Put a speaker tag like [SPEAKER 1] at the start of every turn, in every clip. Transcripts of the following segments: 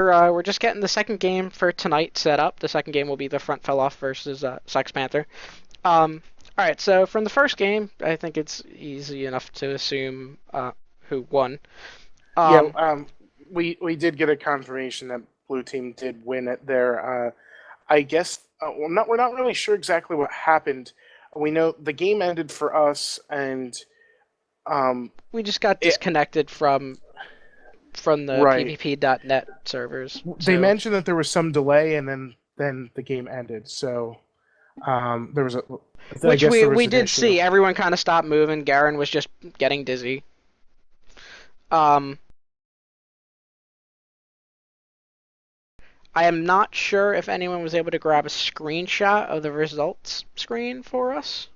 [SPEAKER 1] We're just getting the second game for tonight set up. The second game will be the Front Fell Off versus Sex Panther. All right, so from the first game, I think it's easy enough to assume who won.
[SPEAKER 2] Yeah,
[SPEAKER 1] Um,
[SPEAKER 2] we did get a confirmation that blue team did win it there. I guess we're not really sure exactly what happened. We know the game ended for us, and
[SPEAKER 1] we just got
[SPEAKER 2] it
[SPEAKER 1] disconnected from the
[SPEAKER 2] right.
[SPEAKER 1] PvP.net servers.
[SPEAKER 2] They
[SPEAKER 1] So,
[SPEAKER 2] mentioned that there was some delay, and then the game ended. So there was a, I
[SPEAKER 1] which
[SPEAKER 2] guess
[SPEAKER 1] we
[SPEAKER 2] there was
[SPEAKER 1] we
[SPEAKER 2] an
[SPEAKER 1] did
[SPEAKER 2] issue.
[SPEAKER 1] see. Everyone kind of stopped moving. Garen was just getting dizzy. Um, I am not sure if anyone was able to grab a screenshot of the results screen for us.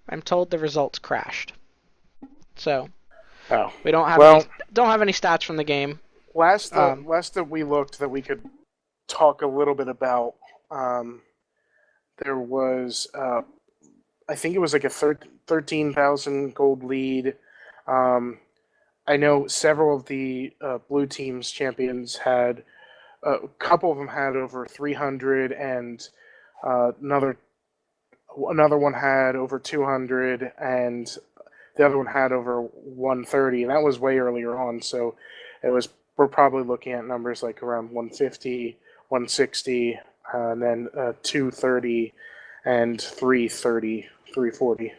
[SPEAKER 1] I'm told the results crashed. So
[SPEAKER 2] Oh
[SPEAKER 1] we
[SPEAKER 2] well,
[SPEAKER 1] don't have any stats from the game.
[SPEAKER 2] last that we looked that we could talk a little bit about. Um, there was I think it was like a 13,000 gold lead. Um, I know several of the blue team's champions had a couple of them had over 300, and another one had over 200, and the other one had over 130, and that was way earlier on. So it was we're probably looking at numbers like around 150, 160, and then 230 and 330, 340.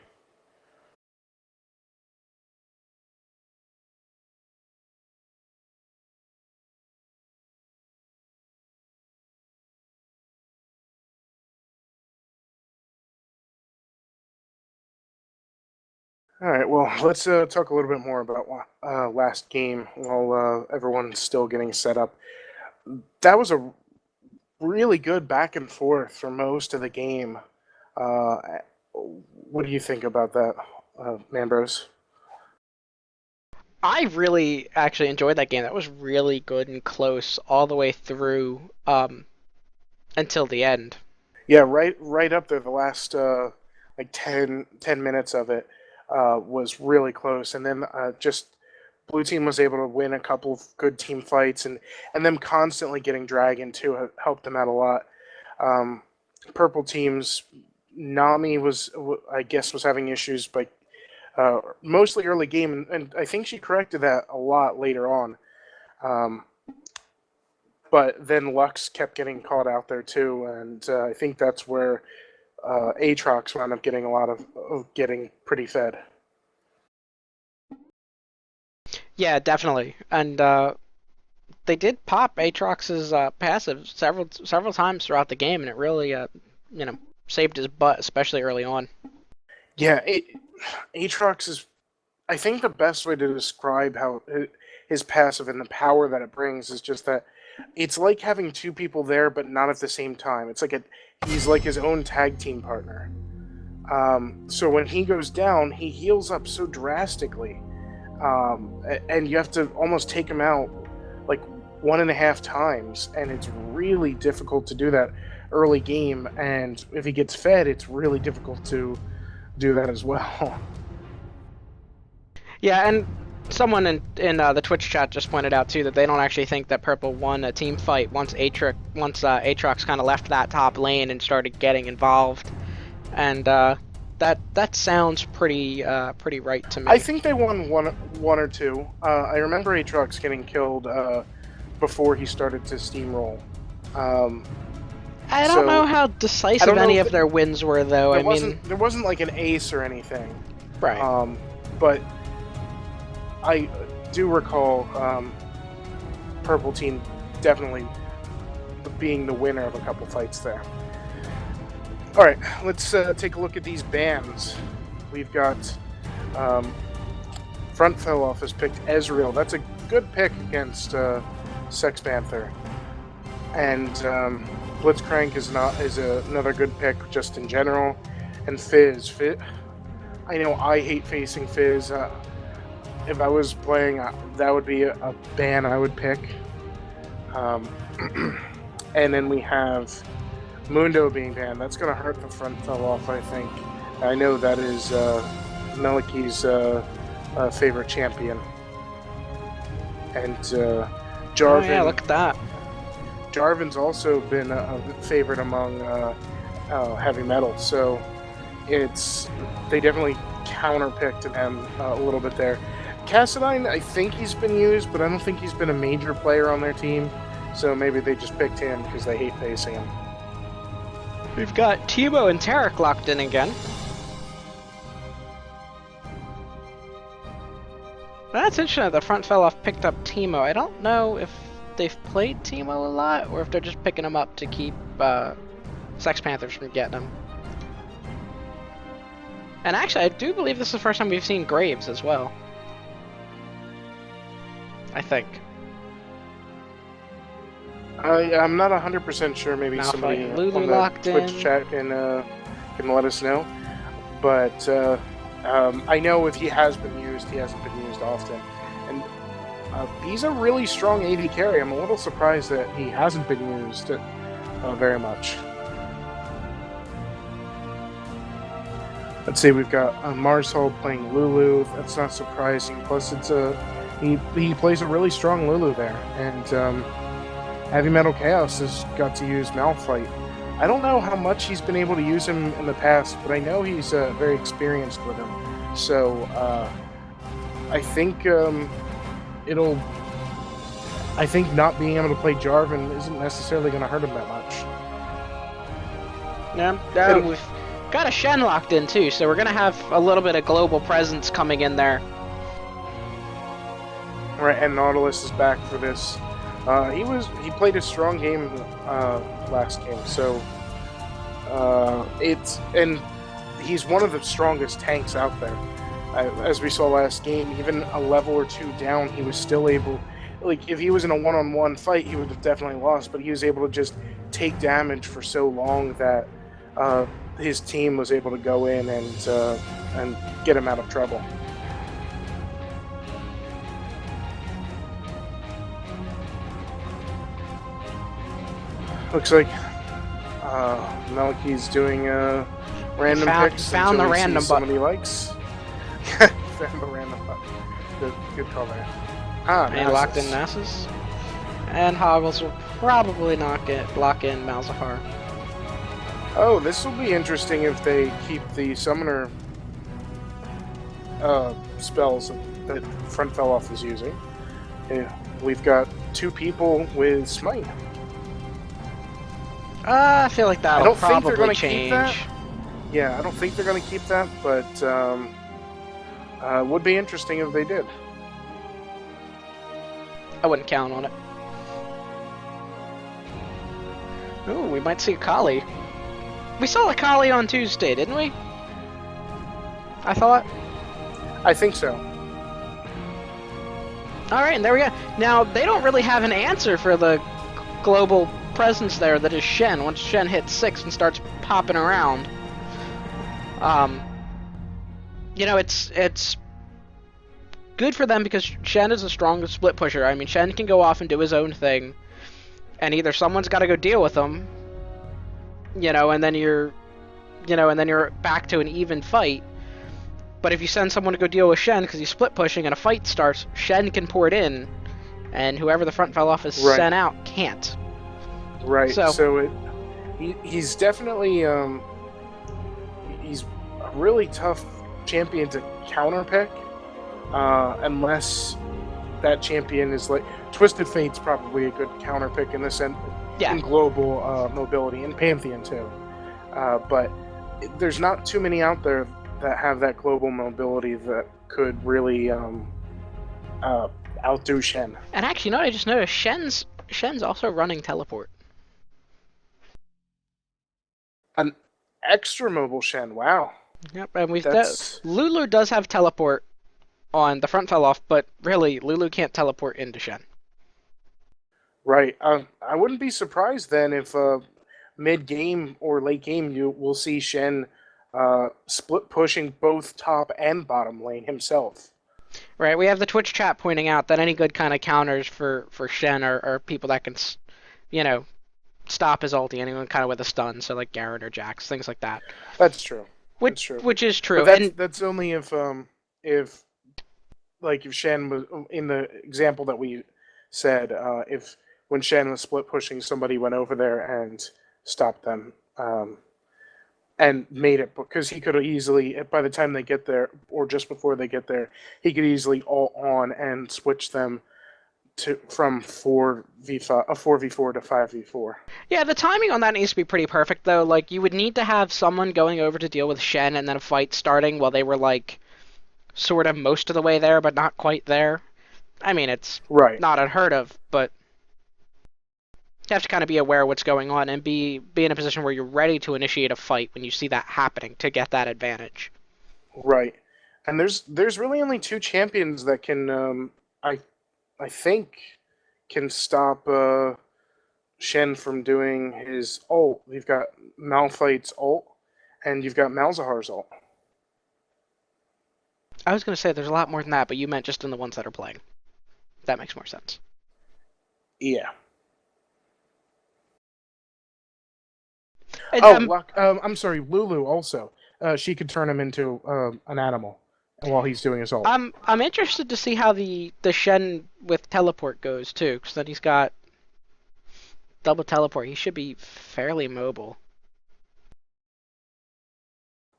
[SPEAKER 2] All right, well, let's talk a little bit more about last game while everyone's still getting set up. That was a really good back and forth for most of the game. Uh, what do you think about that, Ambrose?
[SPEAKER 1] I really actually enjoyed that game. That was really good and close all the way through until the end.
[SPEAKER 2] Yeah, right up there. The last like 10 minutes of it was really close, and then just blue team was able to win a couple of good team fights, and them constantly getting dragon too helped them out a lot. Um, purple teams, Nami I guess was having issues, but mostly early game, and I think she corrected that a lot later on. Um, but then Lux kept getting caught out there too, and I think that's where Aatrox wound up getting a lot of getting pretty fed.
[SPEAKER 1] Yeah, definitely. And they did pop Aatrox's passive several times throughout the game, and it really you know saved his butt, especially early on.
[SPEAKER 2] Yeah, Aatrox is. I think the best way to describe how his passive and the power that it brings is just that it's like having two people there, but not at the same time. It's like he's like his own tag team partner. So when he goes down, he heals up so drastically, and you have to almost take him out like 1.5 times, and it's really difficult to do that early game. And if he gets fed, it's really difficult to do that as well.
[SPEAKER 1] Yeah, and someone in the Twitch chat just pointed out too that they don't actually think that Purple won a team fight once Aatrox kind of left that top lane and started getting involved, and that sounds pretty right to
[SPEAKER 2] I
[SPEAKER 1] me.
[SPEAKER 2] think they won one or two. I remember Aatrox getting killed before he started to steamroll. Um,
[SPEAKER 1] I don't know
[SPEAKER 2] so
[SPEAKER 1] how
[SPEAKER 2] I
[SPEAKER 1] decisive
[SPEAKER 2] don't know
[SPEAKER 1] any
[SPEAKER 2] if
[SPEAKER 1] of their wins were, though. I mean,
[SPEAKER 2] there wasn't like an ace or anything.
[SPEAKER 1] right.
[SPEAKER 2] But I do recall Purple Team definitely being the winner of a couple fights there. All right, let's take a look at these bans. We've got Front Fell Off has picked Ezreal. That's a good pick against Sex Panther. And Blitzcrank is another good pick just in general. And Fizz. I know I hate facing Fizz. If I was playing, that would be a ban I would pick. Um, and then we have Mundo being banned. That's going to hurt the front fell off, I think. I know that is Meliki's favorite champion. And Jarvan.
[SPEAKER 1] Oh yeah, look at that.
[SPEAKER 2] Jarvan's also been a favorite among heavy metal, so they definitely counterpicked him a little bit there. Cassadine, I think he's been used, but I don't think he's been a major player on their team, so maybe they just picked him because they hate facing him.
[SPEAKER 1] We've got Timo and Tarek locked in again. That's interesting that the front fell off picked up Timo. I don't know if they've played Timo a lot or if they're just picking him up to keep Sex Panthers from getting him. And actually, I do believe this is the first time we've seen Graves as well. I think.
[SPEAKER 2] I'm not 100% sure. Maybe
[SPEAKER 1] Malphite,
[SPEAKER 2] somebody
[SPEAKER 1] Lulu
[SPEAKER 2] on the
[SPEAKER 1] locked
[SPEAKER 2] Twitch
[SPEAKER 1] in.
[SPEAKER 2] chat can let us know. But I know if he has been used, he hasn't been used often. And he's a really strong AD carry. I'm a little surprised that he hasn't been used very much. Let's see, we've got Marshold playing Lulu. That's not surprising. Plus, he plays a really strong Lulu there. And Heavy Metal Chaos has got to use Malphite. I don't know how much he's been able to use him in the past, but I know he's very experienced with him. So I think I think not being able to play Jarvan isn't necessarily going to hurt him that much.
[SPEAKER 1] Yeah, we've got a Shen locked in too, so we're going to have a little bit of global presence coming in there.
[SPEAKER 2] Right, and Nautilus is back for this. He played a strong game last game, so and he's one of the strongest tanks out there. As we saw last game, even a level or two down, he was still able. Like if he was in a one-on-one fight, he would have definitely lost. But he was able to just take damage for so long that his team was able to go in and get him out of trouble. Looks like Meliki's doing random picks.
[SPEAKER 1] Found the random button.
[SPEAKER 2] Somebody likes. Found the random button. Good call there.
[SPEAKER 1] And locked in Nasus. And Hoggles will probably lock in Malzahar.
[SPEAKER 2] Oh, this will be interesting if they keep the summoner spells that Front Fell Off is using. Yeah, we've got two people with Smite.
[SPEAKER 1] I feel like that'll probably change.
[SPEAKER 2] Yeah, I don't think they're going to keep that, but would be interesting if they did.
[SPEAKER 1] I wouldn't count on it. Ooh, we might see a Kali. We saw a Kali on Tuesday, didn't we? I thought.
[SPEAKER 2] I think so.
[SPEAKER 1] Alright, and there we go. Now, they don't really have an answer for the global presence there that is Shen. Once Shen hits 6 and starts popping around, you know, it's good for them because Shen is the strongest split pusher. I mean, Shen can go off and do his own thing, and either someone's got to go deal with him, you know, and then you're back to an even fight. But if you send someone to go deal with Shen because he's split pushing and a fight starts, Shen can pour it in, and whoever the front fell off is sent out can't.
[SPEAKER 2] Right. So he's definitely he's a really tough champion to counterpick, unless that champion is like Twisted Fate's probably a good counterpick in this end.
[SPEAKER 1] Yeah.
[SPEAKER 2] In global mobility and Pantheon too, but there's not too many out there that have that global mobility that could really outdo Shen.
[SPEAKER 1] And actually, you know what I just noticed? Shen's also running teleport.
[SPEAKER 2] An extra mobile Shen, wow.
[SPEAKER 1] Yep, and Lulu does have teleport on the front fell off, but really, Lulu can't teleport into Shen.
[SPEAKER 2] Right. I wouldn't be surprised then if mid-game or late game you will see Shen split pushing both top and bottom lane himself.
[SPEAKER 1] Right, we have the Twitch chat pointing out that any good kind of counters for Shen are people that can, you know, stop his ulti, anyone kind of with a stun, so like Garrett or Jax, things like that.
[SPEAKER 2] That's true.
[SPEAKER 1] Which
[SPEAKER 2] That's true.
[SPEAKER 1] which is
[SPEAKER 2] But
[SPEAKER 1] true. And
[SPEAKER 2] that's only if like if Shen was in the example that we said, if when Shen was split pushing, somebody went over there and stopped them, and made it, because he could easily, by the time they get there or just before they get there, he could easily ult on and switch them to from 4v4 to 5v4.
[SPEAKER 1] yeah, the timing on that needs to be pretty perfect though. Like you would need to have someone going over to deal with Shen and then a fight starting while they were like sort of most of the way there but not quite there. I mean, it's
[SPEAKER 2] Right.
[SPEAKER 1] not unheard of, but you have to kind of be aware of what's going on and be in a position where you're ready to initiate a fight when you see that happening to get that advantage.
[SPEAKER 2] Right. And there's really only two champions that can I think can stop Shen from doing his ult. You've got Malphite's ult, and you've got Malzahar's ult.
[SPEAKER 1] I was going to say there's a lot more than that, but you meant just in the ones that are playing. That makes more sense.
[SPEAKER 2] Yeah.
[SPEAKER 1] And,
[SPEAKER 2] I'm sorry, Lulu also. She could turn him into an animal while he's doing his ult.
[SPEAKER 1] I'm interested to see how the Shen with teleport goes too, because then he's got double teleport. He should be fairly mobile.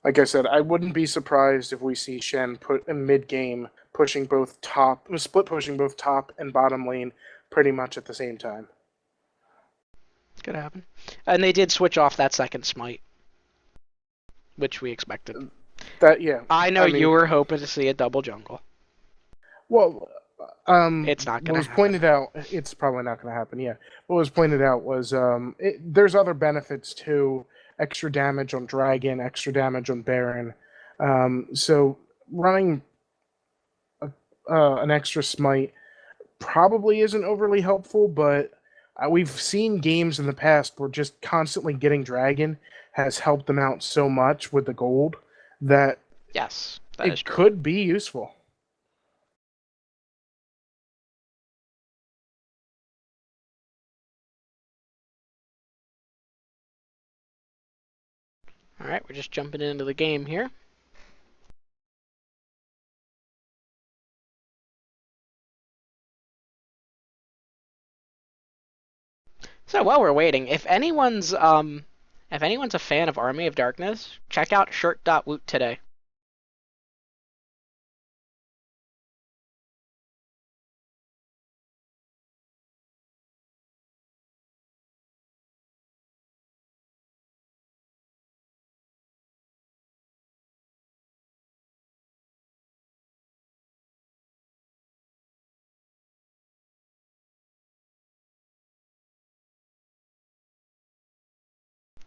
[SPEAKER 2] Like I said, I wouldn't be surprised if we see Shen put in mid game split pushing both top and bottom lane pretty much at the same time.
[SPEAKER 1] Could happen. And they did switch off that second smite, which we expected. I know you were hoping to see a double jungle.
[SPEAKER 2] Well,
[SPEAKER 1] it's not going to happen.
[SPEAKER 2] Pointed out, it's probably not going to happen. Yeah, what was pointed out was there's other benefits too. Extra damage on Dragon, extra damage on Baron. So running an extra smite probably isn't overly helpful, but we've seen games in the past where just constantly getting Dragon has helped them out so much with the gold that
[SPEAKER 1] yes,
[SPEAKER 2] it could be useful.
[SPEAKER 1] Alright, we're just jumping into the game here. So while we're waiting, if anyone's a fan of Army of Darkness, check out shirt.woot today.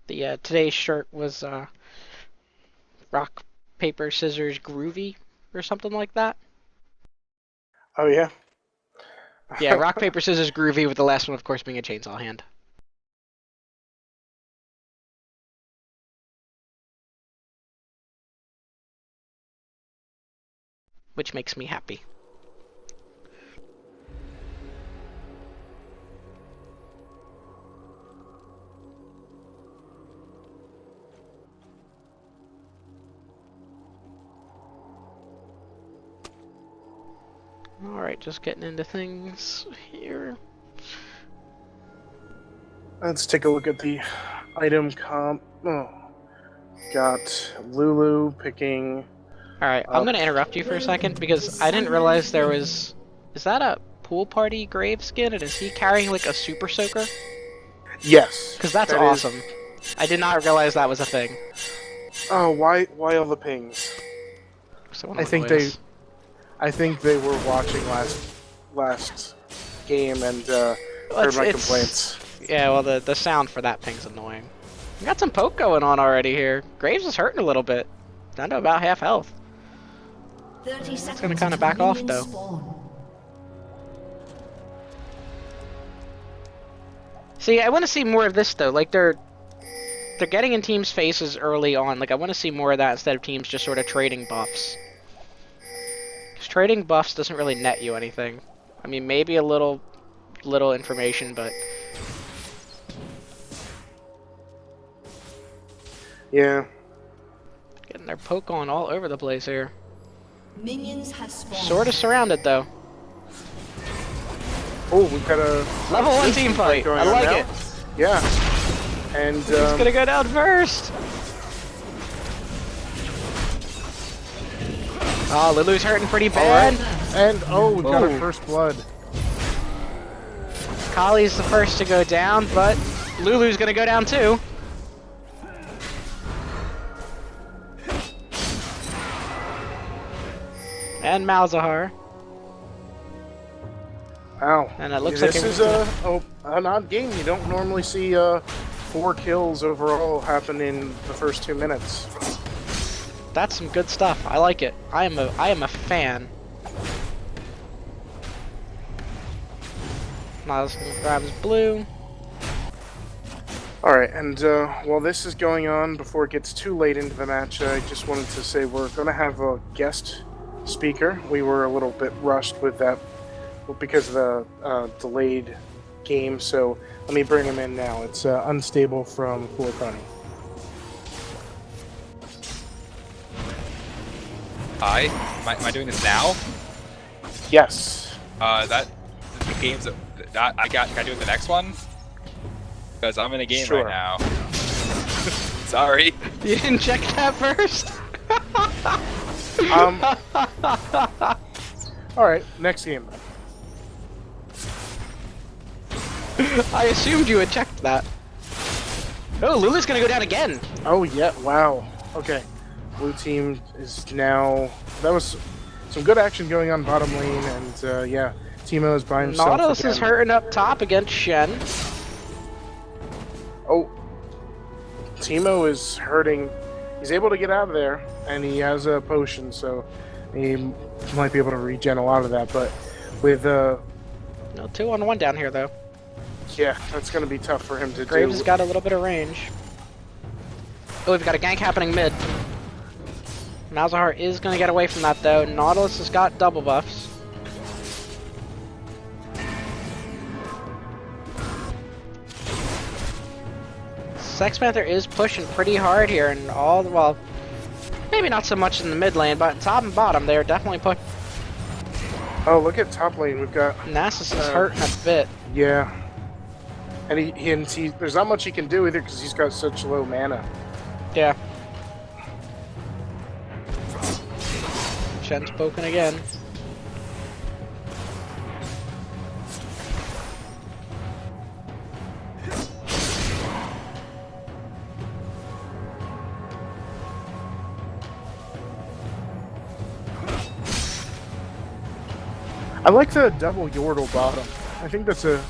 [SPEAKER 1] The today's shirt was rock, paper, scissors, groovy, or something like that.
[SPEAKER 2] Oh yeah.
[SPEAKER 1] Yeah, rock, paper, scissors, groovy, with the last one, of course, being a chainsaw hand. Which makes me happy. Alright, just getting into things here.
[SPEAKER 2] Let's take a look at the item comp. Oh, got Lulu picking.
[SPEAKER 1] Alright, I'm going to interrupt you for a second because I didn't realize there was... Is that a pool party grave skin? And is he carrying like a super soaker?
[SPEAKER 2] Yes.
[SPEAKER 1] Because that's awesome. I did not realize that was a thing.
[SPEAKER 2] Oh, why all the pings? I think they were watching last game and heard my complaints.
[SPEAKER 1] Yeah, well, the sound for that ping's annoying. We got some poke going on already here. Graves is hurting a little bit. Down to about half health. It's gonna kind of back off though. See, I want to see more of this though. Like they're getting in teams' faces early on. Like I want to see more of that instead of teams just sort of trading buffs. trading buffs doesn't really net you anything. I mean, maybe a little information, but
[SPEAKER 2] Yeah.
[SPEAKER 1] getting their poke on all over the place here.
[SPEAKER 3] Minions have spawned.
[SPEAKER 1] Sort of surrounded though.
[SPEAKER 2] Oh, we've got a
[SPEAKER 1] Level 1 team fight.
[SPEAKER 2] going
[SPEAKER 1] I
[SPEAKER 2] on
[SPEAKER 1] like
[SPEAKER 2] now.
[SPEAKER 1] it.
[SPEAKER 2] Yeah. And
[SPEAKER 1] He's gonna go down first. Oh, Lulu's hurting pretty bad.
[SPEAKER 2] and we got our
[SPEAKER 1] Ooh.
[SPEAKER 2] first blood.
[SPEAKER 1] Kali's the first to go down, but Lulu's gonna go down too. And Malzahar.
[SPEAKER 2] Wow.
[SPEAKER 1] And it looks
[SPEAKER 2] this
[SPEAKER 1] like
[SPEAKER 2] is an odd game. You don't normally see 4 kills overall happen in the first 2 minutes.
[SPEAKER 1] That's some good stuff. I like it. I am a fan. Miles grabs blue.
[SPEAKER 2] All right, and while this is going on, before it gets too late into the match, I just wanted to say we're going to have a guest speaker. We were a little bit rushed with that because of the delayed game, so let me bring him in now. It's Unstable from Four Pony.
[SPEAKER 4] Hi, am I doing this now?
[SPEAKER 2] Yes.
[SPEAKER 4] That the game's that I got. Can I do the next one? Because I'm in a game
[SPEAKER 2] Sure.
[SPEAKER 4] right now. Sorry.
[SPEAKER 1] You didn't check that first?
[SPEAKER 2] All right, next game.
[SPEAKER 1] I assumed you had checked that. Oh, Lulu's gonna go down again.
[SPEAKER 2] Oh yeah! Wow. Okay. Blue team is now. That was some good action going on bottom lane, and yeah, Teemo is by himself.
[SPEAKER 1] Nautilus
[SPEAKER 2] again.
[SPEAKER 1] is hurting up top against Shen.
[SPEAKER 2] Oh, Teemo is hurting. He's able to get out of there, and he has a potion, so he might be able to regen a lot of that. But with
[SPEAKER 1] No 2-on-1 down here though.
[SPEAKER 2] yeah, that's going to be tough for him to
[SPEAKER 1] Graves
[SPEAKER 2] do.
[SPEAKER 1] has got a little bit of range. Oh, we've got a gank happening mid. Malzahar is going to get away from that though. Nautilus has got double buffs. Sex Panther is pushing pretty hard here, and well, maybe not so much in the mid lane, but top and bottom they're definitely pushing.
[SPEAKER 2] Oh, look at top lane. We've got
[SPEAKER 1] Nasus is hurting a bit.
[SPEAKER 2] yeah, and he there's not much he can do either because he's got such low mana.
[SPEAKER 1] Yeah. Shen's poking again.
[SPEAKER 2] I like the double Yordle bottom. I think that's a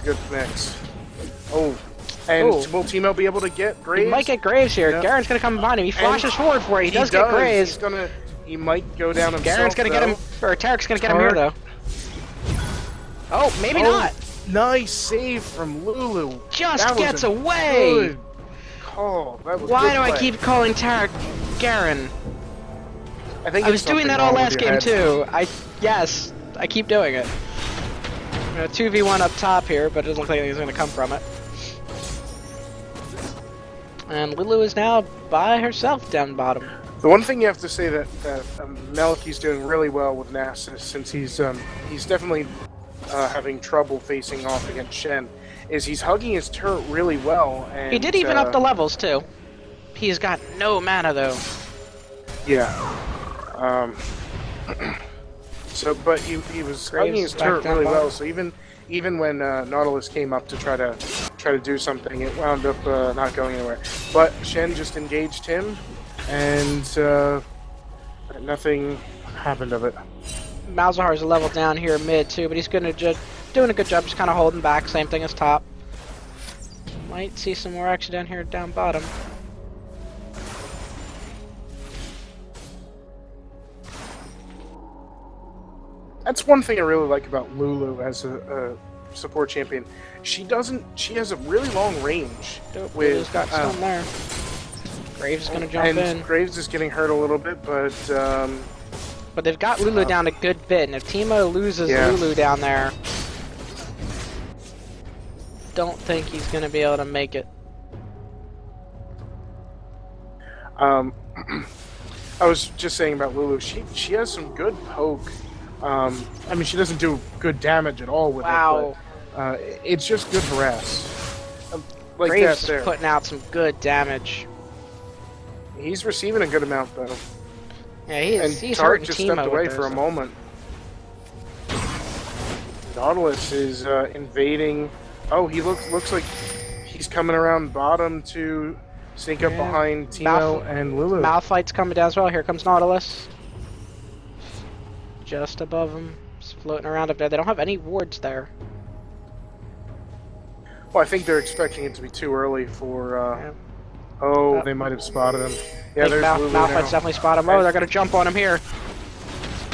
[SPEAKER 2] good mix. Oh, and
[SPEAKER 1] Oh.
[SPEAKER 2] will Teemo be able to get Graves?
[SPEAKER 1] He might get Graves here.
[SPEAKER 2] Yeah.
[SPEAKER 1] Garen's gonna come behind him. He flashes forward for it. He does get Graves.
[SPEAKER 2] He might go down himself.
[SPEAKER 1] Garen's gonna get him, or Tarek's gonna get him here though. Oh, maybe not.
[SPEAKER 2] Nice save from Lulu.
[SPEAKER 1] Just
[SPEAKER 2] That was
[SPEAKER 1] gets
[SPEAKER 2] a
[SPEAKER 1] away.
[SPEAKER 2] Good call. That was
[SPEAKER 1] Why
[SPEAKER 2] good
[SPEAKER 1] do I
[SPEAKER 2] play.
[SPEAKER 1] keep calling Tarek Garen?
[SPEAKER 2] I think
[SPEAKER 1] I was
[SPEAKER 2] there's
[SPEAKER 1] doing that
[SPEAKER 2] something
[SPEAKER 1] all
[SPEAKER 2] wrong
[SPEAKER 1] last
[SPEAKER 2] with your
[SPEAKER 1] game
[SPEAKER 2] head.
[SPEAKER 1] too. Yes, I keep doing it. 2v1 up top here, but it doesn't look like anything's gonna come from it. And Lulu is now by herself down bottom.
[SPEAKER 2] The one thing you have to say that Malachi's doing really well with Nasus, since he's definitely having trouble facing off against Shen, is he's hugging his turret really well. And,
[SPEAKER 1] He did even up the levels too. He's got no mana though.
[SPEAKER 2] Yeah. So, but he was
[SPEAKER 1] Graves
[SPEAKER 2] hugging his
[SPEAKER 1] back
[SPEAKER 2] turret
[SPEAKER 1] down
[SPEAKER 2] really
[SPEAKER 1] bottom.
[SPEAKER 2] well. So even when Nautilus came up to try to do something, it wound up not going anywhere. But Shen just engaged him, and nothing happened of it.
[SPEAKER 1] Malzahar's a level down here mid too, but he's gonna just doing a good job, just kind of holding back. Same thing as top. Might see some more action down here down bottom.
[SPEAKER 2] That's one thing I really like about Lulu as a support champion. She has a really long range.
[SPEAKER 1] Lulu's got some there. Graves is gonna jump
[SPEAKER 2] and
[SPEAKER 1] in.
[SPEAKER 2] Graves is getting hurt a little bit, but
[SPEAKER 1] but they've got Lulu down a good bit, and if Teemo loses
[SPEAKER 2] Yeah.
[SPEAKER 1] Lulu down there, don't think he's gonna be able to make it.
[SPEAKER 2] I was just saying about Lulu. She has some good poke. I mean, she doesn't do good damage at all with
[SPEAKER 1] Wow.
[SPEAKER 2] it, but it's just good harass. Like
[SPEAKER 1] Graves
[SPEAKER 2] that there.
[SPEAKER 1] is putting out some good damage.
[SPEAKER 2] He's receiving a good amount though.
[SPEAKER 1] Yeah, he's
[SPEAKER 2] And Tark
[SPEAKER 1] hurting
[SPEAKER 2] just
[SPEAKER 1] Teemo
[SPEAKER 2] stepped away
[SPEAKER 1] with
[SPEAKER 2] for a
[SPEAKER 1] those.
[SPEAKER 2] moment. Nautilus is invading. Oh, he looks like he's coming around bottom to sneak up
[SPEAKER 1] Yeah.
[SPEAKER 2] behind Teemo and Lulu.
[SPEAKER 1] Malphite's coming down as well. Here comes Nautilus. Just above him. Just floating around up there. They don't have any wards there.
[SPEAKER 2] Well, I think they're expecting it to be too early for.
[SPEAKER 1] Yeah.
[SPEAKER 2] Oh, they might have spotted him. Yeah,
[SPEAKER 1] I think
[SPEAKER 2] there's Lulu
[SPEAKER 1] Malphite's
[SPEAKER 2] now.
[SPEAKER 1] definitely spot him. Oh, they're gonna jump on him here.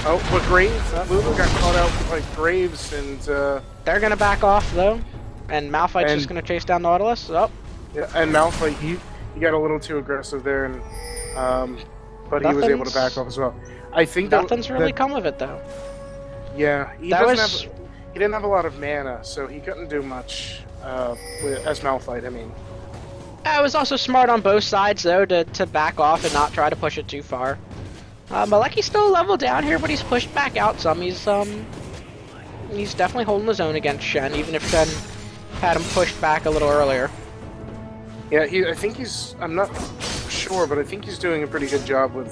[SPEAKER 2] Oh, but Graves, Lulu got caught out by Graves, and
[SPEAKER 1] They're gonna back off though. And Malphite's
[SPEAKER 2] And-
[SPEAKER 1] just gonna chase down Nautilus. Oh,
[SPEAKER 2] yeah, and Malphite he got a little too aggressive there, and but he was able to back off as well. I think
[SPEAKER 1] nothing's really come of it though.
[SPEAKER 2] Yeah, he
[SPEAKER 1] That
[SPEAKER 2] doesn't
[SPEAKER 1] was-
[SPEAKER 2] have. He didn't have a lot of mana, so he couldn't do much as Malphite. I mean,
[SPEAKER 1] It was also smart on both sides though to back off and not try to push it too far. Maleki's still a level down here, but he's pushed back out some. He's definitely holding his own against Shen, even if Shen had him pushed back a little earlier.
[SPEAKER 2] yeah, I think he's. I'm not sure, but I think he's doing a pretty good job with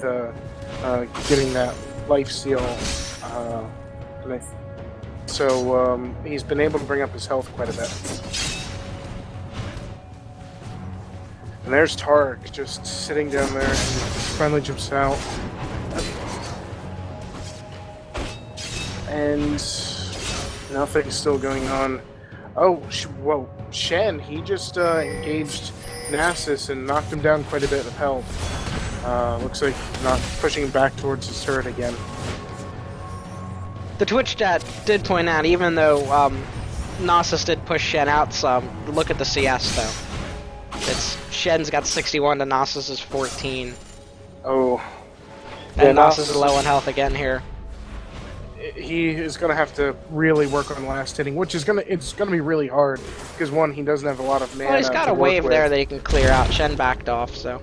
[SPEAKER 2] getting that life seal. And so he's been able to bring up his health quite a bit. And there's Tark just sitting down there and finally jumps out. And nothing's still going on. Oh, whoa. Shen, he just engaged Nasus and knocked him down quite a bit of health. Looks like not pushing him back towards his turret again.
[SPEAKER 1] The Twitch chat did point out, even though Nasus did push Shen out some, look at the CS though. It's Shen's got 61 to Nasus's 14.
[SPEAKER 2] Oh.
[SPEAKER 1] And
[SPEAKER 2] Yeah,
[SPEAKER 1] Nasus is low on health again here.
[SPEAKER 2] He is going to have to really work on last hitting, which is it's going to be really hard because one, he doesn't have a lot of mana.
[SPEAKER 1] Well, he's got
[SPEAKER 2] to
[SPEAKER 1] a
[SPEAKER 2] work
[SPEAKER 1] wave
[SPEAKER 2] with.
[SPEAKER 1] there that he can clear out. Shen backed off, so.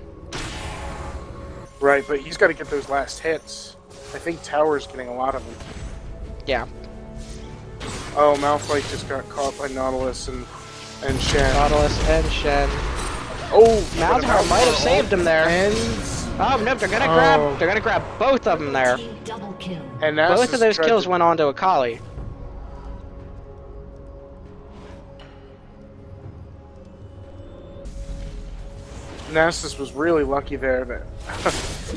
[SPEAKER 2] Right, but he's got to get those last hits. I think Tower's getting a lot of them.
[SPEAKER 1] Yeah.
[SPEAKER 2] Oh, Malphite just got caught by Nautilus and Shen.
[SPEAKER 1] Nautilus and Shen.
[SPEAKER 2] Oh,
[SPEAKER 1] Malzahar might have saved him there.
[SPEAKER 2] And
[SPEAKER 1] Oh no, they're gonna
[SPEAKER 2] Oh.
[SPEAKER 1] grab both of them there.
[SPEAKER 3] Team double kill.
[SPEAKER 2] Nasus
[SPEAKER 1] Both of those
[SPEAKER 2] tried
[SPEAKER 1] kills
[SPEAKER 2] to-
[SPEAKER 1] went on to Akali.
[SPEAKER 2] Nasus was really lucky there,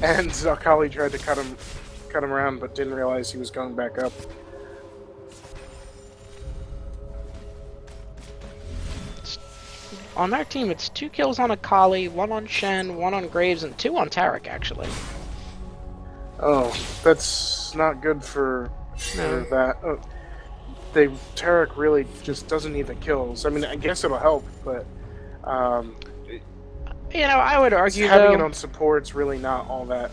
[SPEAKER 2] and Akali tried to cut him around, but didn't realize he was going back up.
[SPEAKER 1] On their team, it's 2 kills on Akali, 1 on Shen, 1 on Graves, and 2 on Tarek, actually.
[SPEAKER 2] Oh, that's not good for
[SPEAKER 1] No.
[SPEAKER 2] that. Tarek really just doesn't need the kills. I mean, I guess it'll help, but
[SPEAKER 1] You know, I would argue,
[SPEAKER 2] having it
[SPEAKER 1] though...
[SPEAKER 2] on support's really not all that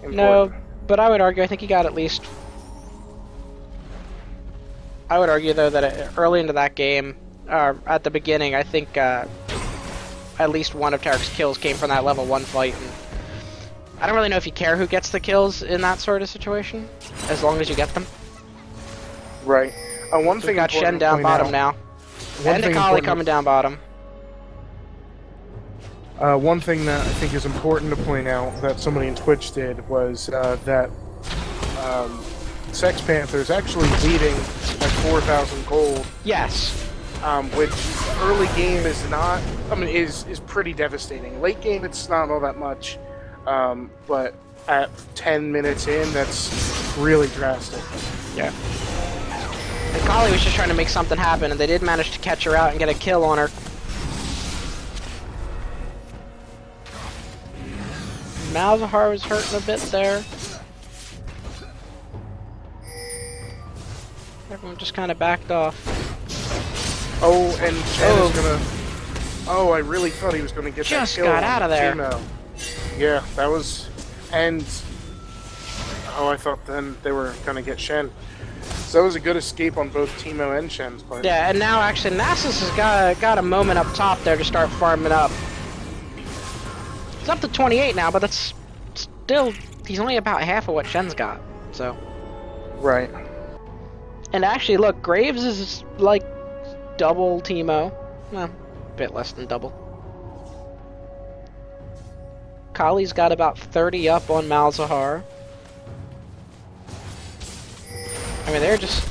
[SPEAKER 2] important.
[SPEAKER 1] No, but I would argue, I think he got at least... I would argue, though, that early into that game, at the beginning, I think at least one of Tarek's kills came from that level 1 fight. And I don't really know if you care who gets the kills in that sort of situation, as long as you get them.
[SPEAKER 2] Right. One
[SPEAKER 1] We've
[SPEAKER 2] thing
[SPEAKER 1] got
[SPEAKER 2] important
[SPEAKER 1] Shen
[SPEAKER 2] to
[SPEAKER 1] down
[SPEAKER 2] point
[SPEAKER 1] bottom
[SPEAKER 2] out-
[SPEAKER 1] now.
[SPEAKER 2] One
[SPEAKER 1] And
[SPEAKER 2] thing
[SPEAKER 1] Akali
[SPEAKER 2] important-
[SPEAKER 1] coming down bottom.
[SPEAKER 2] One thing that I think is important to point out that somebody in Twitch did was that Sex Panther is actually leading at 4,000 gold,
[SPEAKER 1] Yes.
[SPEAKER 2] which early game is not. I mean, is pretty devastating. Late game, it's not all that much, but at 10 minutes in, that's really drastic.
[SPEAKER 1] Yeah. And Akali was just trying to make something happen, and they did manage to catch her out and get a kill on her. Malzahar was hurting a bit there. Everyone just kind of backed off.
[SPEAKER 2] Oh, and Chen
[SPEAKER 1] Oh.
[SPEAKER 2] is gonna. Oh, I really thought he was gonna get
[SPEAKER 1] Just
[SPEAKER 2] that kill
[SPEAKER 1] got
[SPEAKER 2] on
[SPEAKER 1] out of there.
[SPEAKER 2] Teemo. Yeah, that was, and Oh, I thought then they were gonna get Shen. So that was a good escape on both Teemo and Shen's part.
[SPEAKER 1] Yeah, and now actually Nasus has got a moment up top there to start farming up. It's up to 28 now, but that's still, he's only about half of what Shen's got, so.
[SPEAKER 2] Right.
[SPEAKER 1] And actually, look, Graves is like double Teemo. Well, a bit less than double. Kali's got about 30 up on Malzahar. I mean, they're just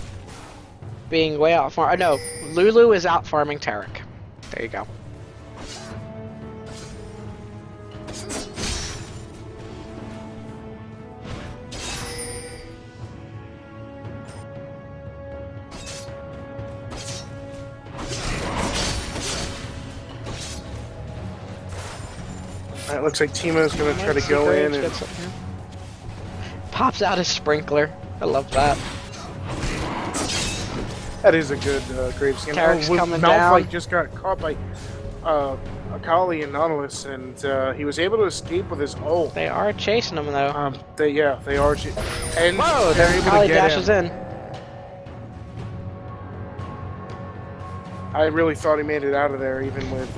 [SPEAKER 1] being way out farm. No, Lulu is out farming Tarek. There you go.
[SPEAKER 2] It looks like Teemo's gonna try to go in and
[SPEAKER 1] pops out his sprinkler. I love that.
[SPEAKER 2] that is a good Graves skin.
[SPEAKER 1] Tarek's coming
[SPEAKER 2] Malphite
[SPEAKER 1] down.
[SPEAKER 2] just got caught by Akali and Nautilus, and he was able to escape with his ult.
[SPEAKER 1] They are chasing him though.
[SPEAKER 2] They are. And
[SPEAKER 1] Whoa!
[SPEAKER 2] they're
[SPEAKER 1] There
[SPEAKER 2] able
[SPEAKER 1] Kali
[SPEAKER 2] to get
[SPEAKER 1] dashes
[SPEAKER 2] him.
[SPEAKER 1] in.
[SPEAKER 2] I really thought he made it out of there, even with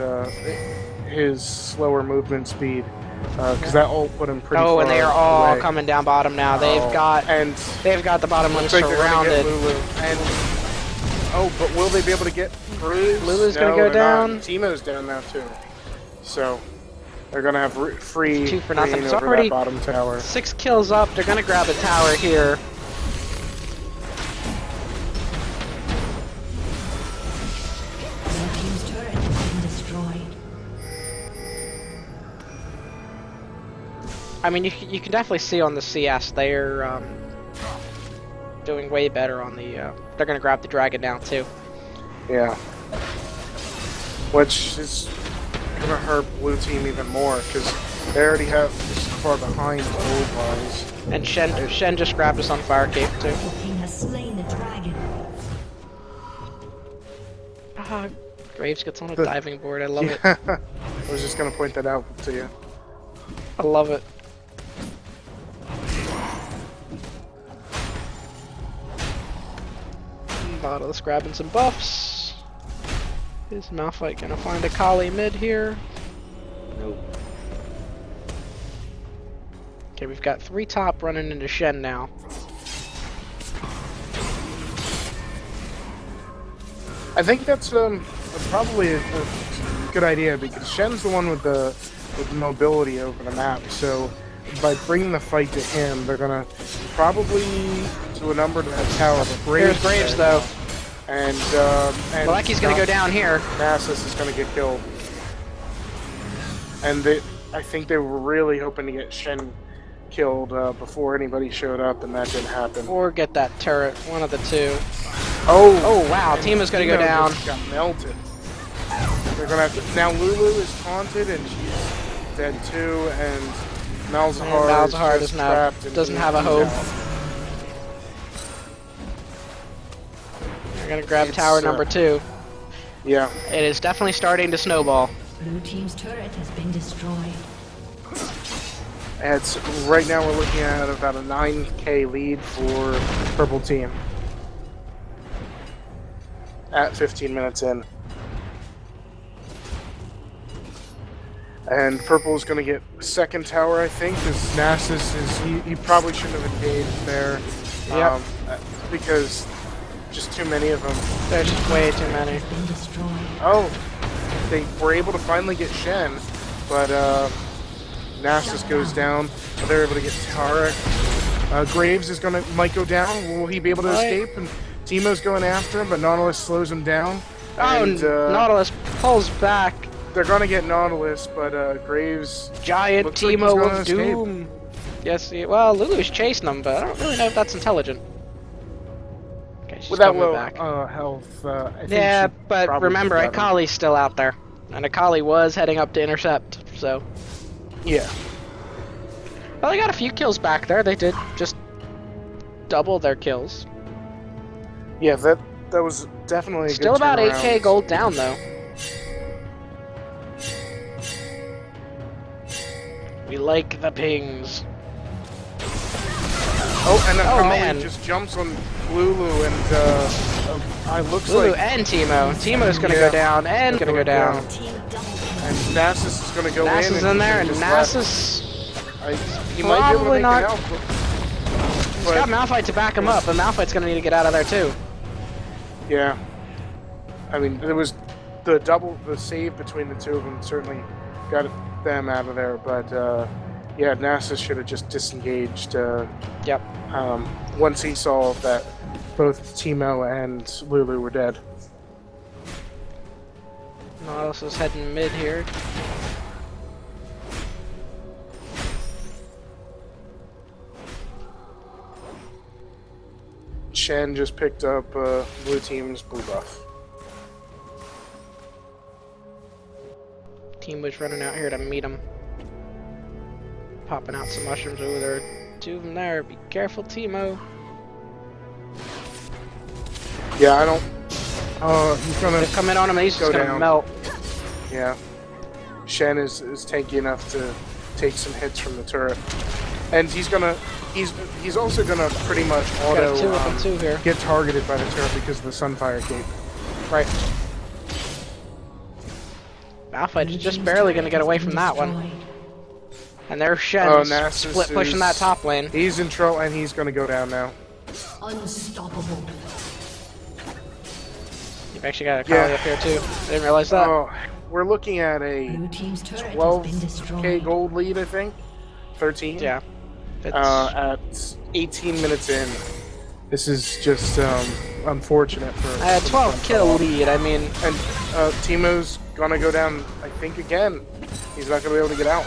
[SPEAKER 2] his slower movement speed, because that ult put him pretty far
[SPEAKER 1] Oh, and they are all
[SPEAKER 2] away.
[SPEAKER 1] coming down bottom now. They've got the bottom one
[SPEAKER 2] looks like they're gonna get
[SPEAKER 1] surrounded.
[SPEAKER 2] Lulu. And but will they be able to get Bruce?
[SPEAKER 1] Lulu's
[SPEAKER 2] No,
[SPEAKER 1] gonna go
[SPEAKER 2] they're not.
[SPEAKER 1] down.
[SPEAKER 2] Teemo's down now too, so they're gonna have free
[SPEAKER 1] 2 for nothing.
[SPEAKER 2] reign
[SPEAKER 1] It's
[SPEAKER 2] over
[SPEAKER 1] already
[SPEAKER 2] that bottom tower.
[SPEAKER 1] 6 kills up. They're gonna grab a tower here.
[SPEAKER 3] Red team's turret has been destroyed.
[SPEAKER 1] I mean, you can definitely see on the CS they're doing way better on the. They're gonna grab the dragon now too.
[SPEAKER 2] Yeah, which is gonna hurt blue team even more because they already have this far behind gold wise.
[SPEAKER 1] And Shen just grabbed us on Fire Cape too.
[SPEAKER 3] The team has slain the dragon.
[SPEAKER 1] Ah, Graves gets on a diving board. I love it.
[SPEAKER 2] I was just gonna point that out to you.
[SPEAKER 1] I love it. Nautilus grabbing some buffs. Is Malphite gonna find a Kali mid here? Nope. Okay, we've got 3 top running into Shen now.
[SPEAKER 2] I think that's probably a good idea because Shen's the one with the mobility over the map. So by bringing the fight to him, they're gonna probably do a number to that tower. But
[SPEAKER 1] Here's Graves though.
[SPEAKER 2] And
[SPEAKER 1] Malecki's gonna go down here.
[SPEAKER 2] Nasus is gonna get killed. And I think they were really hoping to get Shen killed before anybody showed up, and that didn't happen.
[SPEAKER 1] Or get that turret. One of the two.
[SPEAKER 2] Oh!
[SPEAKER 1] Oh wow, Teemo's gonna go
[SPEAKER 2] Teemo
[SPEAKER 1] down.
[SPEAKER 2] just got melted. They're gonna have to. Now Lulu is taunted and she's dead too, and Malzahar
[SPEAKER 1] is now doesn't have a hope. We're gonna grab tower number 2.
[SPEAKER 2] Yeah.
[SPEAKER 1] It is definitely starting to snowball.
[SPEAKER 3] Blue team's turret has been destroyed.
[SPEAKER 2] And right now we're looking at about a 9k lead for purple team. At 15 minutes in. And purple is going to get second tower, I think, because Nasus is... He probably shouldn't have engaged there.
[SPEAKER 1] Yep.
[SPEAKER 2] Because just too many of them.
[SPEAKER 1] There's just way too many.
[SPEAKER 3] Has been destroyed.
[SPEAKER 2] Oh, they were able to finally get Shen, but Nasus goes down. They're able to get Tarek. Graves is might go down. Will he be able to escape? And Teemo's going after him, but Nautilus slows him down.
[SPEAKER 1] Oh,
[SPEAKER 2] And,
[SPEAKER 1] Nautilus pulls back.
[SPEAKER 2] They're gonna get Nautilus, but Graves.
[SPEAKER 1] Giant
[SPEAKER 2] looks like he's
[SPEAKER 1] Teemo
[SPEAKER 2] gonna
[SPEAKER 1] of
[SPEAKER 2] escape.
[SPEAKER 1] Doom. Yes, well, Lulu's chasing him, but I don't really know if that's intelligent. Okay, she's
[SPEAKER 2] With that
[SPEAKER 1] coming
[SPEAKER 2] low
[SPEAKER 1] back.
[SPEAKER 2] health, I think
[SPEAKER 1] Yeah,
[SPEAKER 2] she
[SPEAKER 1] but
[SPEAKER 2] probably
[SPEAKER 1] remember,
[SPEAKER 2] got him.
[SPEAKER 1] Akali's still out there. And Akali was heading up to intercept, so...
[SPEAKER 2] Yeah.
[SPEAKER 1] Well, they got a few kills back there. They did just double their kills.
[SPEAKER 2] Yeah, that was definitely a
[SPEAKER 1] Still
[SPEAKER 2] good
[SPEAKER 1] about
[SPEAKER 2] turnaround.
[SPEAKER 1] 8k gold down, though. We like the pings.
[SPEAKER 2] Oh, and then
[SPEAKER 1] Oh,
[SPEAKER 2] Kali
[SPEAKER 1] man.
[SPEAKER 2] just jumps on Lulu and it looks
[SPEAKER 1] Lulu
[SPEAKER 2] like
[SPEAKER 1] and Timo. Timo's gonna go down and gonna go down.
[SPEAKER 3] Team double.
[SPEAKER 2] and Nasus is gonna go in.
[SPEAKER 1] Nasus
[SPEAKER 2] and
[SPEAKER 1] in there, and
[SPEAKER 2] just left.
[SPEAKER 1] Nasus.
[SPEAKER 2] He might be able to
[SPEAKER 1] probably
[SPEAKER 2] make
[SPEAKER 1] not-
[SPEAKER 2] it out.
[SPEAKER 1] He's got Malphite to back him up, but Malphite's gonna need to get out of there too.
[SPEAKER 2] Yeah. I mean, there was the save between the two of them certainly got them out of there, but yeah, Nasus should have just disengaged.
[SPEAKER 1] Yep.
[SPEAKER 2] Once he saw that both Timo and Lulu were dead.
[SPEAKER 1] Nautilus is heading mid here.
[SPEAKER 2] Shen just picked up blue team's blue buff.
[SPEAKER 1] Team was running out here to meet him. Popping out some mushrooms over there. Two of them there. Be careful, Timo.
[SPEAKER 2] Yeah, I don't. He's gonna
[SPEAKER 1] They're coming on him and he's
[SPEAKER 2] go
[SPEAKER 1] just gonna
[SPEAKER 2] down.
[SPEAKER 1] melt.
[SPEAKER 2] Yeah. Shen is tanky enough to take some hits from the turret. And he's also gonna pretty much
[SPEAKER 1] Got
[SPEAKER 2] auto
[SPEAKER 1] two of them too here.
[SPEAKER 2] get targeted by the turret because of the Sunfire Cape.
[SPEAKER 1] Right. Malphite's just barely gonna get away from that one. And there's Shen
[SPEAKER 2] Nasus
[SPEAKER 1] split pushing that top lane.
[SPEAKER 2] He's in trouble and he's gonna go down now.
[SPEAKER 3] Unstoppable.
[SPEAKER 1] You've actually got a Kali up here too. I didn't realize that.
[SPEAKER 2] Oh, we're looking at a
[SPEAKER 3] Blue team's turret has been
[SPEAKER 2] 12k
[SPEAKER 3] destroyed.
[SPEAKER 2] gold lead, I think. 13.
[SPEAKER 1] Yeah. It's,
[SPEAKER 2] At 18 minutes in. This is just unfortunate for.
[SPEAKER 1] 12 kill lead. I mean,
[SPEAKER 2] And Timo's gonna go down, I think, again. He's not gonna be able to get out.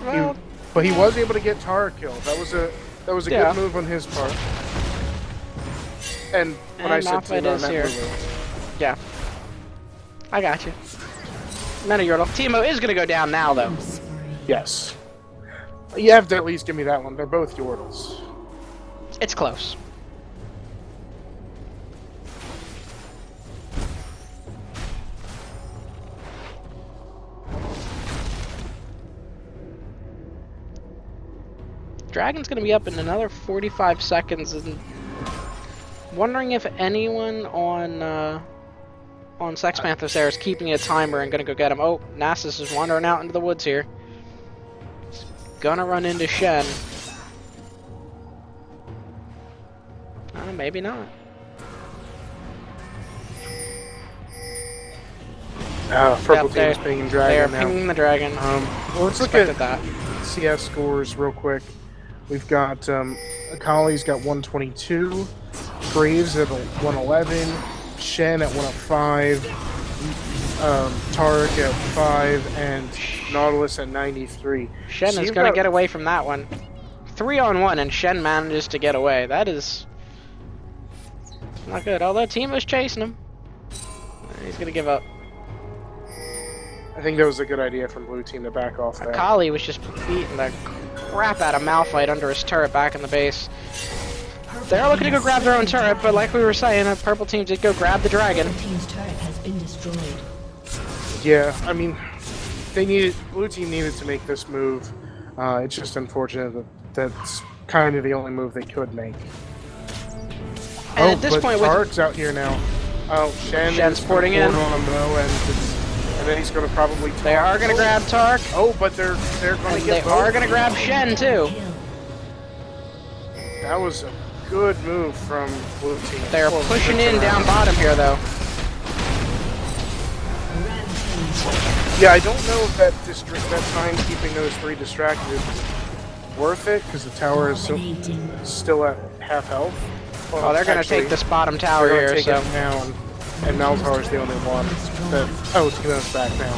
[SPEAKER 1] Well-
[SPEAKER 2] But he was able to get Tara killed. That was a
[SPEAKER 1] Yeah.
[SPEAKER 2] good move on his part. And when I
[SPEAKER 1] And
[SPEAKER 2] said
[SPEAKER 1] Malphite
[SPEAKER 2] Timo, I
[SPEAKER 1] is
[SPEAKER 2] meant
[SPEAKER 1] here.
[SPEAKER 2] Lulu.
[SPEAKER 1] yeah. I got you. None of your Timo is gonna go down now though.
[SPEAKER 2] Yes. You have to at least give me that one. They're both Yordles.
[SPEAKER 1] It's close. Dragon's gonna be up in another 45 seconds, and wondering if anyone on Sex Panthers there is keeping a timer and gonna go get him. Oh, Nasus is wandering out into the woods here. He's gonna run into Shen. Maybe not.
[SPEAKER 2] Purple
[SPEAKER 1] Yep,
[SPEAKER 2] team's pinging
[SPEAKER 1] They are
[SPEAKER 2] Dragon now.
[SPEAKER 1] pinging the dragon.
[SPEAKER 2] Well, let's look
[SPEAKER 1] Expected
[SPEAKER 2] at
[SPEAKER 1] that.
[SPEAKER 2] CS scores real quick. We've got Akali's got 122, Graves at 111, Shen at 105, Tarek at 5, and Nautilus at 93.
[SPEAKER 1] Shen
[SPEAKER 2] So
[SPEAKER 1] is
[SPEAKER 2] you've
[SPEAKER 1] gonna
[SPEAKER 2] got-
[SPEAKER 1] get away from that one. 3-on-1 and Shen manages to get away. That is not good. Although Timo's chasing him. He's gonna give up.
[SPEAKER 2] I think that was a good idea from Blue Team to back off that.
[SPEAKER 1] Akali was just beating the crap out of Malphite under his turret back in the base. They're looking to go grab their own turret, but like we were saying, a purple team did go grab the dragon.
[SPEAKER 3] Blue team's turret has been destroyed.
[SPEAKER 2] Yeah, I mean, Blue Team needed to make this move. It's just unfortunate that that's kind of the only move they could make.
[SPEAKER 1] And at this
[SPEAKER 2] but
[SPEAKER 1] point, with
[SPEAKER 2] Tarek's out here now. Oh,
[SPEAKER 1] Shen's
[SPEAKER 2] is
[SPEAKER 1] porting in.
[SPEAKER 2] on him though, and then he's going to probably.
[SPEAKER 1] they are gonna grab Tark,
[SPEAKER 2] Oh, but they're going
[SPEAKER 1] and
[SPEAKER 2] to
[SPEAKER 1] they
[SPEAKER 2] get.
[SPEAKER 1] are
[SPEAKER 2] both.
[SPEAKER 1] gonna grab Shen too.
[SPEAKER 3] Kill.
[SPEAKER 2] That was a good move from Blue Team.
[SPEAKER 1] They're
[SPEAKER 2] Well,
[SPEAKER 1] pushing
[SPEAKER 2] switching
[SPEAKER 1] in down
[SPEAKER 2] around.
[SPEAKER 1] bottom here though.
[SPEAKER 3] Rampage.
[SPEAKER 2] Yeah, I don't know if that time keeping those three distracted is worth it because the tower is
[SPEAKER 3] Dominating.
[SPEAKER 2] still at half health.
[SPEAKER 1] Oh, they're gonna
[SPEAKER 2] actually,
[SPEAKER 1] take this bottom tower
[SPEAKER 2] They're gonna
[SPEAKER 1] here,
[SPEAKER 2] take
[SPEAKER 1] so
[SPEAKER 2] it down, and Maltar's the only one that. Oh, Timo's back now.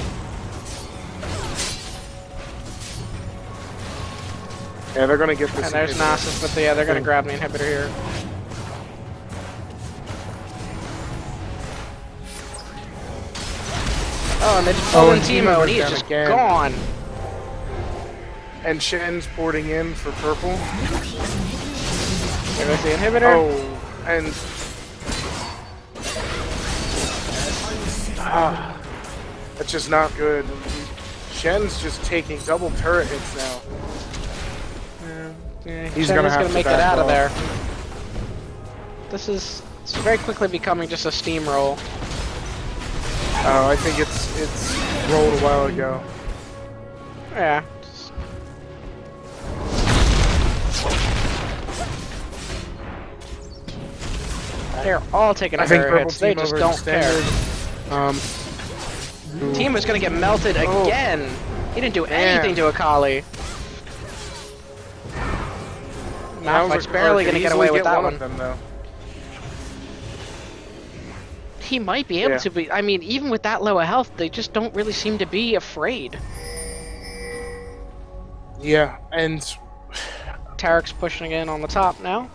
[SPEAKER 2] Yeah, they're gonna get this.
[SPEAKER 1] and there's
[SPEAKER 2] inhibitor.
[SPEAKER 1] Nasus, but yeah, they're gonna grab the inhibitor here. Oh, and they just pulled in
[SPEAKER 2] and
[SPEAKER 1] Timo, and he's
[SPEAKER 2] down
[SPEAKER 1] just
[SPEAKER 2] again.
[SPEAKER 1] gone.
[SPEAKER 2] And Shen's porting in for purple.
[SPEAKER 1] There goes the inhibitor.
[SPEAKER 2] Oh, and that's just not good. Shen's just taking double turret hits now.
[SPEAKER 1] Yeah,
[SPEAKER 2] He's
[SPEAKER 1] Chen
[SPEAKER 2] gonna
[SPEAKER 1] is
[SPEAKER 2] have
[SPEAKER 1] gonna
[SPEAKER 2] to
[SPEAKER 1] make it
[SPEAKER 2] back
[SPEAKER 1] out of
[SPEAKER 2] off.
[SPEAKER 1] there. It's very quickly becoming just a steamroll.
[SPEAKER 2] I think it's rolled a while ago.
[SPEAKER 1] Yeah. They're all taking
[SPEAKER 2] I
[SPEAKER 1] a
[SPEAKER 2] think
[SPEAKER 1] pair of
[SPEAKER 2] purple
[SPEAKER 1] hits. They
[SPEAKER 2] team
[SPEAKER 1] just don't care.
[SPEAKER 2] overextended.
[SPEAKER 1] Team is gonna get melted
[SPEAKER 2] Oh.
[SPEAKER 1] again. He didn't do
[SPEAKER 2] Man.
[SPEAKER 1] anything to Akali. Malphite's
[SPEAKER 2] Mauser
[SPEAKER 1] barely
[SPEAKER 2] could
[SPEAKER 1] gonna get
[SPEAKER 2] easily
[SPEAKER 1] away with that
[SPEAKER 2] one
[SPEAKER 1] one.
[SPEAKER 2] of them, though.
[SPEAKER 1] He might be able
[SPEAKER 2] Yeah.
[SPEAKER 1] to be. I mean, even with that low of health, they just don't really seem to be afraid.
[SPEAKER 2] Yeah, and
[SPEAKER 1] Tarek's pushing in on the top now.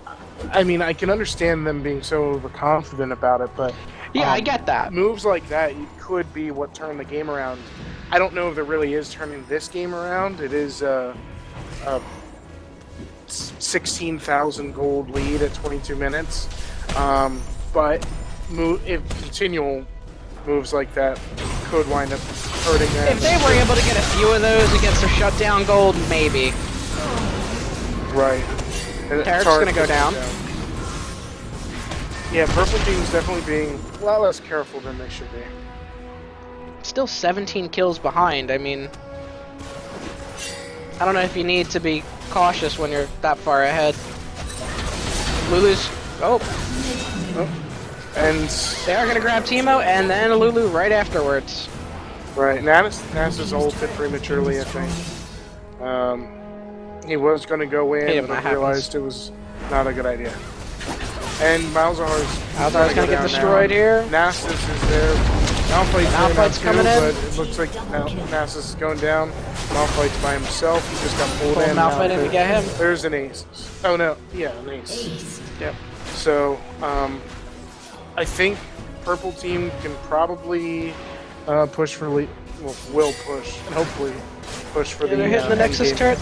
[SPEAKER 2] I mean, I can understand them being so overconfident about it, but
[SPEAKER 1] Yeah, I get that.
[SPEAKER 2] moves like that could be what turn the game around. I don't know if there really is turning this game around. It is a 16,000 gold lead at 22 minutes, but if continual moves like that could wind up hurting them.
[SPEAKER 1] If they were able to get a few of those against a shutdown gold, maybe.
[SPEAKER 2] Right.
[SPEAKER 1] Tarek's gonna go down.
[SPEAKER 2] Yeah, purple team's definitely being a lot less careful than they should be.
[SPEAKER 1] Still 17 kills behind. I mean, I don't know if you need to be cautious when you're that far ahead. Lulu's. Oh,
[SPEAKER 2] And
[SPEAKER 1] they are gonna grab Teemo and then Lulu right afterwards.
[SPEAKER 2] right, Nasus ulted prematurely, I think. He was going to go
[SPEAKER 1] Hate it
[SPEAKER 2] in,
[SPEAKER 1] when
[SPEAKER 2] but
[SPEAKER 1] that
[SPEAKER 2] realized it was not a good idea. And Malzahar's
[SPEAKER 1] gonna get destroyed here.
[SPEAKER 2] Nasus is there. Malphite's
[SPEAKER 1] coming
[SPEAKER 2] too,
[SPEAKER 1] in.
[SPEAKER 2] but it looks like Nasus is going down. Malphite's by himself. He just got pulled
[SPEAKER 1] Pull
[SPEAKER 2] in.
[SPEAKER 1] Malphite in to get him.
[SPEAKER 2] There's an ace. Oh no, yeah, an ace.
[SPEAKER 1] Yep.
[SPEAKER 2] So, I think purple team can probably push for will push and hopefully push for
[SPEAKER 1] Yeah,
[SPEAKER 2] the.
[SPEAKER 1] they're hitting the Nexus
[SPEAKER 2] endgame.
[SPEAKER 1] turret.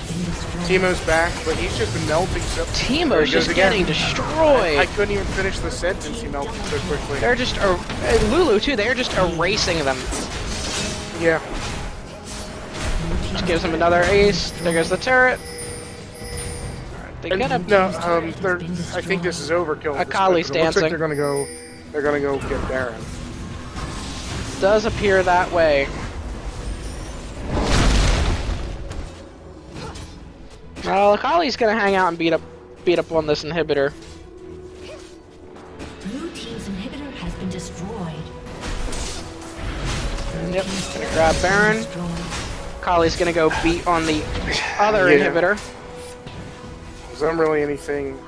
[SPEAKER 2] Teemo's back, but he's just been melting so. There
[SPEAKER 1] Teemo's
[SPEAKER 2] he goes
[SPEAKER 1] just
[SPEAKER 2] again.
[SPEAKER 1] getting destroyed.
[SPEAKER 2] I couldn't even finish the sentence. He melted so quickly.
[SPEAKER 1] They're just and Lulu too. They're just erasing them.
[SPEAKER 2] Yeah.
[SPEAKER 1] Just gives him another ace. There goes the turret. Alright, they
[SPEAKER 2] And
[SPEAKER 1] get him.
[SPEAKER 2] no, I think this is overkill. at this
[SPEAKER 1] Akali's
[SPEAKER 2] point, but it looks like
[SPEAKER 1] dancing.
[SPEAKER 2] they're gonna go get Baron.
[SPEAKER 1] Does appear that way. Well, Akali's gonna hang out and beat up on this inhibitor.
[SPEAKER 3] Blue team's inhibitor has been destroyed.
[SPEAKER 1] Yep, gonna grab Baron.
[SPEAKER 3] Destroyed.
[SPEAKER 1] Akali's gonna go beat on the other
[SPEAKER 2] Yeah.
[SPEAKER 1] inhibitor.
[SPEAKER 2] There's not really anything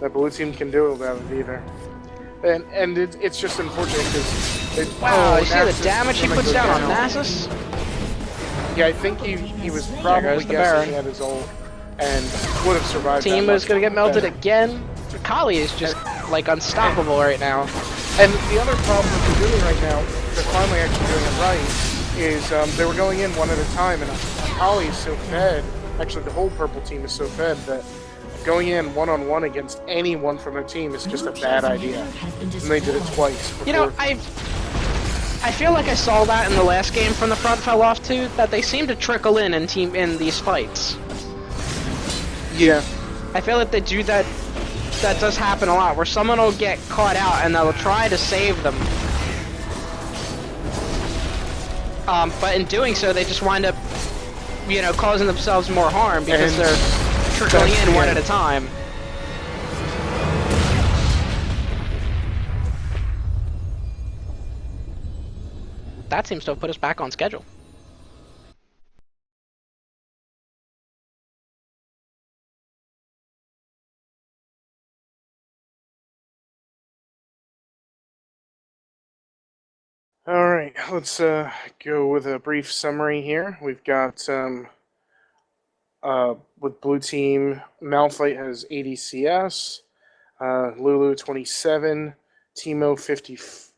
[SPEAKER 2] that blue team can do about it either. And it's just unfortunate because
[SPEAKER 1] Wow, you see the damage he puts down on Nasus?
[SPEAKER 2] Yeah, I think he was
[SPEAKER 1] There
[SPEAKER 2] probably
[SPEAKER 1] goes the
[SPEAKER 2] guessing
[SPEAKER 1] Baron.
[SPEAKER 2] he had his ult and would have survived.
[SPEAKER 1] Team
[SPEAKER 2] that
[SPEAKER 1] is
[SPEAKER 2] much
[SPEAKER 1] gonna get melted
[SPEAKER 2] better.
[SPEAKER 1] again. Akali is just like unstoppable right now.
[SPEAKER 2] And the other problem that they're doing right now, they're finally actually doing it right, is they were going in one at a time, and Akali is so fed. Actually, the whole purple team is so fed that going in one-on-one against anyone from their team is just a bad idea. And they did it twice. Before.
[SPEAKER 1] You know, I feel like I saw that in the last game from the front fell off too, that they seem to trickle in these fights.
[SPEAKER 2] Yeah.
[SPEAKER 1] I feel like they do that. That does happen a lot, where someone will get caught out and they'll try to save them. But in doing so, they just wind up, you know, causing themselves more harm because
[SPEAKER 2] And
[SPEAKER 1] they're trickling
[SPEAKER 2] that's
[SPEAKER 1] in
[SPEAKER 2] the
[SPEAKER 1] one
[SPEAKER 2] end.
[SPEAKER 1] at a time. That seems to have put us back on schedule.
[SPEAKER 2] All right, let's go with a brief summary here. We've got with blue team, Malphite has 80 CS, Lulu 27, Teemo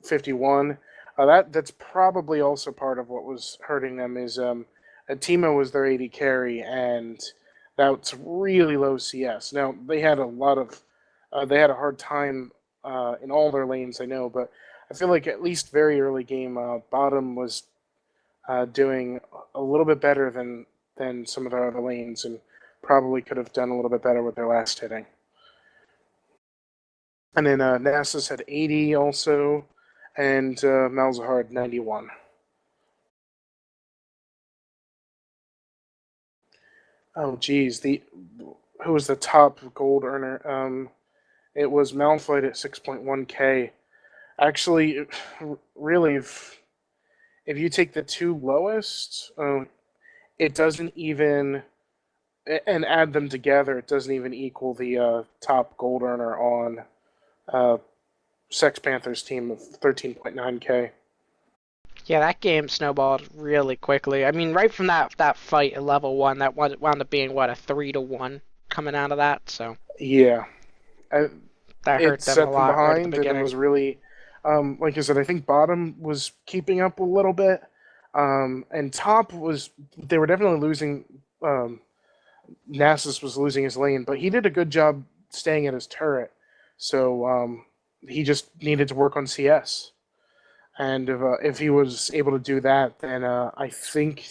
[SPEAKER 2] 51. That's probably also part of what was hurting them is Teemo was their 80 carry, and that's really low CS. Now they had they had a hard time in all their lanes, I know, but I feel like at least very early game, bottom was doing a little bit better than some of their other lanes, and probably could have done a little bit better with their last hitting. And then Nasus had 80 also, and Malzahar had 91. Oh, geez. Who was the top gold earner? It was Malphite at 6.1K. Actually, really, if you take the two lowest, it doesn't even, and add them together, it doesn't even equal the top gold earner on Sex Panthers team of 13.9K.
[SPEAKER 1] Yeah, that game snowballed really quickly. I mean, right from that fight at level 1, that wound up being, what, a 3-1 coming out of that, so
[SPEAKER 2] Yeah.
[SPEAKER 1] that
[SPEAKER 2] It
[SPEAKER 1] hurt them a
[SPEAKER 2] set them
[SPEAKER 1] lot right at the
[SPEAKER 2] behind, and it
[SPEAKER 1] beginning.
[SPEAKER 2] was really, like I said, I think bottom was keeping up a little bit, and top they were definitely losing. Nasus was losing his lane, but he did a good job staying at his turret, so he just needed to work on CS. And if he was able to do that, then I think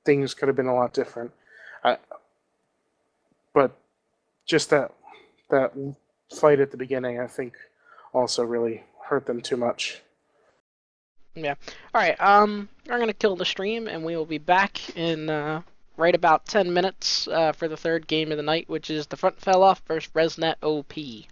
[SPEAKER 2] things could have been a lot different. But just that fight at the beginning, I think, also really hurt them too much.
[SPEAKER 1] Yeah. Alright, we're gonna kill the stream, and we will be back in right about 10 minutes for the third game of the night, which is the Front Fell Off versus ResNet OP.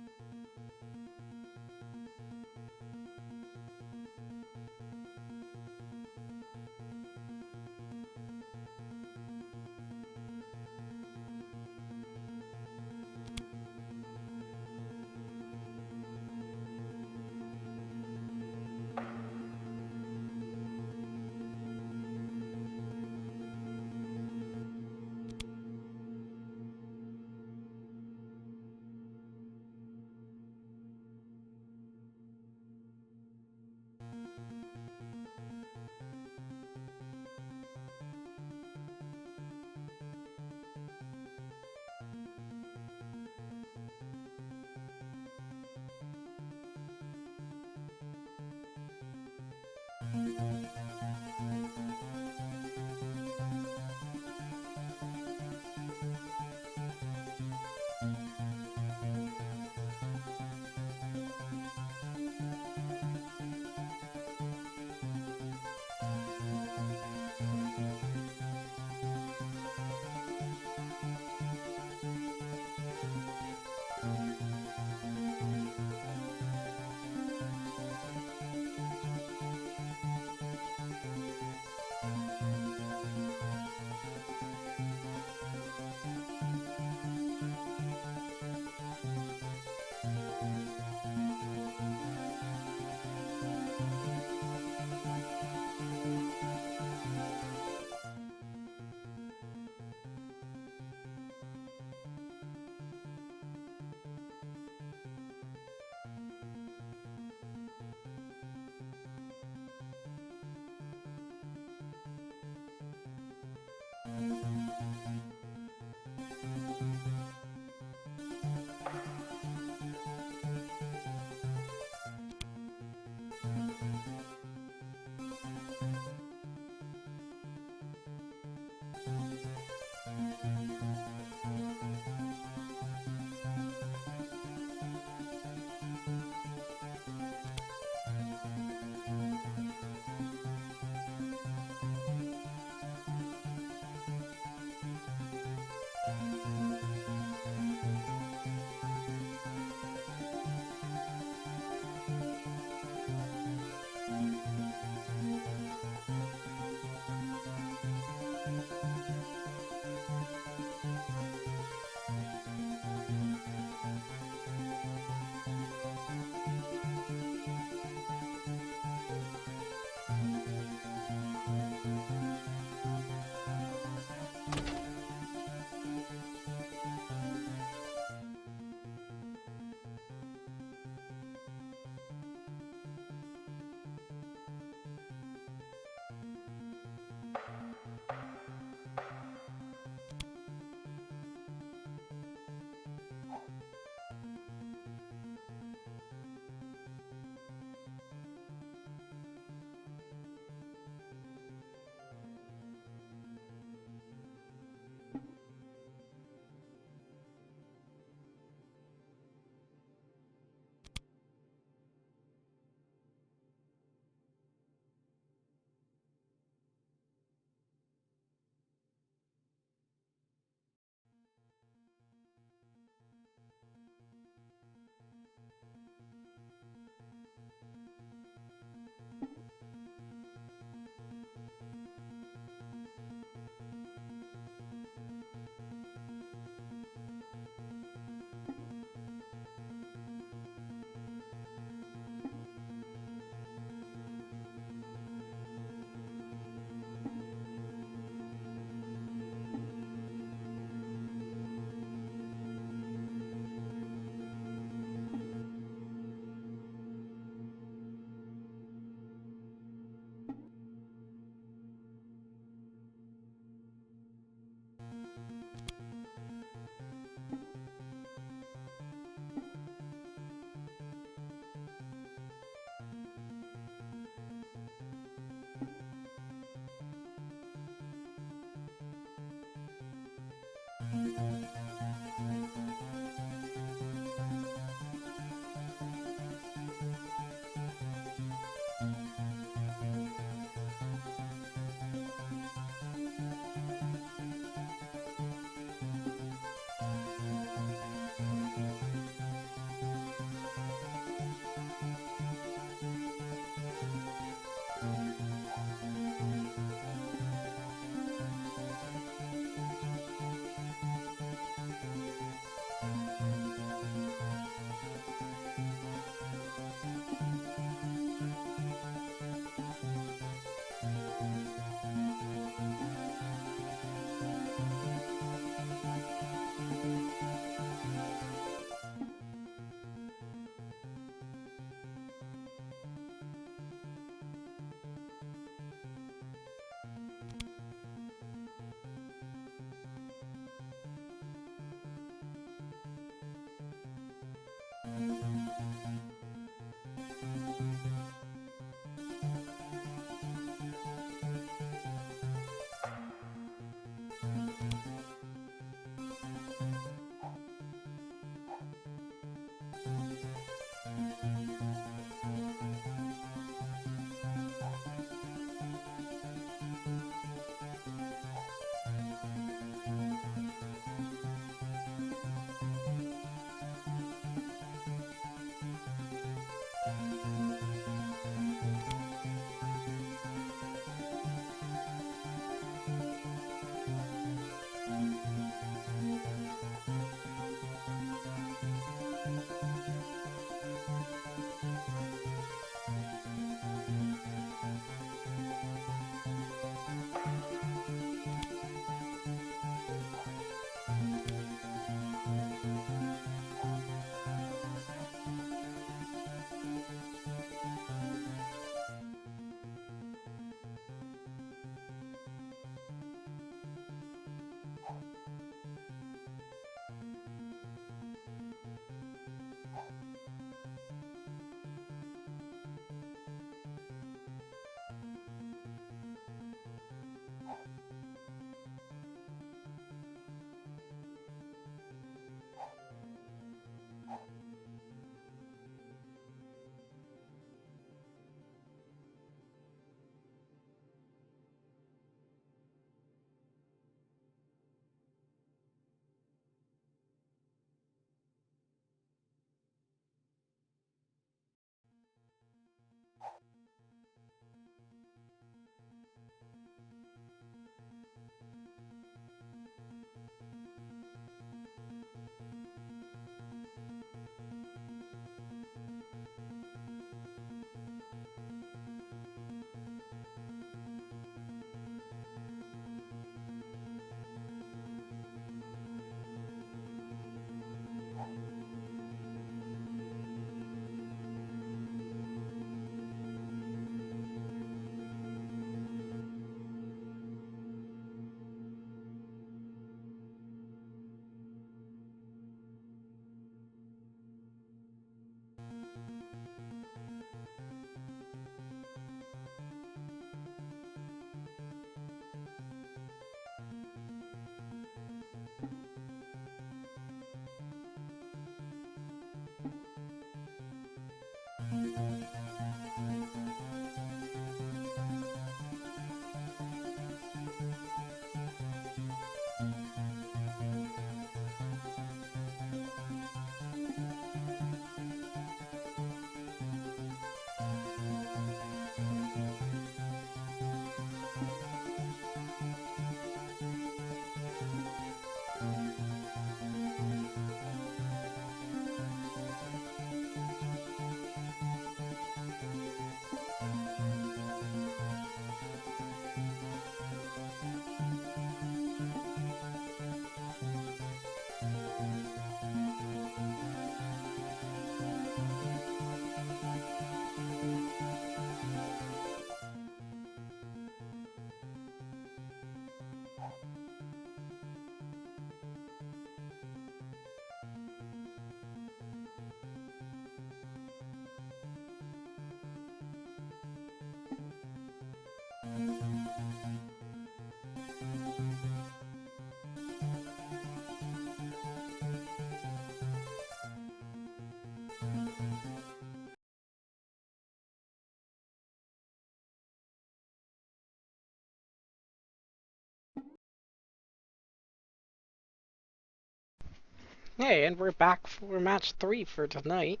[SPEAKER 1] Hey, and we're back for match 3 for tonight.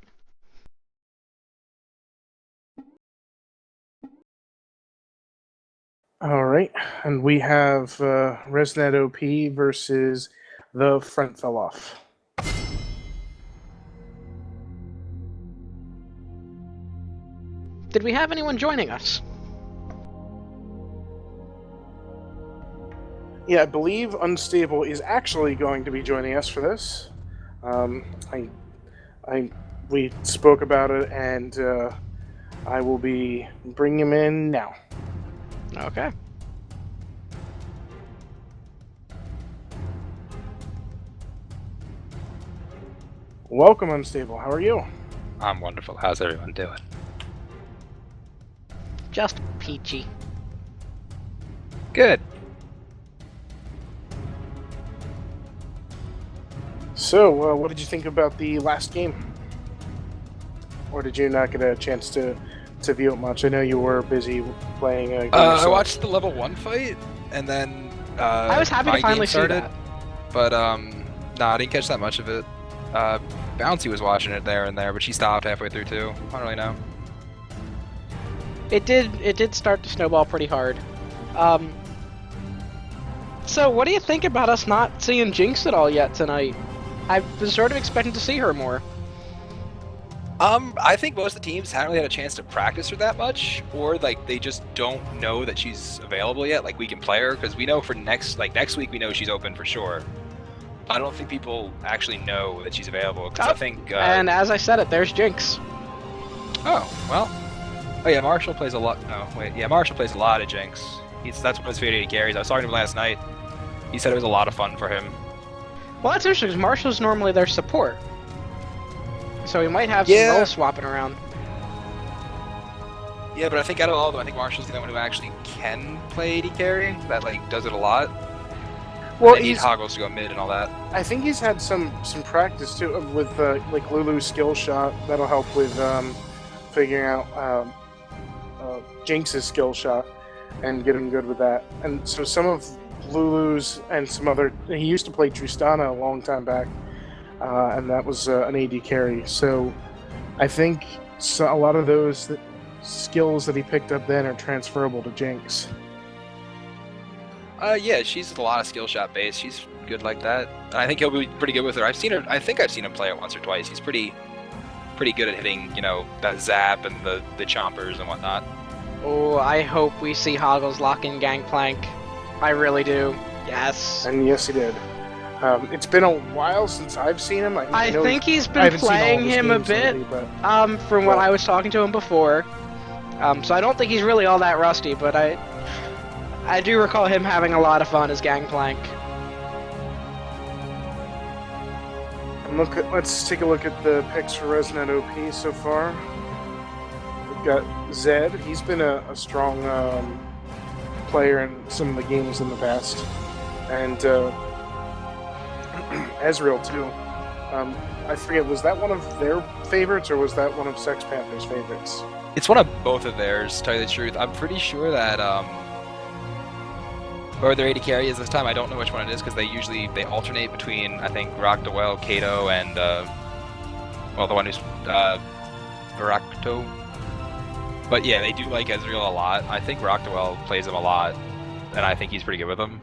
[SPEAKER 2] All right, and we have Resnet OP versus the Front Fell Off.
[SPEAKER 1] Did we have anyone joining us?
[SPEAKER 2] Yeah, I believe Unstable is actually going to be joining us for this. We spoke about it, and I will be bringing him in now.
[SPEAKER 1] Okay.
[SPEAKER 2] Welcome, Unstable. How are you?
[SPEAKER 4] I'm wonderful. How's everyone doing?
[SPEAKER 1] Just peachy.
[SPEAKER 4] Good.
[SPEAKER 2] So, what did you think about the last game? Or did you not get a chance to view it much? I know you were busy playing a game
[SPEAKER 4] I
[SPEAKER 2] yourself.
[SPEAKER 4] watched the level 1 fight, and then
[SPEAKER 1] I was happy
[SPEAKER 4] my
[SPEAKER 1] to finally
[SPEAKER 4] game
[SPEAKER 1] see
[SPEAKER 4] started,
[SPEAKER 1] that.
[SPEAKER 4] but no, I didn't catch that much of it. Bouncy was watching it there and there, but she stopped halfway through too. I don't really know.
[SPEAKER 1] It did start to snowball pretty hard. So what do you think about us not seeing Jinx at all yet tonight? I was sort of expecting to see her more.
[SPEAKER 4] I think most of the teams haven't really had a chance to practice her that much, or like they just don't know that she's available yet. Like we can play her because we know for next week we know she's open for sure. I don't think people actually know that she's available because I think.
[SPEAKER 1] And as I said it, there's Jinx.
[SPEAKER 4] Oh well. Oh yeah, Marshall plays a lot. Oh wait, yeah, Marshall plays a lot of Jinx. That's one of his favorite carries. I was talking to him last night. He said it was a lot of fun for him.
[SPEAKER 1] Well, that's interesting because Marshall's normally their support, so we might have some roles swapping around.
[SPEAKER 4] Yeah, but I think out of all of them, I think Marshall's the only one who actually can play AD carry. That like does it a lot.
[SPEAKER 2] Well,
[SPEAKER 4] and he toggles to go mid and all that.
[SPEAKER 2] I think he's had some practice too with like Lulu's skill shot. That'll help with figuring out Jinx's skill shot and getting good with that. And so some of Lulu's and some other, he used to play Tristana a long time back, and that was an AD carry. So I think a lot of those skills that he picked up then are transferable to Jinx.
[SPEAKER 4] Yeah, she's a lot of skill shot based. She's good like that. And I think he'll be pretty good with her. I think I've seen him play it once or twice. He's pretty good at hitting, that zap and the chompers and whatnot.
[SPEAKER 1] Oh, I hope we see Hoggles lock in Gangplank. I really do. Yes.
[SPEAKER 2] And yes, he did. It's been a while since I've seen him.
[SPEAKER 1] I think he's been playing him a bit, from what I was talking to him before. So I don't think he's really all that rusty, but I do recall him having a lot of fun as Gangplank.
[SPEAKER 2] Let's take a look at the picks for Resonant OP so far. We've got Zed. He's been a strong player in some of the games in the past, and Ezreal too. I forget, was that one of their favorites or was that one of Sex Panther's favorites?
[SPEAKER 4] It's one of both of theirs, to tell you the truth. I'm pretty sure that or their AD carry is this time. I don't know which one it is because they alternate between, I think, Rockdowell, Kato, and the one who's Barakto. But yeah, they do like Ezreal a lot. I think Rockdowell plays him a lot, and I think he's pretty good with him.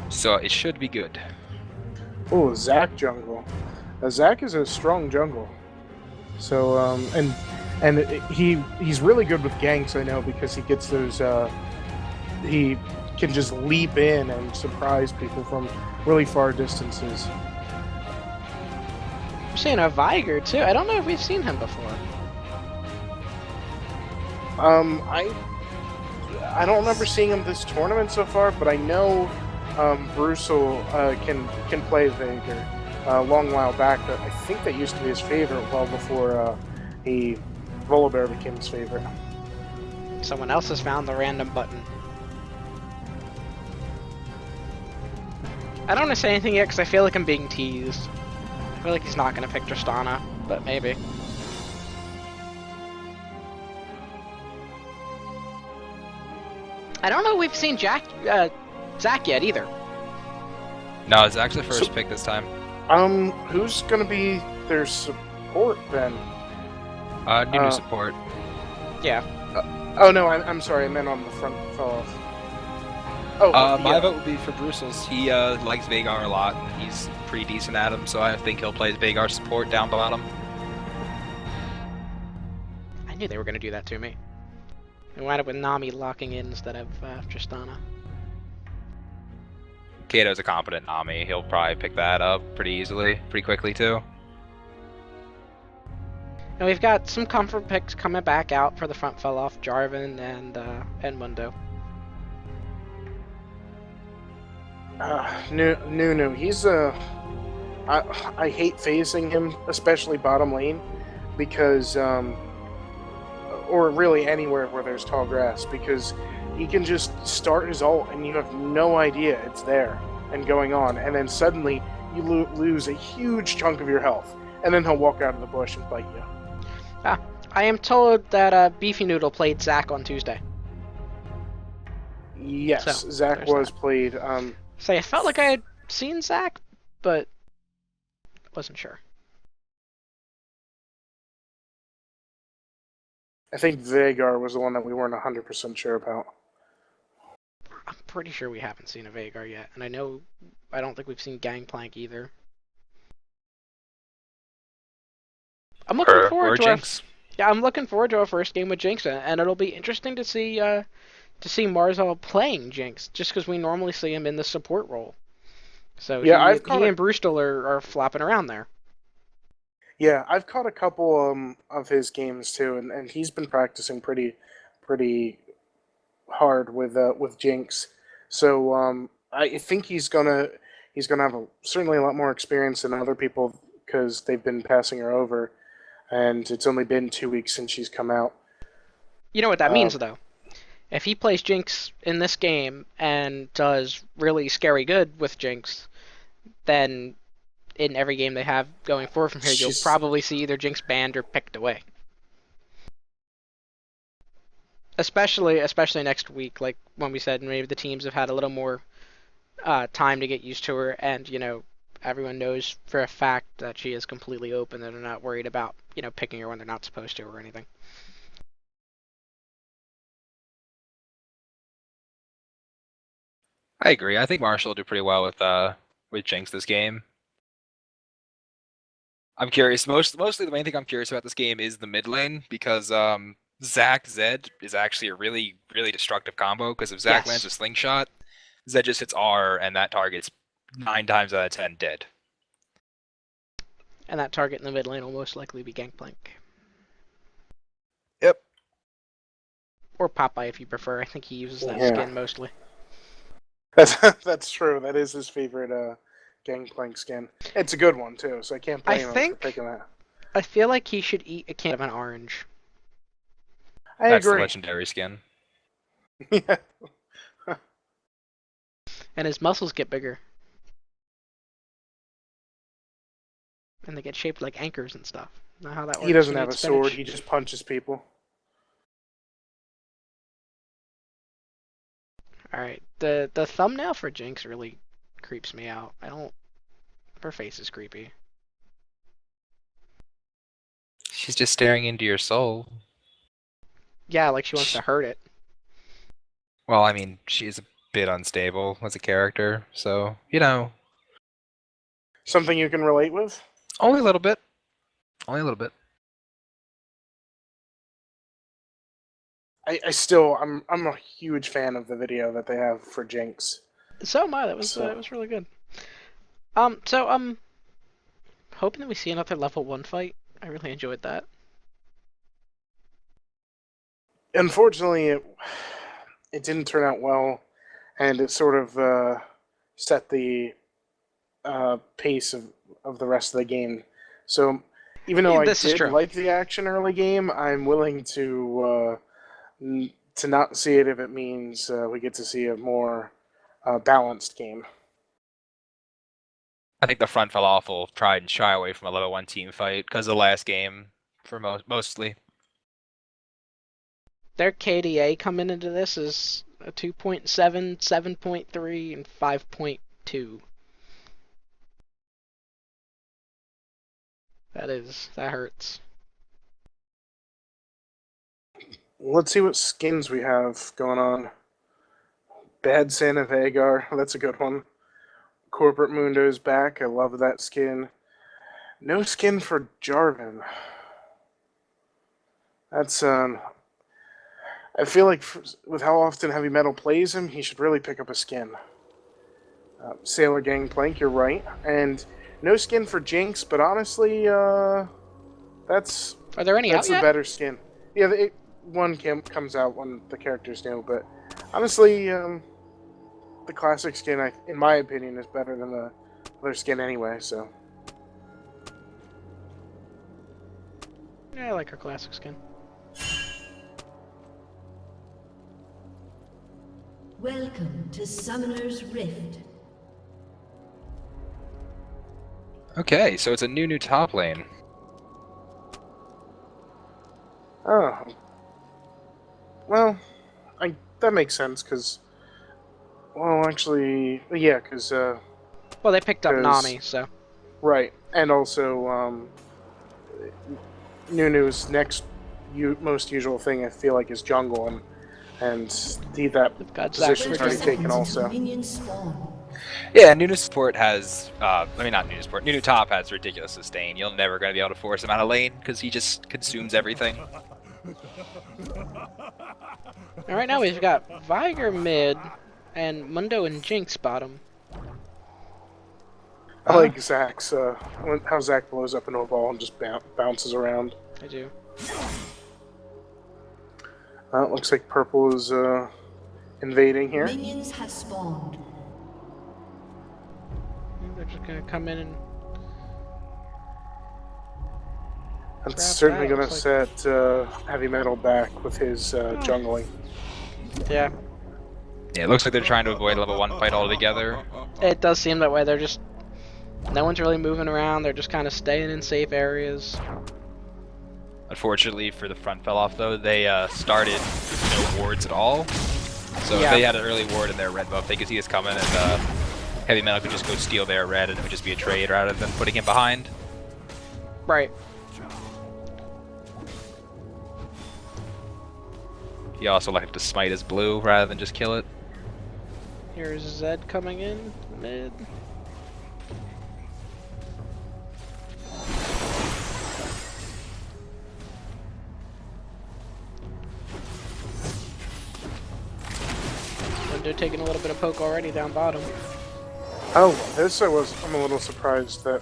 [SPEAKER 4] So it should be good.
[SPEAKER 2] Oh, Zac jungle. Zac is a strong jungle. So and he's really good with ganks, I know, because he gets those. He can just leap in and surprise people from really far distances.
[SPEAKER 1] I'm seeing a Viger too. I don't know if we've seen him before.
[SPEAKER 2] I don't remember seeing him this tournament so far, but I know Brussel can play Vader. A long while back, I think that used to be his favorite well before Volibear became his favorite.
[SPEAKER 1] Someone else has found the random button. I don't want to say anything yet because I feel like I'm being teased. I feel like he's not going to pick Tristana, but maybe. I don't know if we've seen Zac yet either.
[SPEAKER 4] No, Zac's the first pick this time.
[SPEAKER 2] Who's gonna be their support then?
[SPEAKER 4] New support.
[SPEAKER 1] Yeah.
[SPEAKER 2] Oh no, I'm sorry. I meant on the front fell off. Oh,
[SPEAKER 4] My vote would be for Brussels. He likes Vagar a lot, and he's pretty decent at him, so I think he'll play Vagar support down bottom.
[SPEAKER 1] I knew they were going to do that to me. We wound up with Nami locking in instead of Tristana.
[SPEAKER 4] Kato's a competent Nami. He'll probably pick that up pretty easily, pretty quickly too.
[SPEAKER 1] And we've got some comfort picks coming back out for the front fell off, Jarvan and Mundo.
[SPEAKER 2] Nunu. He's I hate facing him, especially bottom lane, because or really anywhere where there's tall grass, because he can just start his ult and you have no idea it's there and going on, and then suddenly you lose a huge chunk of your health, and then he'll walk out of the bush and bite you.
[SPEAKER 1] I am told that Beefy Noodle played Zac on Tuesday.
[SPEAKER 2] Yes,
[SPEAKER 1] So,
[SPEAKER 2] Zac
[SPEAKER 1] there's
[SPEAKER 2] was
[SPEAKER 1] that.
[SPEAKER 2] played.
[SPEAKER 1] So I felt like I had seen Zac, but wasn't sure.
[SPEAKER 2] I think Vagar was the one that we weren't 100% sure about.
[SPEAKER 1] I'm pretty sure we haven't seen a Vagar yet, and I don't think we've seen Gangplank either. I'm looking forward to
[SPEAKER 4] Jinx.
[SPEAKER 1] I'm looking forward to our first game with Jinx, and it'll be interesting to see Marzal playing Jinx, just because we normally see him in the support role. So
[SPEAKER 2] Yeah,
[SPEAKER 1] he and Brewstel are flopping around there.
[SPEAKER 2] Yeah, I've caught a couple of his games too, and he's been practicing pretty hard with Jinx. So I think he's gonna have certainly a lot more experience than other people because they've been passing her over, and it's only been 2 weeks since she's come out.
[SPEAKER 1] You know what that means, though? If he plays Jinx in this game and does really scary good with Jinx, then in every game they have going forward from here, you'll probably see either Jinx banned or picked away. Especially next week, like when we said maybe the teams have had a little more time to get used to her, and everyone knows for a fact that she is completely open and they're not worried about picking her when they're not supposed to or anything.
[SPEAKER 4] I agree. I think Marshall will do pretty well with Jinx this game. I'm curious. Mostly the main thing I'm curious about this game is the mid lane, because Zac Zed is actually a really, really destructive combo, because if Zac lands a slingshot, Zed just hits R and that target's 9 times out of 10 dead.
[SPEAKER 1] And that target in the mid lane will most likely be Gangplank.
[SPEAKER 4] Yep.
[SPEAKER 1] Or Popeye if you prefer. I think he uses that skin mostly.
[SPEAKER 2] That's true. That is his favorite Gangplank skin. It's a good one too, so I can't blame him for picking that.
[SPEAKER 1] I feel like he should eat a can of an orange.
[SPEAKER 4] That's
[SPEAKER 2] agree.
[SPEAKER 4] the legendary skin.
[SPEAKER 2] Yeah.
[SPEAKER 1] And his muscles get bigger. And they get shaped like anchors and stuff. Not how that works.
[SPEAKER 2] He doesn't have a sword, he just punches people.
[SPEAKER 1] Alright, the thumbnail for Jinx really creeps me out. Her face is creepy.
[SPEAKER 4] She's just staring into your soul.
[SPEAKER 1] Yeah, like she wants to hurt it.
[SPEAKER 4] Well, I mean, she's a bit unstable as a character, so,
[SPEAKER 2] Something you can relate with?
[SPEAKER 4] Only a little bit. Only a little bit.
[SPEAKER 2] I'm a huge fan of the video that they have for Jinx.
[SPEAKER 1] So am I. That was really good. So I'm hoping that we see another level 1 fight. I really enjoyed that.
[SPEAKER 2] Unfortunately, it didn't turn out well, and it sort of set the pace of the rest of the game. So even though I did like the action early game, I'm willing to not see it if it means we get to see a more balanced game.
[SPEAKER 4] I think the front fell off will try and shy away from a level 1 team fight because the last game for mostly.
[SPEAKER 1] Their KDA coming into this is a 2.7, 7.3, and 5.2. That hurts.
[SPEAKER 2] Let's see what skins we have going on. Bad Santa Vagar, that's a good one. Corporate Mundo's back, I love that skin. No skin for Jarvan. That's, I feel like with how often Heavy Metal plays him, he should really pick up a skin. Sailor Gangplank, you're right. And no skin for Jinx, but honestly, that's
[SPEAKER 1] Are there any out
[SPEAKER 2] a
[SPEAKER 1] yet?
[SPEAKER 2] better skin. Yeah, one comes out when the character's new, but honestly, the classic skin, in my opinion, is better than the other skin anyway, so.
[SPEAKER 1] Yeah, I like her classic skin.
[SPEAKER 3] Welcome to Summoner's Rift.
[SPEAKER 4] Okay, so it's a new top lane.
[SPEAKER 2] Oh. Well, that makes sense, because... Well, actually, yeah, because...
[SPEAKER 1] Well, they picked up
[SPEAKER 2] 'cause-
[SPEAKER 1] Nami, so.
[SPEAKER 2] Right, and also, Nunu's next most usual thing, I feel like, is jungle, and that
[SPEAKER 1] They've got
[SPEAKER 2] position's
[SPEAKER 1] Zac
[SPEAKER 2] already
[SPEAKER 1] Bridger.
[SPEAKER 2] taken also.
[SPEAKER 3] Minions spawn.
[SPEAKER 4] Yeah, Nunu support has, not Nunu support, Nunu top has ridiculous sustain. You're never going to be able to force him out of lane, because he just consumes everything.
[SPEAKER 1] And right now we've got Viger mid and Mundo and Jinx bottom.
[SPEAKER 2] I like Zach's, how Zach blows up into a ball and just bounces around.
[SPEAKER 1] I do.
[SPEAKER 2] It looks like purple is, invading here.
[SPEAKER 3] Minions have spawned.
[SPEAKER 1] They're just gonna come in and
[SPEAKER 2] That's
[SPEAKER 1] Grab
[SPEAKER 2] certainly
[SPEAKER 1] that,
[SPEAKER 2] going to
[SPEAKER 1] looks
[SPEAKER 2] set Heavy Metal back with his jungling.
[SPEAKER 1] yeah.
[SPEAKER 4] Yeah, it looks like they're trying to avoid a level 1 fight altogether.
[SPEAKER 1] It does seem that way. They're just no one's really moving around. They're just kind of staying in safe areas.
[SPEAKER 4] Unfortunately for the front fell off though, they started with no wards at all. So
[SPEAKER 1] Yeah.
[SPEAKER 4] if they had an early ward in their red buff, they could see us coming and Heavy Metal could just go steal their red and it would just be a trade rather than putting him behind.
[SPEAKER 1] Right.
[SPEAKER 4] He also liked to smite his blue rather than just kill it.
[SPEAKER 1] Here's Zed coming in mid. Mundo taking a little bit of poke already down bottom.
[SPEAKER 2] Oh, I'm a little surprised that...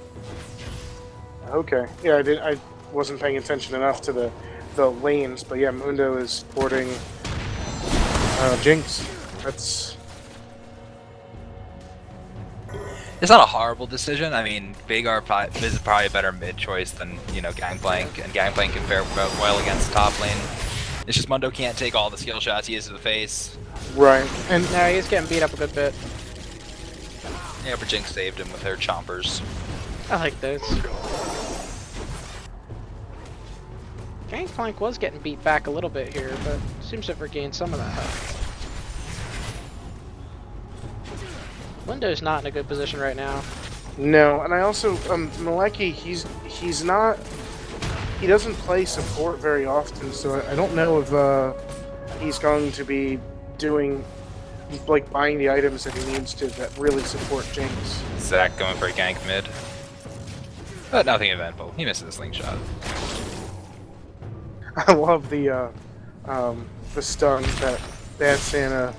[SPEAKER 2] Okay. Yeah, I wasn't paying attention enough to the lanes, but yeah, Mundo is supporting Jinx. That's...
[SPEAKER 4] It's not a horrible decision. I mean, Vagar is probably a better mid choice than, Gangplank, and Gangplank can fare well against top lane. It's just Mundo can't take all the skill shots he is to the face.
[SPEAKER 2] Right. And
[SPEAKER 1] No, he's getting beat up a good bit.
[SPEAKER 4] Yeah, but Jinx saved him with her chompers.
[SPEAKER 1] I like those. Gangplank was getting beat back a little bit here, but seems to have regained some of that health. Mundo's not in a good position right now.
[SPEAKER 2] no, and I also, Malecki, he's not... He doesn't play support very often, so I don't know if he's going to be doing, like, buying the items that he needs to that really support Jinx.
[SPEAKER 4] Zach going for a gank mid. But nothing eventful. He misses a slingshot.
[SPEAKER 2] I love the stun that Bad Santa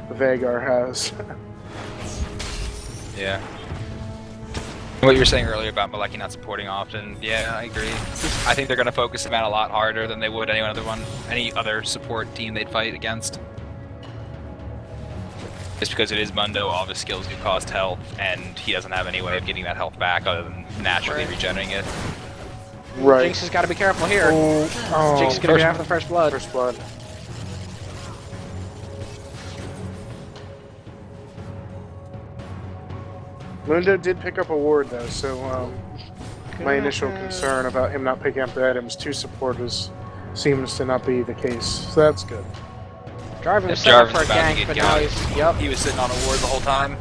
[SPEAKER 2] Vagar has.
[SPEAKER 4] Yeah. What you were saying earlier about Malecki not supporting often, yeah, I agree. I think they're going to focus him out a lot harder than they would any other support team they'd fight against. Just because it is Mundo, all of his skills do cost health, and he doesn't have any way of getting that health back other than naturally regenerating it.
[SPEAKER 2] Right.
[SPEAKER 1] Jinx has got to be careful here.
[SPEAKER 2] Oh,
[SPEAKER 1] Jinx is going to be after the first blood.
[SPEAKER 2] First blood. Mundo did pick up a ward though, so my initial concern about him not picking up the items to support seems to not be the case. So that's good.
[SPEAKER 1] Jarvan was
[SPEAKER 4] Jarvan's
[SPEAKER 1] set up for a
[SPEAKER 4] about to
[SPEAKER 1] gank,
[SPEAKER 4] get
[SPEAKER 1] but
[SPEAKER 4] got.
[SPEAKER 1] now he's... Yup.
[SPEAKER 4] He was sitting on a ward the whole time.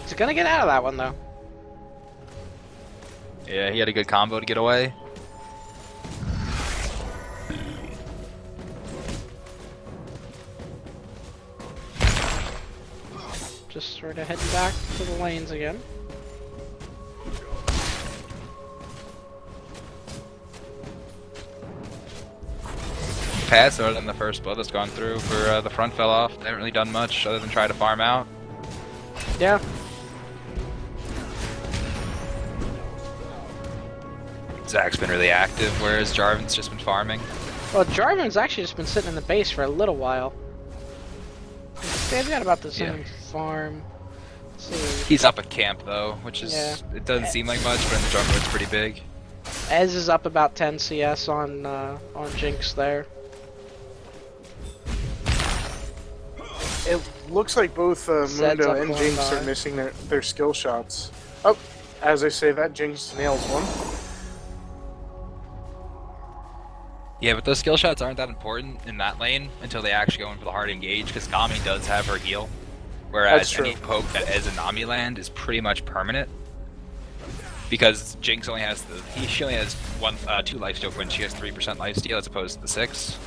[SPEAKER 1] He's going to get out of that one, though.
[SPEAKER 4] Yeah, he had a good combo to get away.
[SPEAKER 1] Just sort of heading back to the lanes again.
[SPEAKER 4] Pass other than the first blood that's gone through for the front fell off. They haven't really done much other than try to farm out.
[SPEAKER 1] Yeah.
[SPEAKER 4] Zach's been really active, whereas Jarvan's just been farming.
[SPEAKER 1] Well, Jarvan's actually just been sitting in the base for a little while. They've got about the same farm. Let's see.
[SPEAKER 4] He's up at camp though, which is it doesn't seem like much, but in the jungle it's pretty big.
[SPEAKER 1] Ez is up about 10 CS on Jinx there.
[SPEAKER 2] It looks like both
[SPEAKER 1] Zed's
[SPEAKER 2] Mundo
[SPEAKER 1] up
[SPEAKER 2] and
[SPEAKER 1] going
[SPEAKER 2] Jinx
[SPEAKER 1] by.
[SPEAKER 2] are missing their skill shots. Oh, as I say that, Jinx nails one.
[SPEAKER 4] Yeah, but those skill shots aren't that important in that lane until they actually go in for the hard engage, because Kami does have her heal. Whereas any poke that Ez and Nami land is pretty much permanent. Because Jinx only has she only has 2 lifesteal when she has 3% lifesteal as opposed to the 6.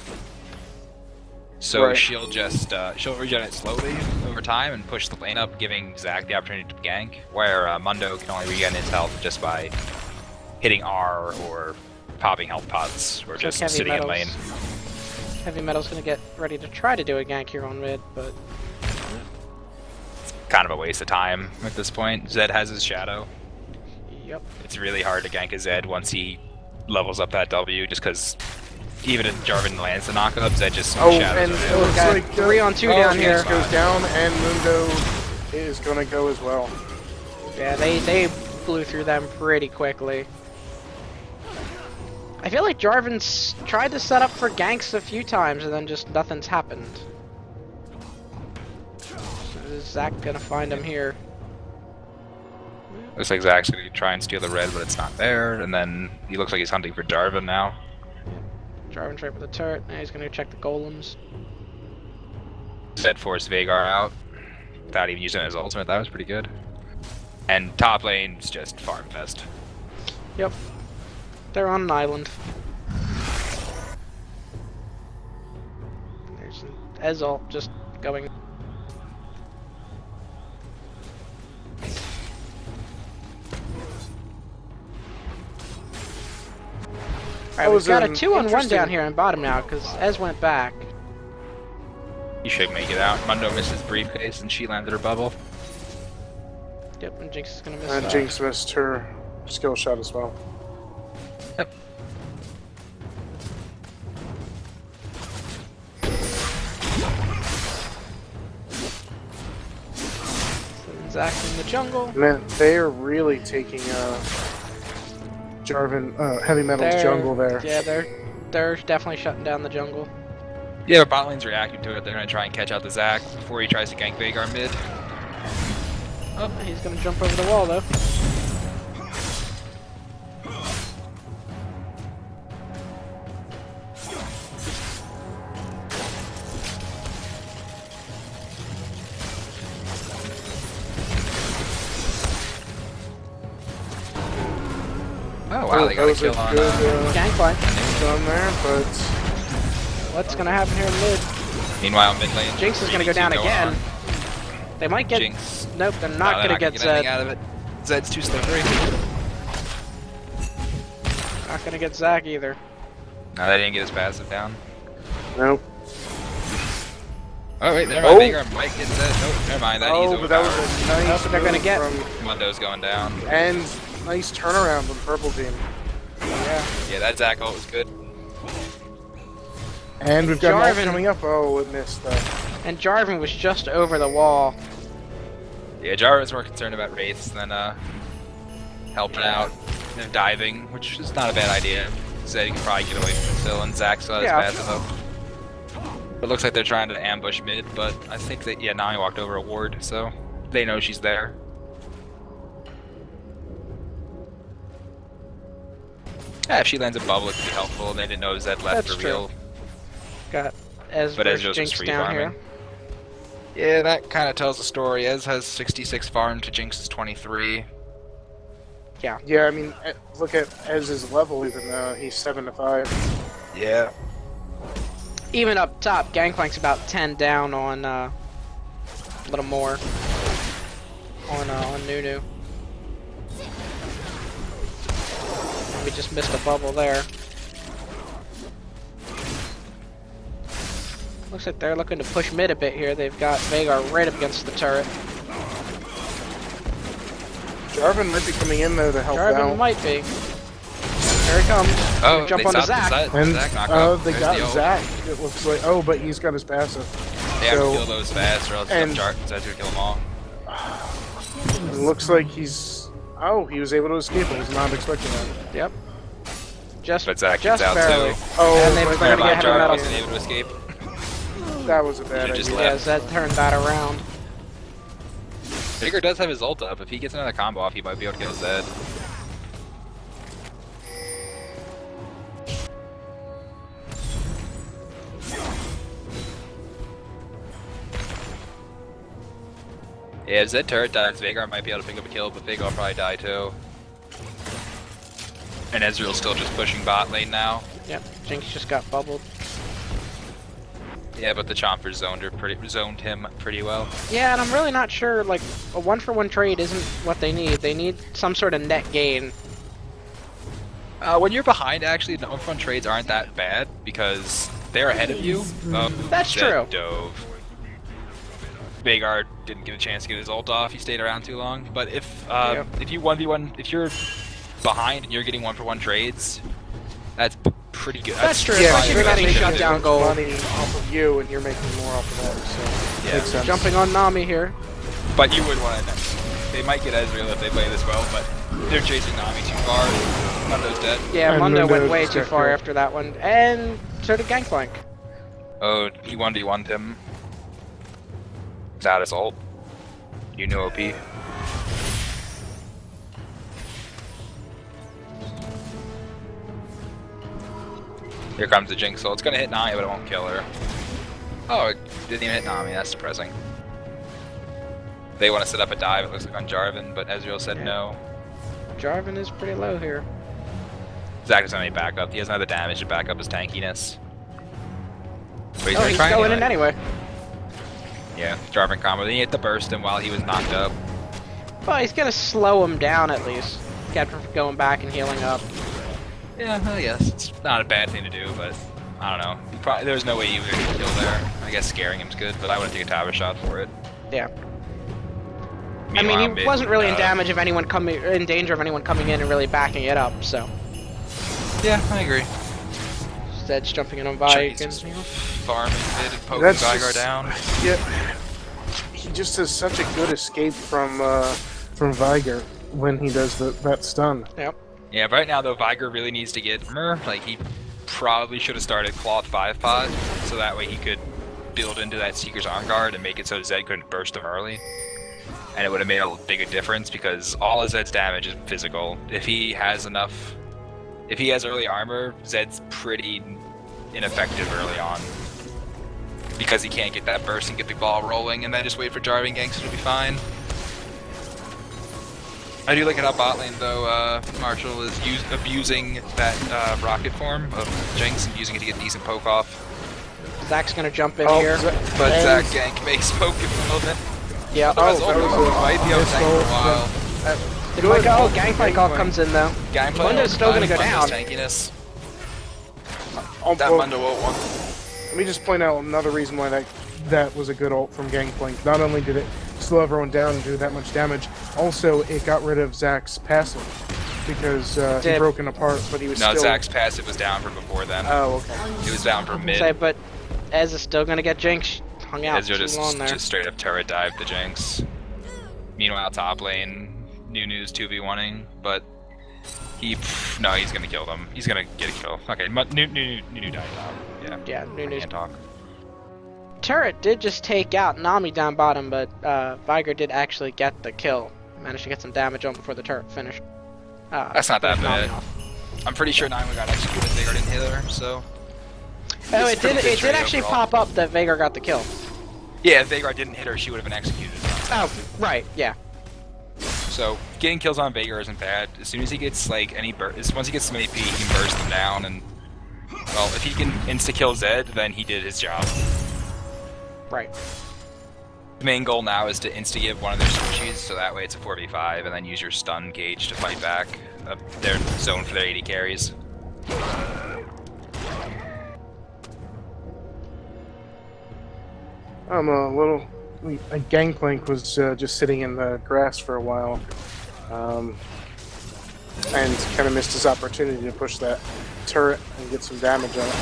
[SPEAKER 4] So she'll just she'll regen it slowly over time and push the lane up, giving Zach the opportunity to gank. Where Mundo can only regen his health just by hitting R or popping health pots or just sitting in lane.
[SPEAKER 1] Heavy Metal's gonna get ready to try to do a gank here on mid, but
[SPEAKER 4] it's kind of a waste of time at this point. Zed has his shadow.
[SPEAKER 1] yep.
[SPEAKER 4] It's really hard to gank a Zed once he levels up that W, just because even if Jarvan lands the knockup, Zed just shadows
[SPEAKER 2] and
[SPEAKER 4] him.
[SPEAKER 2] it looks like
[SPEAKER 1] 3 on 2 down here.
[SPEAKER 2] Jinx goes down, and Mundo is gonna go as well.
[SPEAKER 1] Yeah, they blew through them pretty quickly. I feel like Jarvan's tried to set up for ganks a few times and then just nothing's happened. So is Zach gonna find him here?
[SPEAKER 4] Looks like Zach's gonna try and steal the red, but it's not there. And then he looks like he's hunting for Jarvan now.
[SPEAKER 1] Jarvan's right with the turret. Now he's gonna check the golems.
[SPEAKER 4] Zed forced Veigar out without even using his ultimate. That was pretty good. And top lane's just farm fest.
[SPEAKER 1] Yep. They're on an island. There's an Ezalt just going. Alright, we've got a 2-on-1 down here on bottom now, because Ez went back.
[SPEAKER 4] He should make it out. Mundo missed his briefcase and she landed her bubble.
[SPEAKER 1] Yep, and Jinx is gonna miss
[SPEAKER 2] And
[SPEAKER 1] that.
[SPEAKER 2] Jinx missed her skill shot as well.
[SPEAKER 4] Yep.
[SPEAKER 1] Zach in the jungle.
[SPEAKER 2] Man, they are really taking Jarvan, Heavy Metal's jungle there.
[SPEAKER 1] Yeah, they're definitely shutting down the jungle.
[SPEAKER 4] Yeah, but bot lane's reacting to it. They're gonna try and catch out the Zach before he tries to gank Veigar mid.
[SPEAKER 1] Oh, he's gonna jump over the wall though.
[SPEAKER 4] Oh wow, they got a
[SPEAKER 2] was
[SPEAKER 4] kill on
[SPEAKER 2] good
[SPEAKER 1] Gank line.
[SPEAKER 2] done there, but
[SPEAKER 1] What's gonna happen here in mid?
[SPEAKER 4] Meanwhile, mid lane.
[SPEAKER 1] Jinx is gonna go down again.
[SPEAKER 4] on.
[SPEAKER 1] They might get.
[SPEAKER 4] Jinx.
[SPEAKER 1] Nope, they're
[SPEAKER 4] No,
[SPEAKER 1] not
[SPEAKER 4] they're
[SPEAKER 1] gonna get
[SPEAKER 4] anything
[SPEAKER 1] Zed.
[SPEAKER 4] out of it. Zed's too slippery.
[SPEAKER 1] Not gonna get Zach either.
[SPEAKER 4] No, they didn't get his passive down.
[SPEAKER 2] nope.
[SPEAKER 4] Oh wait, never
[SPEAKER 2] Oh.
[SPEAKER 4] mind. Veigar might get Zed. Nope, never mind. That he's
[SPEAKER 2] Oh, but that was
[SPEAKER 4] overpowered.
[SPEAKER 2] a nice
[SPEAKER 1] That's what they're gonna
[SPEAKER 2] move
[SPEAKER 1] get.
[SPEAKER 2] from-
[SPEAKER 4] Mundo's going down.
[SPEAKER 2] and nice turnaround from Purple Team.
[SPEAKER 1] Yeah.
[SPEAKER 4] Yeah, that Zach ult was good.
[SPEAKER 2] And we've got an ult
[SPEAKER 1] Jarvan.
[SPEAKER 2] coming up. Oh, it missed though.
[SPEAKER 1] And Jarvan was just over the wall.
[SPEAKER 4] Yeah, Jarvan's more concerned about wraiths than helping out and diving, which is not a bad idea. Zed can probably get away from it still, and Zach still has
[SPEAKER 1] Yeah.
[SPEAKER 4] passive up. It looks like they're trying to ambush mid, but I think that Nami walked over a ward, so they know she's there. Yeah, if she lands a bubble, it could be helpful. They didn't know Zed left
[SPEAKER 1] That's
[SPEAKER 4] for
[SPEAKER 1] true.
[SPEAKER 4] real.
[SPEAKER 1] Got Ez
[SPEAKER 4] But Ez
[SPEAKER 1] versus
[SPEAKER 4] was just
[SPEAKER 1] Jinx
[SPEAKER 4] free
[SPEAKER 1] down
[SPEAKER 4] farming.
[SPEAKER 1] here.
[SPEAKER 4] Yeah, that kind of tells the story. Ez has 66 farm to Jinx's 23.
[SPEAKER 2] Yeah, I mean, look at Ez's level. Even he's 7 to 5.
[SPEAKER 4] Yeah.
[SPEAKER 1] Even up top, Gangplank's about 10 down on a little more on Nunu. We just missed a bubble there. Looks like they're looking to push mid a bit here. They've got Veigar right up against the turret.
[SPEAKER 2] Jarvan might be coming in there to help
[SPEAKER 1] Jarvan
[SPEAKER 2] out.
[SPEAKER 1] might be. Here he comes.
[SPEAKER 4] Oh,
[SPEAKER 1] Jump
[SPEAKER 4] they
[SPEAKER 1] onto
[SPEAKER 4] stopped
[SPEAKER 1] Zach.
[SPEAKER 2] And
[SPEAKER 4] Zach knockout.
[SPEAKER 2] they
[SPEAKER 4] There's
[SPEAKER 2] got
[SPEAKER 4] the ult.
[SPEAKER 2] Zach. It looks like. Oh, but he's got his passive.
[SPEAKER 4] They have
[SPEAKER 2] So-
[SPEAKER 4] to kill those fast, or else
[SPEAKER 2] and-
[SPEAKER 4] Zed's gonna kill them all.
[SPEAKER 2] It looks like he's. Oh, he was able to escape. I was not expecting that.
[SPEAKER 1] Yep. Just
[SPEAKER 4] But Zach
[SPEAKER 1] just
[SPEAKER 4] gets out
[SPEAKER 1] barely.
[SPEAKER 4] too.
[SPEAKER 2] Oh,
[SPEAKER 1] And they
[SPEAKER 2] my
[SPEAKER 1] were
[SPEAKER 2] bad.
[SPEAKER 1] gonna get heavy metal.
[SPEAKER 4] wasn't able to escape.
[SPEAKER 2] That was a bad
[SPEAKER 4] Should've just
[SPEAKER 2] idea.
[SPEAKER 1] Yeah, Zed turned that around.
[SPEAKER 4] Vigor does have his ult up. If he gets another combo off, he might be able to kill Zed. Yeah, if Zed turret dies, Veigar might be able to pick up a kill, but Veigar will probably die too. And Ezreal's still just pushing bot lane now.
[SPEAKER 1] Yep, Jinx just got bubbled.
[SPEAKER 4] Yeah, but the Chompers zoned him pretty well.
[SPEAKER 1] Yeah, and I'm really not sure, like, a one-for-one trade isn't what they need. They need some sort of net gain.
[SPEAKER 4] When you're behind, actually, the upfront trades aren't that bad because they're ahead of you.
[SPEAKER 1] That's
[SPEAKER 4] Zed
[SPEAKER 1] true.
[SPEAKER 4] Dove. Veigar didn't get a chance to get his ult off. He stayed around too long. But if you 1v1, if you're behind and you're getting one-for-one trades, that's pretty good.
[SPEAKER 1] That's true,
[SPEAKER 2] Yeah,
[SPEAKER 1] especially if
[SPEAKER 2] you're
[SPEAKER 1] you're
[SPEAKER 2] not
[SPEAKER 1] getting
[SPEAKER 2] making
[SPEAKER 1] shut
[SPEAKER 2] as
[SPEAKER 1] down
[SPEAKER 2] much
[SPEAKER 1] gold.
[SPEAKER 2] money off of you, and you're making more off of that. So
[SPEAKER 4] Yeah.
[SPEAKER 2] makes sense.
[SPEAKER 1] Jumping on Nami here.
[SPEAKER 4] But you would want to. They might get Ezreal if they play this well, but they're chasing Nami too far. Mundo's dead.
[SPEAKER 1] Yeah,
[SPEAKER 2] And
[SPEAKER 1] Mundo went
[SPEAKER 2] Mundo
[SPEAKER 1] way
[SPEAKER 2] just
[SPEAKER 1] too
[SPEAKER 2] got
[SPEAKER 1] far
[SPEAKER 2] killed.
[SPEAKER 1] after that one. And so did Gangplank.
[SPEAKER 4] Oh, he 1v1'd him. Without his ult. You knew OP. Here comes the Jinx, so it's gonna hit Nami, but it won't kill her. Oh, it didn't even hit Nami, that's surprising. They want to set up a dive, it looks like on Jarvan, but Ezreal said
[SPEAKER 1] Yeah.
[SPEAKER 4] no.
[SPEAKER 1] Jarvan is pretty low here.
[SPEAKER 4] Zach doesn't have any backup, he doesn't have the damage to back up his tankiness. But
[SPEAKER 1] Oh,
[SPEAKER 4] gonna
[SPEAKER 1] he's
[SPEAKER 4] try
[SPEAKER 1] going in
[SPEAKER 4] anyway.
[SPEAKER 1] anyway.
[SPEAKER 4] Yeah, Jarvan combo, then he hit the burst him while he was knocked up.
[SPEAKER 1] Well, he's gonna slow him down at least. Kept him from going back and healing up.
[SPEAKER 4] Yeah, I guess it's not a bad thing to do, but I don't know. There's no way you would get a kill there. I guess scaring him's good, but I wouldn't take a tower shot for it.
[SPEAKER 1] Yeah. I
[SPEAKER 4] Meanwhile,
[SPEAKER 1] mean, he
[SPEAKER 4] mid,
[SPEAKER 1] wasn't really in danger of anyone coming in and really backing it up, so.
[SPEAKER 4] Yeah, I agree.
[SPEAKER 1] Zed's jumping in on Vike
[SPEAKER 4] Just
[SPEAKER 1] and
[SPEAKER 4] farming mid and poking
[SPEAKER 2] That's
[SPEAKER 4] Veigar
[SPEAKER 2] just-
[SPEAKER 4] down.
[SPEAKER 2] Yeah, he just has such a good escape from Viger when he does that stun.
[SPEAKER 4] Yeah, but right now though, Veigar really needs to get armor. Like he probably should have started Cloth 5 pod, so that way he could build into that Seeker's Arm Guard and make it so Zed couldn't burst him early. And it would have made a bigger difference because all of Zed's damage is physical. If he has early armor, Zed's pretty ineffective early on. Because he can't get that burst and get the ball rolling and then just wait for Jarvan ganks, it'll be fine. I do like it how bot lane though, Marshall is abusing that rocket form of Jinx and using it to get decent poke off.
[SPEAKER 1] Zach's gonna jump in
[SPEAKER 2] Oh,
[SPEAKER 1] here.
[SPEAKER 4] But
[SPEAKER 2] and-
[SPEAKER 4] Zach gank makes poke irrelevant.
[SPEAKER 1] Yeah.
[SPEAKER 4] Otherwise,
[SPEAKER 2] that was
[SPEAKER 4] Ultimate
[SPEAKER 2] a
[SPEAKER 4] might be able to tank for a while.
[SPEAKER 1] It might go. Oh, Gangplank all comes in though.
[SPEAKER 4] Gameplay
[SPEAKER 1] Mundo's still gonna go
[SPEAKER 4] Mundo's
[SPEAKER 1] down.
[SPEAKER 4] tankiness.
[SPEAKER 2] Oh,
[SPEAKER 4] That
[SPEAKER 2] well,
[SPEAKER 4] Mundo ult one.
[SPEAKER 2] let me just point out another reason why that was a good ult from Gangplank. Not only did it slow everyone down and do that much damage, also it got rid of Zach's passive because he
[SPEAKER 1] Did.
[SPEAKER 2] broken apart, but he was
[SPEAKER 4] No,
[SPEAKER 2] still.
[SPEAKER 4] Zach's passive was down from before then.
[SPEAKER 2] Oh, okay.
[SPEAKER 4] It was down from mid.
[SPEAKER 1] Say, but Ez is still gonna get Jinx. Hung out
[SPEAKER 4] Ezreal
[SPEAKER 1] too long there.
[SPEAKER 4] just straight up turret dive the Jinx. Meanwhile, top lane, Nunu's 2v1ing, but he's gonna kill them. He's gonna get a kill. Okay, Nunu died out. Yeah.
[SPEAKER 1] Yeah,
[SPEAKER 4] I
[SPEAKER 1] Nunu's
[SPEAKER 4] can't talk.
[SPEAKER 1] turret did just take out Nami down bottom, but Viger did actually get the kill. Managed to get some damage on before the turret finished.
[SPEAKER 4] That's not that
[SPEAKER 1] finished Nami
[SPEAKER 4] bad.
[SPEAKER 1] off.
[SPEAKER 4] I'm pretty sure Nine got executed. Veigar didn't hit her, so.
[SPEAKER 1] Oh,
[SPEAKER 4] It's
[SPEAKER 1] it
[SPEAKER 4] pretty
[SPEAKER 1] did.
[SPEAKER 4] good
[SPEAKER 1] It
[SPEAKER 4] trade
[SPEAKER 1] did actually
[SPEAKER 4] overall.
[SPEAKER 1] pop up that Veigar got the kill.
[SPEAKER 4] Yeah, if Veigar didn't hit her, she would have been executed.
[SPEAKER 1] Oh, right. Yeah.
[SPEAKER 4] So getting kills on Veigar isn't bad. As soon as he gets like once he gets some AP, he can burst them down, and well, if he can insta-kill Zed, then he did his job.
[SPEAKER 1] Right.
[SPEAKER 4] The main goal now is to insta-give one of their switchies, so that way it's a 4v5, and then use your stun gauge to fight back their zone for their 80 carries.
[SPEAKER 2] I'm a little. Gangplank was just sitting in the grass for a while, and kind of missed his opportunity to push that turret and get some damage on it.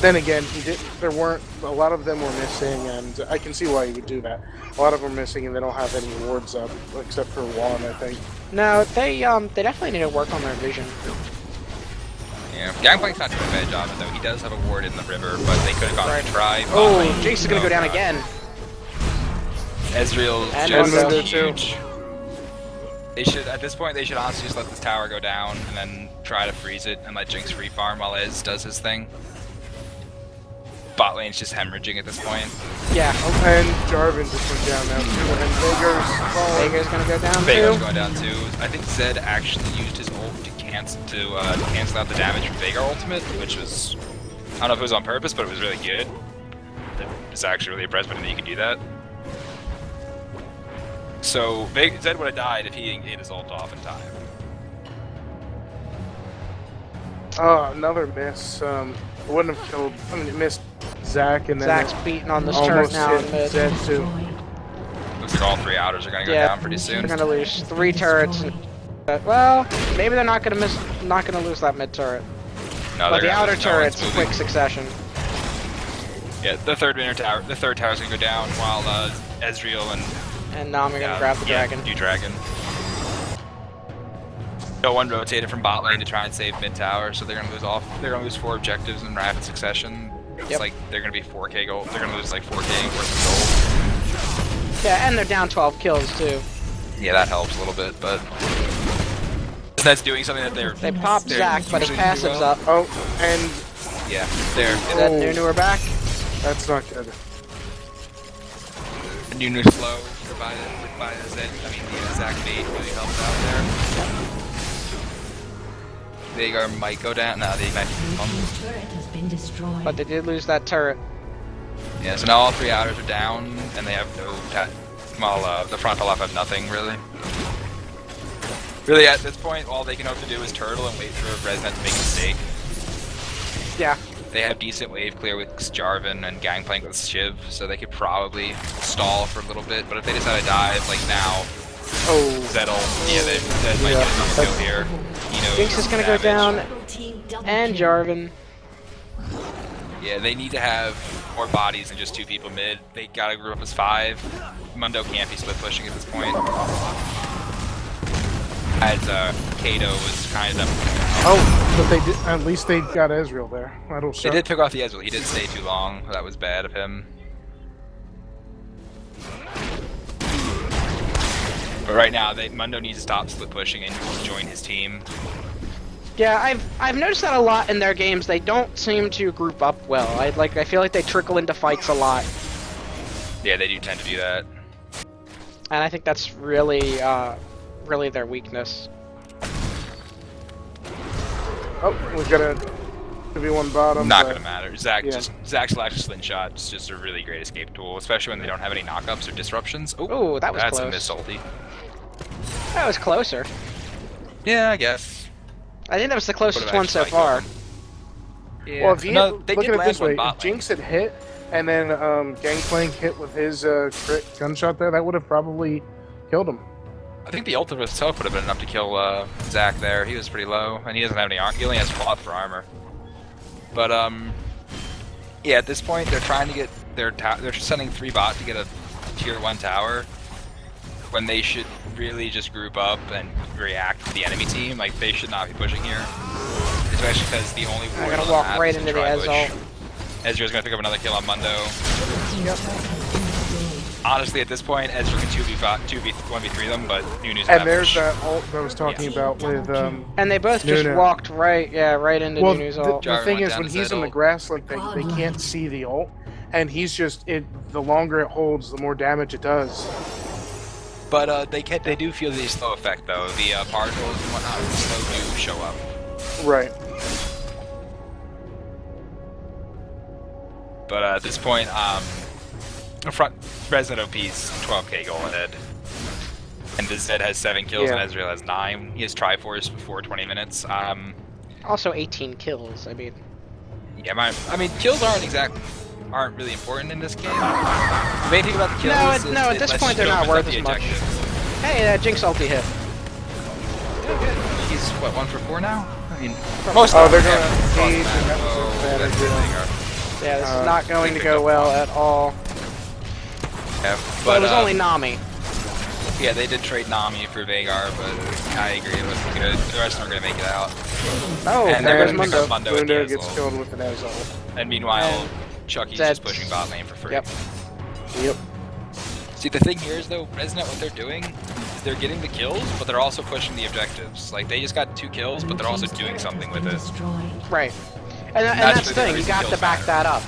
[SPEAKER 2] Then again, he did. There weren't a lot of them were missing, and I can see why he would do that. A lot of them are missing, and they don't have any wards up except for one, I think.
[SPEAKER 1] No, they definitely need to work on their vision.
[SPEAKER 4] Yeah, Gangplank's not doing a bad job, though. He does have a ward in the river, but they could have gone to try.
[SPEAKER 1] Oh, Jinx is gonna go down again.
[SPEAKER 4] Ezreal
[SPEAKER 1] And
[SPEAKER 4] just
[SPEAKER 2] Mundo
[SPEAKER 4] huge. They should, at this point, they should honestly just let this tower go down and then try to freeze it and let Jinx free farm while Ez does his thing. Bot lane's just hemorrhaging at this point.
[SPEAKER 1] Yeah.
[SPEAKER 2] Oh, and Jarvan just went down now too, and
[SPEAKER 1] Veigar's gonna go down
[SPEAKER 4] Veigar's
[SPEAKER 1] too.
[SPEAKER 4] going down too. I think Zed actually used his ult to cancel out the damage from Veigar ultimate, which was, I don't know if it was on purpose, but it was really good. It's actually really impressed by that you could do that. So Zed would have died if he didn't get his ult off in time.
[SPEAKER 2] Oh, another miss. Wouldn't have killed. I mean, it missed Zach, and then
[SPEAKER 1] Zach's beating on this turret
[SPEAKER 2] almost
[SPEAKER 1] now in
[SPEAKER 2] hit
[SPEAKER 1] mid.
[SPEAKER 2] Zed too.
[SPEAKER 4] Looks like all 3 outers are gonna go
[SPEAKER 1] Yeah,
[SPEAKER 4] down pretty soon.
[SPEAKER 1] They're gonna lose 3 turrets. Well, maybe they're not gonna lose that mid turret.
[SPEAKER 4] No,
[SPEAKER 1] But
[SPEAKER 4] they're
[SPEAKER 1] the
[SPEAKER 4] gonna
[SPEAKER 1] outer
[SPEAKER 4] lose. No one's
[SPEAKER 1] turret's
[SPEAKER 4] moving.
[SPEAKER 1] quick succession.
[SPEAKER 4] Yeah, the third tower's gonna go down while Ezreal
[SPEAKER 1] And now I'm gonna grab the dragon.
[SPEAKER 4] Do dragon. No one rotated from bot lane to try and save mid tower, so they're gonna lose 4 objectives in rapid succession. It's
[SPEAKER 1] Yep.
[SPEAKER 4] like they're gonna be 4k gold. They're gonna lose like 4k worth
[SPEAKER 1] Yeah, and they're down 12 kills too.
[SPEAKER 4] of gold. Yeah, that helps a little bit, but that's doing something that
[SPEAKER 1] They popped
[SPEAKER 4] they're
[SPEAKER 1] Zach, but his
[SPEAKER 4] usually do
[SPEAKER 1] passive's
[SPEAKER 4] well.
[SPEAKER 1] up.
[SPEAKER 2] Oh, and
[SPEAKER 4] Yeah, they're
[SPEAKER 1] Is that
[SPEAKER 2] Oh.
[SPEAKER 1] Nunu are back?
[SPEAKER 2] that's not good.
[SPEAKER 4] Nunu's slow by the Zed. I mean, the Zach bait really helped out there. Veigar might go down. No, they might.
[SPEAKER 3] Team's turret has been destroyed.
[SPEAKER 1] But they did lose that turret.
[SPEAKER 4] Yeah, so now all 3 outers are down, and they have no. The frontal left have nothing really. Really, at this point, all they can hope to do is turtle and wait for Resnet to make a mistake.
[SPEAKER 1] Yeah.
[SPEAKER 4] They have decent wave clear with Jarvan and Gangplank with Shiv, so they could probably stall for a little bit. But if they decide to dive, like now,
[SPEAKER 2] Oh,
[SPEAKER 4] Zed might get another kill here. He knows
[SPEAKER 1] Jinx is gonna go
[SPEAKER 4] damage.
[SPEAKER 1] down,
[SPEAKER 3] Double team double
[SPEAKER 1] and
[SPEAKER 3] kill.
[SPEAKER 1] Jarvan.
[SPEAKER 4] Yeah, they need to have more bodies than just 2 people mid. They gotta group up as 5. Mundo can't be split pushing at this point. As Kato was kind of.
[SPEAKER 2] oh, but they did. At least they got Ezreal there. That'll
[SPEAKER 4] They
[SPEAKER 2] show.
[SPEAKER 4] did pick off the Ezreal. He did stay too long. That was bad of him. But right now, Mundo needs to stop split pushing and join his team.
[SPEAKER 1] Yeah, I've noticed that a lot in their games. They don't seem to group up well. I feel like they trickle into fights a lot,
[SPEAKER 4] Yeah, they do tend to do that.
[SPEAKER 1] and I think that's really really their weakness.
[SPEAKER 2] Oh, we got a 2v1 bottom.
[SPEAKER 4] Not
[SPEAKER 2] but-
[SPEAKER 4] gonna matter. Zach's
[SPEAKER 2] yeah.
[SPEAKER 4] Slash Slingshot is just a really great escape tool, especially when they don't have any knockups or disruptions.
[SPEAKER 1] Ooh, that was
[SPEAKER 4] that's
[SPEAKER 1] close.
[SPEAKER 4] a miss ulti.
[SPEAKER 1] That was closer.
[SPEAKER 4] Yeah, I guess.
[SPEAKER 1] I think that was the closest
[SPEAKER 4] Would've
[SPEAKER 1] one so
[SPEAKER 4] actually
[SPEAKER 1] far.
[SPEAKER 4] liked Yeah.
[SPEAKER 2] Well, if he
[SPEAKER 4] No, they
[SPEAKER 2] look
[SPEAKER 4] did
[SPEAKER 2] at it
[SPEAKER 4] land
[SPEAKER 2] this way,
[SPEAKER 4] one bot
[SPEAKER 2] if
[SPEAKER 4] lane.
[SPEAKER 2] Jinx had hit, and then Gangplank hit with his crit gunshot there, that would have probably killed him.
[SPEAKER 4] I think the ultimate itself would have been enough to kill Zach there. He was pretty low, and he doesn't have any armor. He only has cloth for armor. But yeah, at this point they're trying to get they're sending 3 bot to get a tier 1 tower, when they should really just group up and react to the enemy team. Like they should not be pushing here, especially because the only
[SPEAKER 1] I'm
[SPEAKER 4] ward
[SPEAKER 1] gonna
[SPEAKER 4] on the
[SPEAKER 1] walk
[SPEAKER 4] map
[SPEAKER 1] right
[SPEAKER 4] is
[SPEAKER 1] into the
[SPEAKER 4] Tri-Bush.
[SPEAKER 1] Ezreal.
[SPEAKER 4] Ezreal's gonna pick up another kill on Mundo.
[SPEAKER 3] Team's turret has been destroyed.
[SPEAKER 4] Honestly, at this point, Ezreal can 1v3 them, but Nunu's
[SPEAKER 2] And
[SPEAKER 4] gonna
[SPEAKER 2] there's
[SPEAKER 4] push.
[SPEAKER 2] that ult that I was talking about with
[SPEAKER 1] And they both just
[SPEAKER 2] Nunu.
[SPEAKER 1] walked right into
[SPEAKER 2] well,
[SPEAKER 1] Nunu's
[SPEAKER 2] the,
[SPEAKER 1] ult.
[SPEAKER 2] the
[SPEAKER 4] Jarvan
[SPEAKER 2] thing
[SPEAKER 4] went
[SPEAKER 2] is
[SPEAKER 4] down
[SPEAKER 2] when
[SPEAKER 4] to
[SPEAKER 2] he's
[SPEAKER 4] Zed
[SPEAKER 2] in the
[SPEAKER 4] ult.
[SPEAKER 2] grass like they can't see the ult, and he's just the longer it holds, the more damage it does.
[SPEAKER 4] But they do feel the slow effect though. The particles and whatnot, the slow do show up.
[SPEAKER 2] Right.
[SPEAKER 4] But at this point, front Resident OP's 12k goal ahead. And the Zed has 7 kills and Ezreal has 9. He has Triforce before 20 minutes.
[SPEAKER 1] Also 18 kills. I mean,
[SPEAKER 4] yeah, kills aren't really important in this game. The main thing about the kills
[SPEAKER 1] no, at this point they're not worth as much. Hey, Jinx ulti hit.
[SPEAKER 4] Yeah, good. He's what, 1 for 4 now? I mean,
[SPEAKER 2] most they're going to engage, and that was advantage.
[SPEAKER 1] Yeah, this is not going to go well at all.
[SPEAKER 4] Yeah,
[SPEAKER 1] but it was only Nami.
[SPEAKER 4] Yeah, they did trade Nami for Veigar, but I agree it wasn't good. The rest aren't going to make it out.
[SPEAKER 2] Oh,
[SPEAKER 4] and
[SPEAKER 2] there's
[SPEAKER 4] Mundo.
[SPEAKER 2] Mundo gets killed with an Ezreal.
[SPEAKER 4] And meanwhile, Chucky's just pushing bot lane for free.
[SPEAKER 1] Yep.
[SPEAKER 4] See, the thing here is though, Resnet, what they're doing is they're getting the kills, but they're also pushing the objectives. Like, they just got 2 kills, but they're also doing something with it.
[SPEAKER 1] Right. And that's the thing, you got to back that up.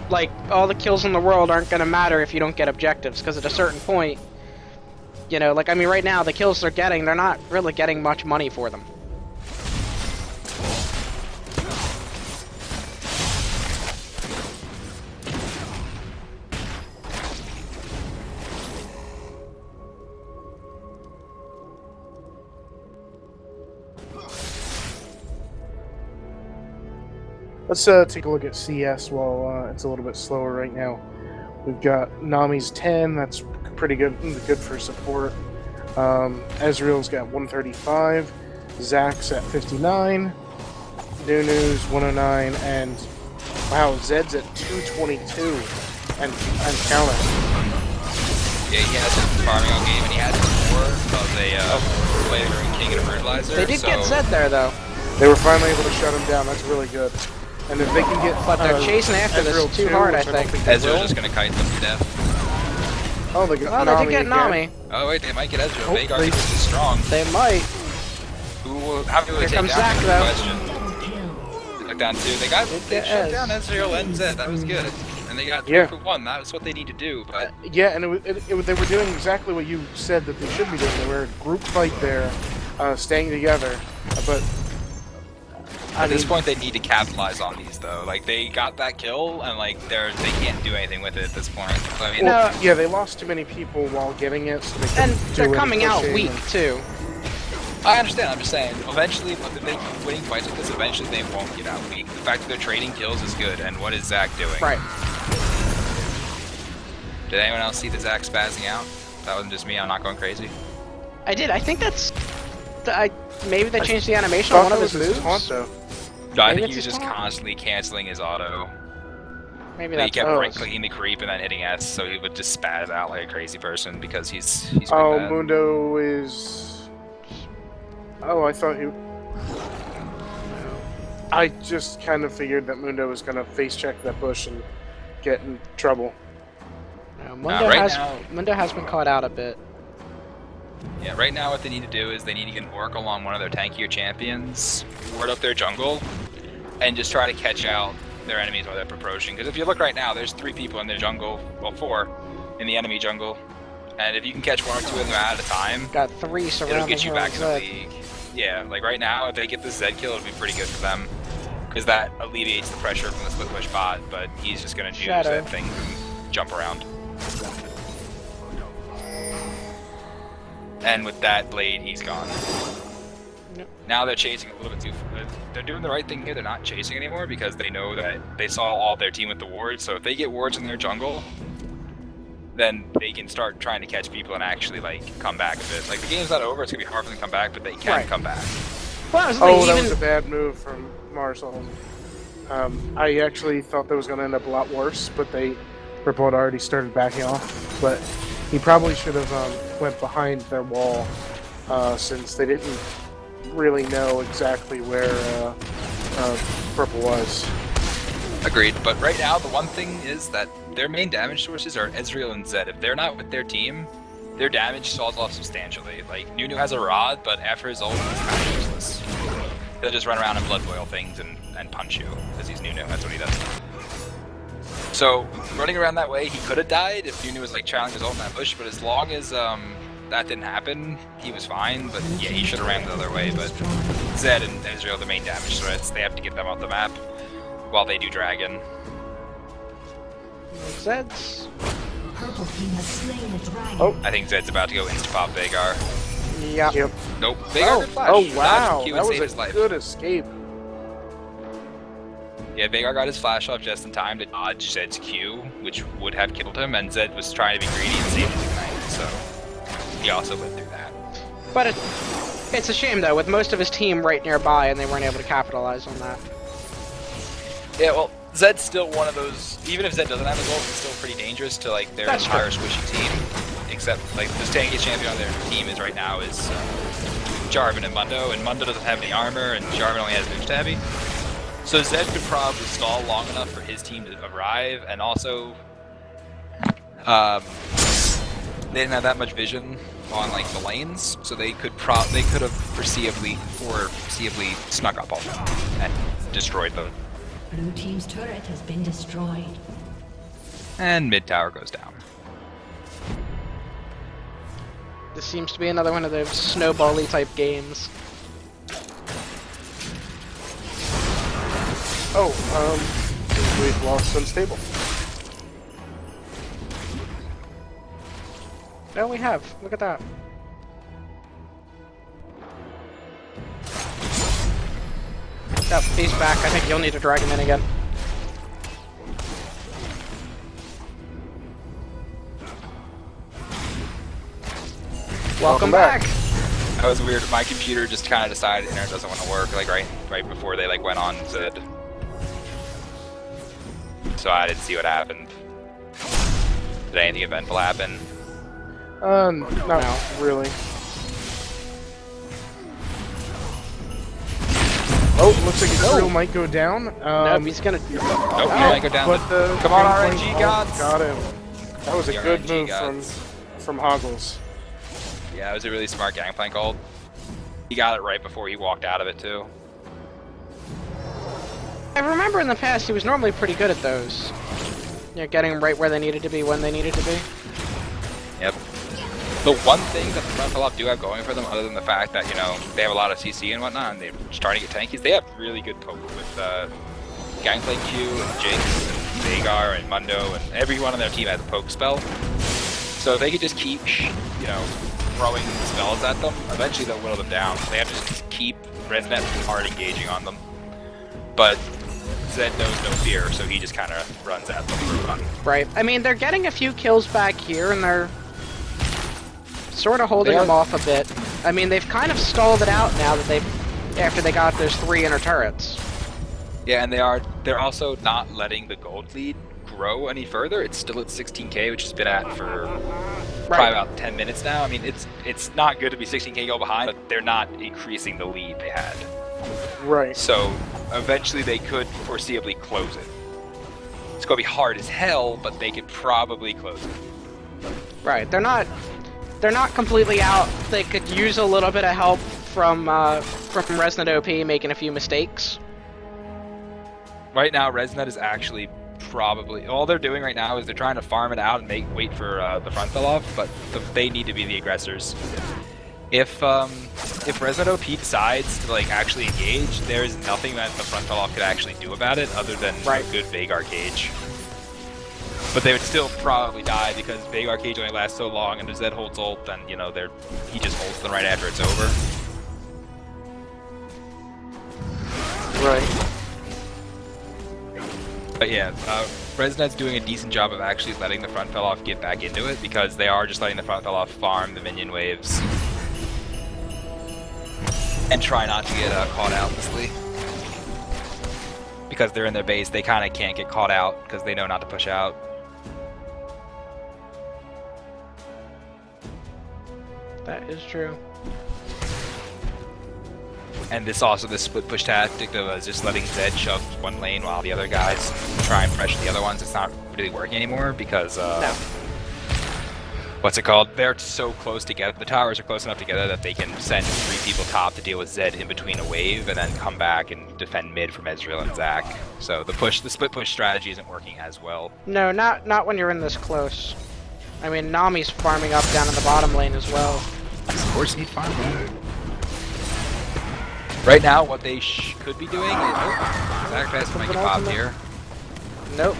[SPEAKER 1] Like, all the kills in the world aren't going to matter if you don't get objectives, because at a certain point, you know, like, I mean, right now, the kills they're getting, they're not really getting much money for them.
[SPEAKER 2] Let's take a look at CS while it's a little bit slower right now. We've got Nami's 10, that's pretty good for support. Ezreal's got 135, Zack's at 59, Nunu's 109, and wow, Zed's at 222 and counting.
[SPEAKER 4] Yeah, he has been farming all game, and he had before of a Flaring King and a Fertilizer.
[SPEAKER 1] They did get Zed there though.
[SPEAKER 2] They were finally able to shut him down. That's really good. And if they can get,
[SPEAKER 1] but they're chasing after
[SPEAKER 2] Ezreal
[SPEAKER 1] this too hard, I think.
[SPEAKER 4] Ezreal's just gonna kite them to death.
[SPEAKER 2] Oh, they got
[SPEAKER 1] Nami. They did get Nami.
[SPEAKER 4] Oh wait, they might get Ezreal. Veigar is strong.
[SPEAKER 1] They might.
[SPEAKER 4] How do they take down?
[SPEAKER 1] Zack, though.
[SPEAKER 4] Question. Took down 2. They shut down Ezreal and Zed. That was good. And they got 3 for 1. That was what they need to do. But
[SPEAKER 2] yeah, and they were doing exactly what you said that they should be doing. They were a group fight there, staying together. But
[SPEAKER 4] at this point, they need to capitalize on these, though. Like, they got that kill, and like they can't do anything with it at this point. So, I mean,
[SPEAKER 2] yeah, they lost too many people while getting it, so they
[SPEAKER 1] and they're coming out weak too.
[SPEAKER 4] I understand. I'm just saying. Eventually, if they keep winning fights like this, eventually they won't get out weak. The fact that they're trading kills is good. And what is Zack doing?
[SPEAKER 1] Right.
[SPEAKER 4] Did anyone else see the Zack spazzing out? That wasn't just me. I'm not going crazy.
[SPEAKER 1] I did. I think that's. Maybe they changed the animation on one of his moves.
[SPEAKER 4] No, I think he was just constantly canceling his auto.
[SPEAKER 1] Maybe that's.
[SPEAKER 4] He kept right-clicking the creep and then hitting S, so he would just spaz out like a crazy person because he's
[SPEAKER 2] oh,
[SPEAKER 4] bad.
[SPEAKER 2] Mundo is. Oh, I thought he. I just kind of figured that Mundo was going to face check that bush and get in trouble.
[SPEAKER 1] No, Mundo has been caught out a bit.
[SPEAKER 4] Yeah, right now what they need to do is they need to get an Oracle on one of their tankier champions, ward up their jungle, and just try to catch out their enemies while they're approaching. Because if you look right now, there's 3 people in their jungle, well 4, in the enemy jungle. And if you can catch 1 or 2 of them at a time,
[SPEAKER 1] got 3 surrounding.
[SPEAKER 4] It'll get you back in the league. Yeah, like right now, if they get this Zed kill, it'll be pretty good for them. Because that alleviates the pressure from the split push bot, but he's just going to do Zed things and jump around. And with that blade, he's gone.
[SPEAKER 1] Yep.
[SPEAKER 4] Now they're chasing a little bit too. They're doing the right thing here. They're not chasing anymore because they know that they saw all their team with the wards. So if they get wards in their jungle, then they can start trying to catch people and actually like come back a bit. Like the game's not over. It's gonna be hard for them to come back, but they can come back.
[SPEAKER 1] Well,
[SPEAKER 2] that was a bad move from Marsal. I actually thought that was gonna end up a lot worse, but Ripple had already started backing off. But he probably should have went behind their wall since they didn't really know exactly where Purple was.
[SPEAKER 4] Agreed, but right now the one thing is that their main damage sources are Ezreal and Zed. If they're not with their team, their damage falls off substantially. Like, Nunu has a rod, but after his ult, he's kind of useless. He'll just run around and blood boil things and punch you, because he's Nunu, that's what he does. So running around that way, he could have died if Nunu was like trailing his ult in that bush. But as long as that didn't happen, he was fine. But yeah, he should have ran the other way. But Zed and Ezreal, the main damage threats, they have to get them off the map while they do Dragon.
[SPEAKER 1] Zed's.
[SPEAKER 3] Purple team has slain the dragon.
[SPEAKER 2] Oh.
[SPEAKER 4] I think Zed's about to go insta-pop Veigar.
[SPEAKER 1] Yeah.
[SPEAKER 2] Yep.
[SPEAKER 4] Nope, Veigar did flash.
[SPEAKER 2] Oh
[SPEAKER 4] Dodged
[SPEAKER 2] wow,
[SPEAKER 4] Q
[SPEAKER 2] that
[SPEAKER 4] and
[SPEAKER 2] was
[SPEAKER 4] saved
[SPEAKER 2] a
[SPEAKER 4] his life.
[SPEAKER 2] good escape.
[SPEAKER 4] Yeah, Veigar got his flash off just in time to dodge Zed's Q, which would have killed him, and Zed was trying to be greedy and save his Ignite, so he also lived through that.
[SPEAKER 1] But it's a shame though, with most of his team right nearby, and they weren't able to capitalize on that.
[SPEAKER 4] Yeah, well, Zed's still one of those, even if Zed doesn't have his ult, it's still pretty dangerous to like their
[SPEAKER 1] That's
[SPEAKER 4] entire
[SPEAKER 1] true.
[SPEAKER 4] squishy team. Except like the tankiest champion on their team is right now is Jarvan and Mundo doesn't have any armor, and Jarvan only has insta heavy. So Zed could probably stall long enough for his team to arrive, and also they didn't have that much vision on like the lanes, so they could have foreseeably snuck up on them and destroyed them.
[SPEAKER 3] Blue team's turret has been destroyed.
[SPEAKER 4] And mid tower goes down.
[SPEAKER 1] This seems to be another one of those snowball-y type games.
[SPEAKER 2] Oh, we've lost unstable.
[SPEAKER 1] No, we have. Look at that. Yep, he's back. I think you'll need to drag him in again. Welcome back.
[SPEAKER 4] That was weird. My computer just kind of decided internet doesn't want to work like right before they like went on Zed. So I didn't see what happened. Did anything eventful happen?
[SPEAKER 2] Not really. Oh, looks like Israel might go down.
[SPEAKER 1] Nope, he's gonna.
[SPEAKER 4] Nope, he might go down.
[SPEAKER 2] But the
[SPEAKER 4] Come on,
[SPEAKER 2] Gangplank
[SPEAKER 4] RNG gods!
[SPEAKER 2] got him. That was a
[SPEAKER 4] The
[SPEAKER 2] good
[SPEAKER 4] RNG
[SPEAKER 2] move
[SPEAKER 4] gods.
[SPEAKER 2] from Hoggles.
[SPEAKER 4] Yeah, it was a really smart Gangplank ult. He got it right before he walked out of it too.
[SPEAKER 1] I remember in the past he was normally pretty good at those. You know, getting them right where they needed to be when they needed to be.
[SPEAKER 4] Yep. The one thing that the front do have going for them, other than the fact that, you know, they have a lot of CC and whatnot, and they're starting to get tankies, they have really good poke with Gangplank Q and Jinx and Veigar and Mundo, and everyone on their team has a poke spell. So if they could just keep, you know, throwing spells at them, eventually they'll whittle them down. They have to just keep Resnet hard engaging on them. But Zed knows no fear, so he just kind of runs at them for fun.
[SPEAKER 1] Right. I mean, they're getting a few kills back here, and they're sort of holding them off a bit. I mean, they've kind of stalled it out now that after they got those 3 inner turrets.
[SPEAKER 4] Yeah, and they're also not letting the gold lead grow any further. It's still at 16k, which has been at for probably about 10 minutes now. I mean, it's not good to be 16k go behind, but they're not increasing the lead they had.
[SPEAKER 2] Right.
[SPEAKER 4] So eventually they could foreseeably close it. It's going to be hard as hell, but they could probably close it.
[SPEAKER 1] Right. They're not completely out. They could use a little bit of help from Resnet OP making a few mistakes.
[SPEAKER 4] Right now, Resnet is actually probably all they're doing right now is they're trying to farm it out and wait for the front fell off, but they need to be the aggressors. If Resnet OP decides to like actually engage, there is nothing that the front fell off could actually do about it other than a good Veigar cage. But they would still probably die because Veigar cage only lasts so long, and if Zed holds ult, then you know he just ults them right after it's over.
[SPEAKER 2] Right.
[SPEAKER 4] But yeah, Resnet's doing a decent job of actually letting the front fell off get back into it because they are just letting the front fell off farm the minion waves and try not to get caught out easily. Because they're in their base, they kind of can't get caught out because they know not to push out.
[SPEAKER 1] That is true.
[SPEAKER 4] And this split push tactic of just letting Zed shove one lane while the other guys try and pressure the other ones, it's not really working anymore because what's it called? They're so close together. The towers are close enough together that they can send 3 people top to deal with Zed in between a wave, and then come back and defend mid from Ezreal and Zac. So the split push strategy isn't working as well.
[SPEAKER 1] No, not when you're in this close. I mean, Nami's farming up down in the bottom lane as well.
[SPEAKER 4] Of course, he's farming. Right now, what they could be doing is Zac Pass might get popped here.
[SPEAKER 1] Nope.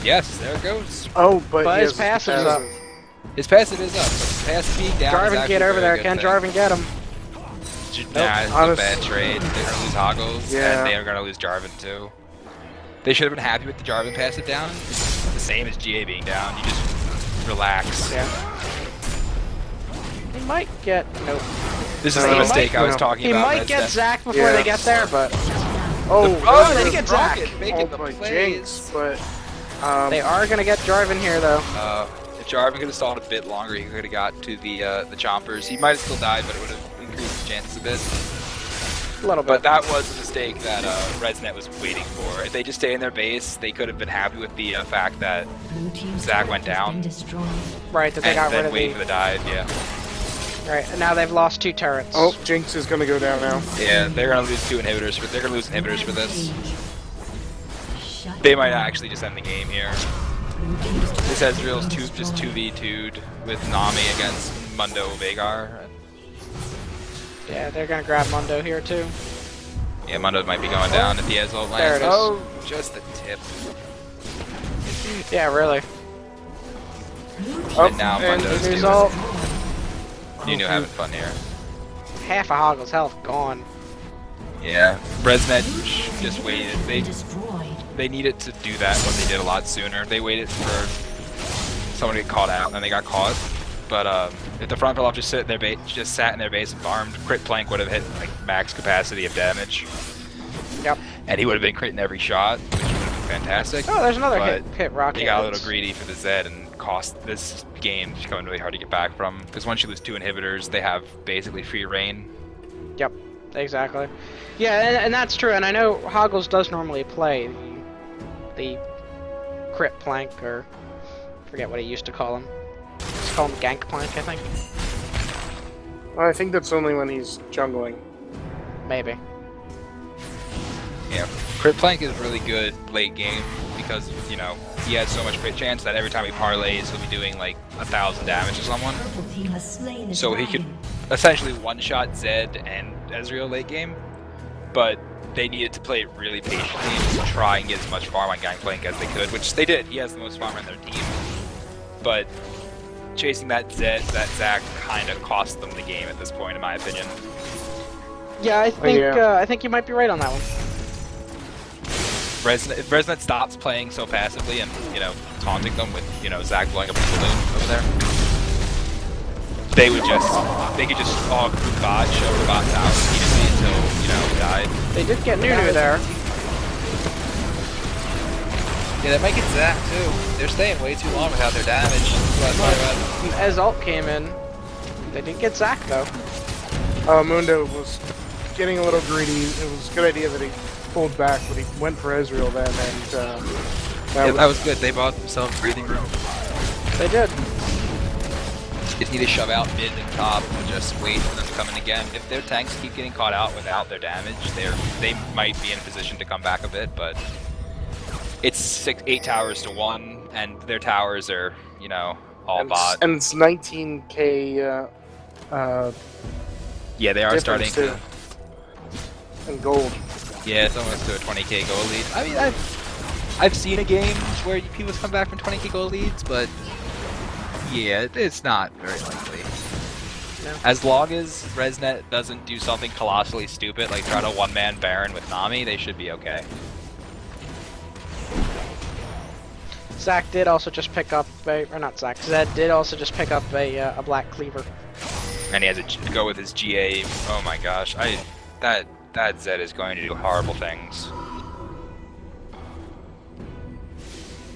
[SPEAKER 4] Yes, there it goes.
[SPEAKER 2] Oh, but
[SPEAKER 1] his
[SPEAKER 2] he has
[SPEAKER 1] passive's up.
[SPEAKER 4] His passive is up. His passive being down.
[SPEAKER 1] Jarvan, get over there. Can Jarvan get him?
[SPEAKER 4] Nah, it's a bad trade. They're gonna lose Hoggles,
[SPEAKER 2] Yeah.
[SPEAKER 4] and they are gonna lose Jarvan too. They should have been happy with the Jarvan passive down. It's the same as GA being down. You just relax.
[SPEAKER 1] Yeah. He might get... Nope.
[SPEAKER 4] This is the mistake I was talking
[SPEAKER 1] He
[SPEAKER 4] about.
[SPEAKER 1] might get Zac before they get there, but...
[SPEAKER 2] Oh,
[SPEAKER 1] they get Zac.
[SPEAKER 4] Making the
[SPEAKER 2] my
[SPEAKER 4] plays.
[SPEAKER 2] Jinx, but
[SPEAKER 1] They are gonna get Jarvan here, though.
[SPEAKER 4] If Jarvan could have stalled a bit longer, he could have got to the chompers. He might have still died, but it would have increased his chances a bit.
[SPEAKER 1] A little bit.
[SPEAKER 4] But that was a mistake that ResNet was waiting for. If they just stay in their base, they could have been happy with the fact that
[SPEAKER 3] Blue team's
[SPEAKER 4] Zac
[SPEAKER 3] turret
[SPEAKER 4] went
[SPEAKER 3] has
[SPEAKER 4] down.
[SPEAKER 3] been destroyed.
[SPEAKER 1] Right, that they got
[SPEAKER 4] and
[SPEAKER 1] rid
[SPEAKER 4] then
[SPEAKER 1] of
[SPEAKER 4] wait for the dive. Yeah.
[SPEAKER 1] Right, and now they've lost 2 turrets.
[SPEAKER 2] oh, Jinx is gonna go down now.
[SPEAKER 4] Yeah, they're gonna lose 2 inhibitors. They're gonna lose inhibitors for this.
[SPEAKER 3] Shut
[SPEAKER 4] They might
[SPEAKER 3] down.
[SPEAKER 4] actually just end the game here.
[SPEAKER 3] Blue team's turret
[SPEAKER 4] This
[SPEAKER 3] has
[SPEAKER 4] Ezreal's
[SPEAKER 3] been
[SPEAKER 4] just
[SPEAKER 3] destroyed.
[SPEAKER 4] 2v2'd with Nami against Mundo Veigar.
[SPEAKER 1] Yeah, they're gonna grab Mundo here, too.
[SPEAKER 4] Yeah, Mundo might be going down if he has ult
[SPEAKER 1] There
[SPEAKER 4] lands.
[SPEAKER 1] it is.
[SPEAKER 4] Oh, just the tip.
[SPEAKER 1] Yeah, really.
[SPEAKER 2] Oh,
[SPEAKER 4] And now
[SPEAKER 2] and
[SPEAKER 4] Mundo's
[SPEAKER 1] His
[SPEAKER 4] doing
[SPEAKER 1] ult,
[SPEAKER 4] Nunu having fun here.
[SPEAKER 1] half of Hoggle's health gone.
[SPEAKER 4] Yeah, ResNet just waited.
[SPEAKER 3] Destroyed.
[SPEAKER 4] They needed to do that when they did a lot sooner. They waited for someone to get caught out, and then they got caught. But if the front off just sat in their base and farmed, Crit Plank would have hit like max capacity of damage.
[SPEAKER 1] Yep.
[SPEAKER 4] And he would have been critting every shot, which would have been fantastic.
[SPEAKER 1] Oh, there's another
[SPEAKER 4] But
[SPEAKER 1] hit rocket.
[SPEAKER 4] They got a little greedy for the Zed and cost this game becoming really hard to get back from. Because once you lose 2 inhibitors, they have basically free reign.
[SPEAKER 1] Yep, exactly. Yeah, and that's true. And I know Hoggles does normally play the crit plank, or I forget what he used to call him. Just call him gank plank, I think.
[SPEAKER 2] Well, I think that's only when he's jungling.
[SPEAKER 1] Maybe.
[SPEAKER 4] Yeah, Crit Plank is really good late game because, you know, he has so much crit chance that every time he parlays, he'll be doing like 1,000 damage to someone.
[SPEAKER 3] Purple team has slain the
[SPEAKER 4] So he could
[SPEAKER 3] dragon.
[SPEAKER 4] essentially one-shot Zed and Ezreal late game, but they needed to play it really patiently and just try and get as much farm on Gangplank as they could, which they did. He has the most farm on their team, but chasing that Zac kind of cost them the game at this point, in my opinion.
[SPEAKER 1] Yeah, I think
[SPEAKER 2] yeah.
[SPEAKER 1] I think you might be right on that one.
[SPEAKER 4] If ResNet stops playing so passively and, you know, taunting them with, you know, Zac blowing up the balloon over there, they could just all group bot, show the bots out immediately until, you know, we died.
[SPEAKER 1] They did get Nunu there.
[SPEAKER 5] Yeah, that might get Zac too. They're staying way too long without their damage. That's what I thought about.
[SPEAKER 1] As ult came in, they did get Zac though.
[SPEAKER 2] Mundo was getting a little greedy. It was a good idea that he pulled back, but he went for Ezreal then, and
[SPEAKER 5] Yeah, that was good. They bought themselves breathing room.
[SPEAKER 1] They did.
[SPEAKER 4] Just need to shove out mid and top and just wait for them to come in again. If their tanks keep getting caught out without their damage, they might be in a position to come back a bit, but it's 8 towers to 1, and their towers are, you know, all bot.
[SPEAKER 2] and it's 19k
[SPEAKER 4] Yeah, they are starting
[SPEAKER 2] difference
[SPEAKER 4] to.
[SPEAKER 2] in gold.
[SPEAKER 4] Yeah, it's almost to a 20k goal lead. I mean, I've seen a game where people come back from 20k goal leads, but yeah, it's not very likely.
[SPEAKER 1] No.
[SPEAKER 4] As long as ResNet doesn't do something colossally stupid, like try to one-man Baron with Nami, they should be okay.
[SPEAKER 1] Zac did also just pick up or not Zac. Zed did also just pick up a black cleaver.
[SPEAKER 4] And he has to go with his GA. Oh my gosh, that Zed is going to do horrible things.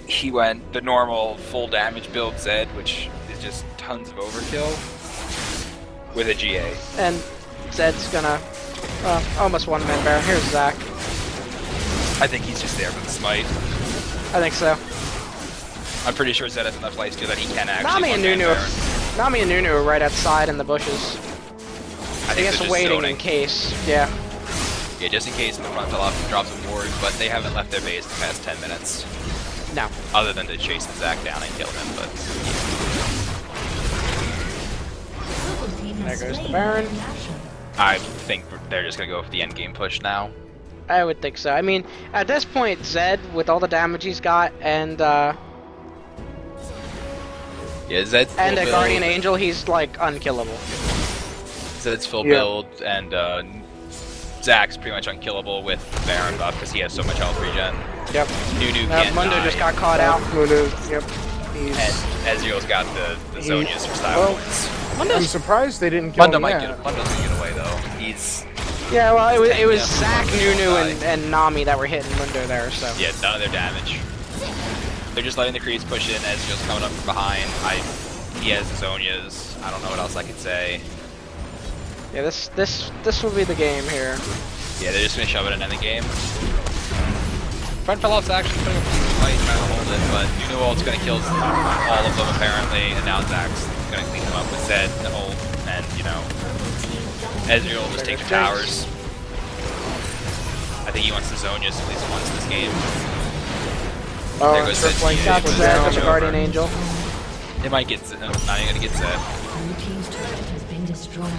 [SPEAKER 4] He went the normal full damage build Zed, which is just tons of overkill, with a GA.
[SPEAKER 1] And Zed's gonna almost one man Baron. Here's Zac.
[SPEAKER 4] I think he's just there for the smite.
[SPEAKER 1] I think so.
[SPEAKER 4] I'm pretty sure Zed has enough life steal that he can actually
[SPEAKER 1] Nami and
[SPEAKER 4] one-man
[SPEAKER 1] Nunu
[SPEAKER 4] Baron.
[SPEAKER 1] Nami and Nunu are right outside in the bushes.
[SPEAKER 4] I
[SPEAKER 1] I
[SPEAKER 4] think
[SPEAKER 1] guess
[SPEAKER 4] they're just
[SPEAKER 1] waiting
[SPEAKER 4] zoning.
[SPEAKER 1] in case. Yeah.
[SPEAKER 4] Yeah, just in case the front fell off and drops a ward, but they haven't left their base in the past 10 minutes.
[SPEAKER 1] No.
[SPEAKER 4] Other than to chase the Zac down and kill him, but
[SPEAKER 3] Purple team has
[SPEAKER 1] There goes the
[SPEAKER 3] slain
[SPEAKER 1] Baron.
[SPEAKER 3] Baron Nashor.
[SPEAKER 4] I think they're just gonna go for the end game push now.
[SPEAKER 1] I would think so. I mean, at this point, Zed, with all the damage he's got, and
[SPEAKER 4] Yeah, Zed's full
[SPEAKER 1] a
[SPEAKER 4] build.
[SPEAKER 1] Guardian Angel, he's like unkillable.
[SPEAKER 4] Zed's full
[SPEAKER 2] Yeah.
[SPEAKER 4] build, and Zac's pretty much unkillable with Baron buff because he has so much health regen.
[SPEAKER 1] Yep.
[SPEAKER 4] Nunu can't
[SPEAKER 1] Mundo
[SPEAKER 4] die,
[SPEAKER 1] just got caught out.
[SPEAKER 2] Mundo, yep. He's,
[SPEAKER 4] and Ezreal's got the Zhonya's for style
[SPEAKER 2] well,
[SPEAKER 4] points.
[SPEAKER 2] I'm surprised they didn't kill
[SPEAKER 4] Mundo
[SPEAKER 2] him
[SPEAKER 4] might
[SPEAKER 2] yet.
[SPEAKER 4] get Mundo's gonna get away though. He's
[SPEAKER 1] Yeah, well, it was
[SPEAKER 4] Yeah.
[SPEAKER 1] Zac, Nunu, and Nami that were hitting Mundo there, so.
[SPEAKER 4] yeah, none of their damage. They're just letting the creeps push in. Ezreal's coming up from behind. He has Zhonya's. I don't know what else I could say.
[SPEAKER 1] Yeah, this will be the game here.
[SPEAKER 4] Yeah, they're just gonna shove it in the game. Front fell off's actually putting up a decent fight trying to hold it, but Nunu ult's gonna kill all of them apparently, and now Zac's gonna clean them up with Zed and ult, and you know, Ezreal will just take the towers. I think he wants the Zhonya's at least once this game.
[SPEAKER 2] Oh,
[SPEAKER 4] There goes
[SPEAKER 2] Trick
[SPEAKER 4] Zed's
[SPEAKER 2] Link
[SPEAKER 4] EA,
[SPEAKER 1] Got
[SPEAKER 4] but
[SPEAKER 1] the
[SPEAKER 4] Zed's
[SPEAKER 1] Zed, got the
[SPEAKER 4] over.
[SPEAKER 1] Guardian Angel.
[SPEAKER 4] It might get Zed. No, not even gonna get Zed.
[SPEAKER 3] Blue team's turret has been destroyed.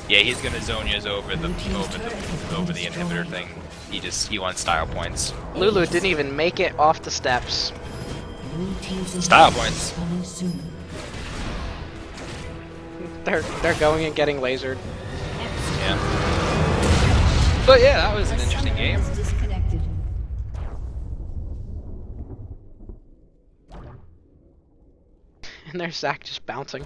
[SPEAKER 4] Yeah, he's gonna Zhonya's over the inhibitor thing. He wants style points.
[SPEAKER 1] Lulu didn't even make it off the steps.
[SPEAKER 3] Blue team's
[SPEAKER 4] Style
[SPEAKER 3] inhibitor
[SPEAKER 4] points.
[SPEAKER 3] is coming soon.
[SPEAKER 1] They're going and getting lasered.
[SPEAKER 4] Yeah. But yeah, that was an interesting game.
[SPEAKER 3] Is disconnected.
[SPEAKER 1] And there's Zac just bouncing.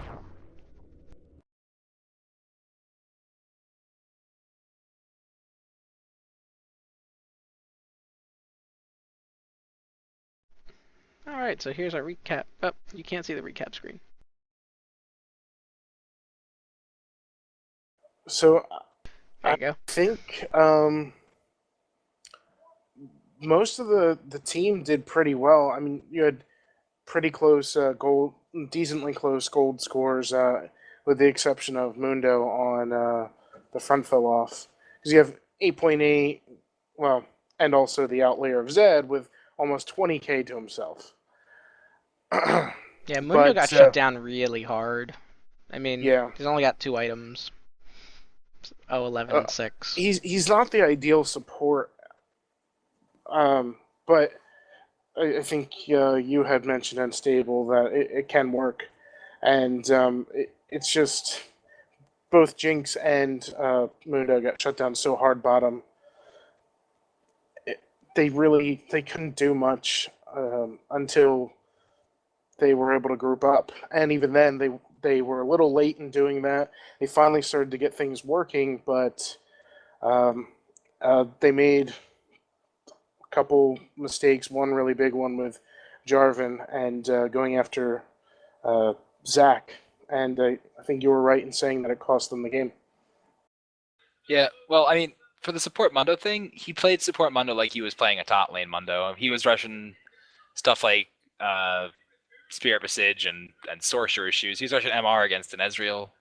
[SPEAKER 1] Alright, so here's our recap. Oh, you can't see the recap screen.
[SPEAKER 2] So
[SPEAKER 1] There you go.
[SPEAKER 2] I think most of the team did pretty well. I mean, you had pretty close decently close gold scores, with the exception of Mundo on the front fell off, because you have 8.8, well, and also the outlayer of Zed with almost 20k to himself.
[SPEAKER 1] Yeah, Mundo
[SPEAKER 2] But,
[SPEAKER 1] got shut down really hard. I mean,
[SPEAKER 2] Yeah.
[SPEAKER 1] he's only got 2 items. 11 and 6.
[SPEAKER 2] He's not the ideal support, but I think you had mentioned Unstable that it can work, and it's just both Jinx and Mundo got shut down so hard bottom. They couldn't do much until they were able to group up, and even then they were a little late in doing that. They finally started to get things working, but they made a couple mistakes. One really big one with Jarvan and going after Zac, and I think you were right in saying that it cost them the game.
[SPEAKER 4] Yeah, well, I mean, for the support Mundo thing, he played support Mundo like he was playing a top lane Mundo. He was rushing stuff like Spirit Visage and Sorcerer Shoes. He was rushing MR against an Ezreal.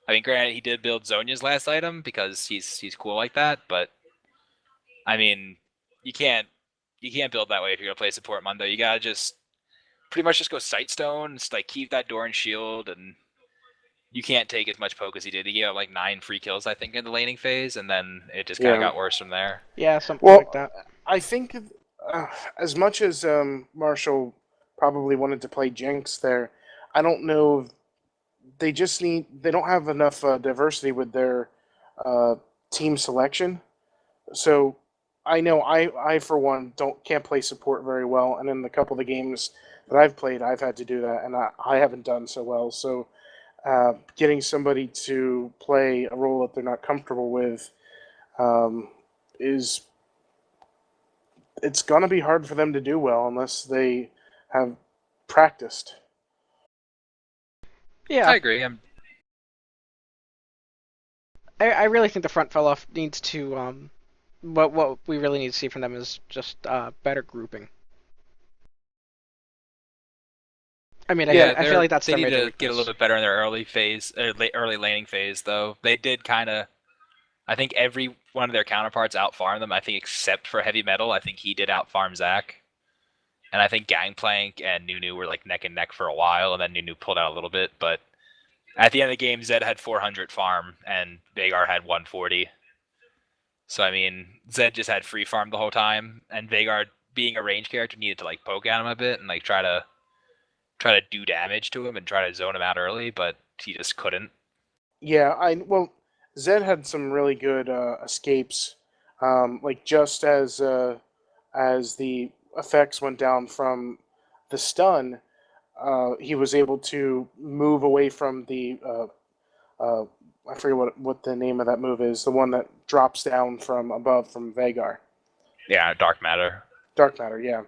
[SPEAKER 4] I mean, granted, he did build Zhonya's last item because he's cool like that, but I mean, you can't build that way if you're gonna play support Mundo. You gotta just pretty much just go Sightstone, just like keep that door and shield, and you can't take as much poke as he did. He got like 9 free kills, I think, in the laning phase, and then it just kind of
[SPEAKER 2] Yeah.
[SPEAKER 4] got worse from there.
[SPEAKER 1] Yeah, something
[SPEAKER 2] Well,
[SPEAKER 1] like that.
[SPEAKER 2] I think as much as Marshall probably wanted to play Jinx there, I don't know. They don't have enough diversity with their team selection. So I know I for one can't play support very well, and in the couple of the games that I've played, I've had to do that, and I haven't done so well. So getting somebody to play a role that they're not comfortable with it's gonna be hard for them to do well unless they have practiced.
[SPEAKER 4] I
[SPEAKER 1] Yeah,
[SPEAKER 4] agree.
[SPEAKER 1] I really think the front fell off needs to what we really need to see from them is just better grouping. I mean,
[SPEAKER 2] Yeah,
[SPEAKER 1] I feel like that's
[SPEAKER 4] they
[SPEAKER 1] their
[SPEAKER 4] need
[SPEAKER 1] major
[SPEAKER 4] to
[SPEAKER 1] weakness.
[SPEAKER 4] get a little bit better in their early phase, early laning phase, though. They did kind of. I think every one of their counterparts outfarmed them. I think except for Heavy Metal, I think he did outfarm Zach. And I think Gangplank and Nunu were like neck and neck for a while, and then Nunu pulled out a little bit. But at the end of the game, Zed had 400 farm, and Vagar had 140. So I mean, Zed just had free farm the whole time, and Vagar, being a range character, needed to like poke at him a bit and like try to do damage to him and try to zone him out early, but he just couldn't.
[SPEAKER 2] Yeah, well, Zed had some really good escapes. Like just as the effects went down from the stun, he was able to move away from the I forget what the name of that move is. The one that drops down from above from Vagar.
[SPEAKER 4] Yeah, Dark Matter.
[SPEAKER 2] Dark Matter, yeah.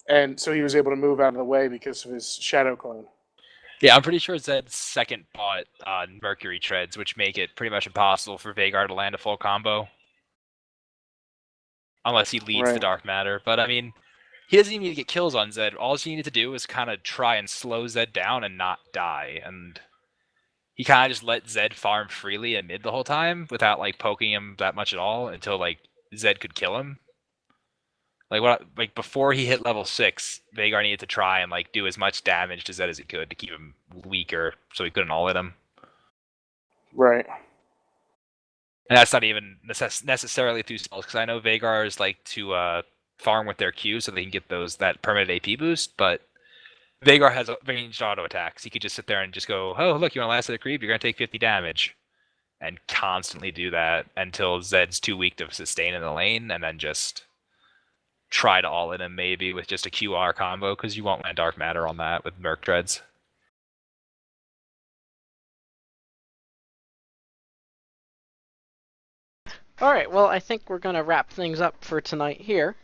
[SPEAKER 2] And so he was able to move out of the way because of his Shadow Clone.
[SPEAKER 4] Yeah, I'm pretty sure Zed's second bought on Mercury Treads, which make it pretty much impossible for Vagar to land a full combo. Unless he leads the
[SPEAKER 2] Right.
[SPEAKER 4] Dark Matter. But I mean, he doesn't even need to get kills on Zed. All he needed to do is kind of try and slow Zed down and not die. And he kind of just let Zed farm freely at mid the whole time without like poking him that much at all until like Zed could kill him. Like before he hit level 6, Vagar needed to try and like do as much damage to Zed as he could to keep him weaker, so he couldn't all hit him.
[SPEAKER 2] Right.
[SPEAKER 4] And that's not even necessarily through spells, because I know Vagar's like to farm with their Q so they can get that permanent AP boost, but Vagar has ranged auto attacks. He could just sit there and just go, oh, look, you want to last hit a creep? You're going to take 50 damage. And constantly do that until Zed's too weak to sustain in the lane, and then just try to all in him maybe with just a QR combo, because you won't land Dark Matter on that with Merc Dreads.
[SPEAKER 1] Alright, well, I think we're going to wrap things up for tonight here.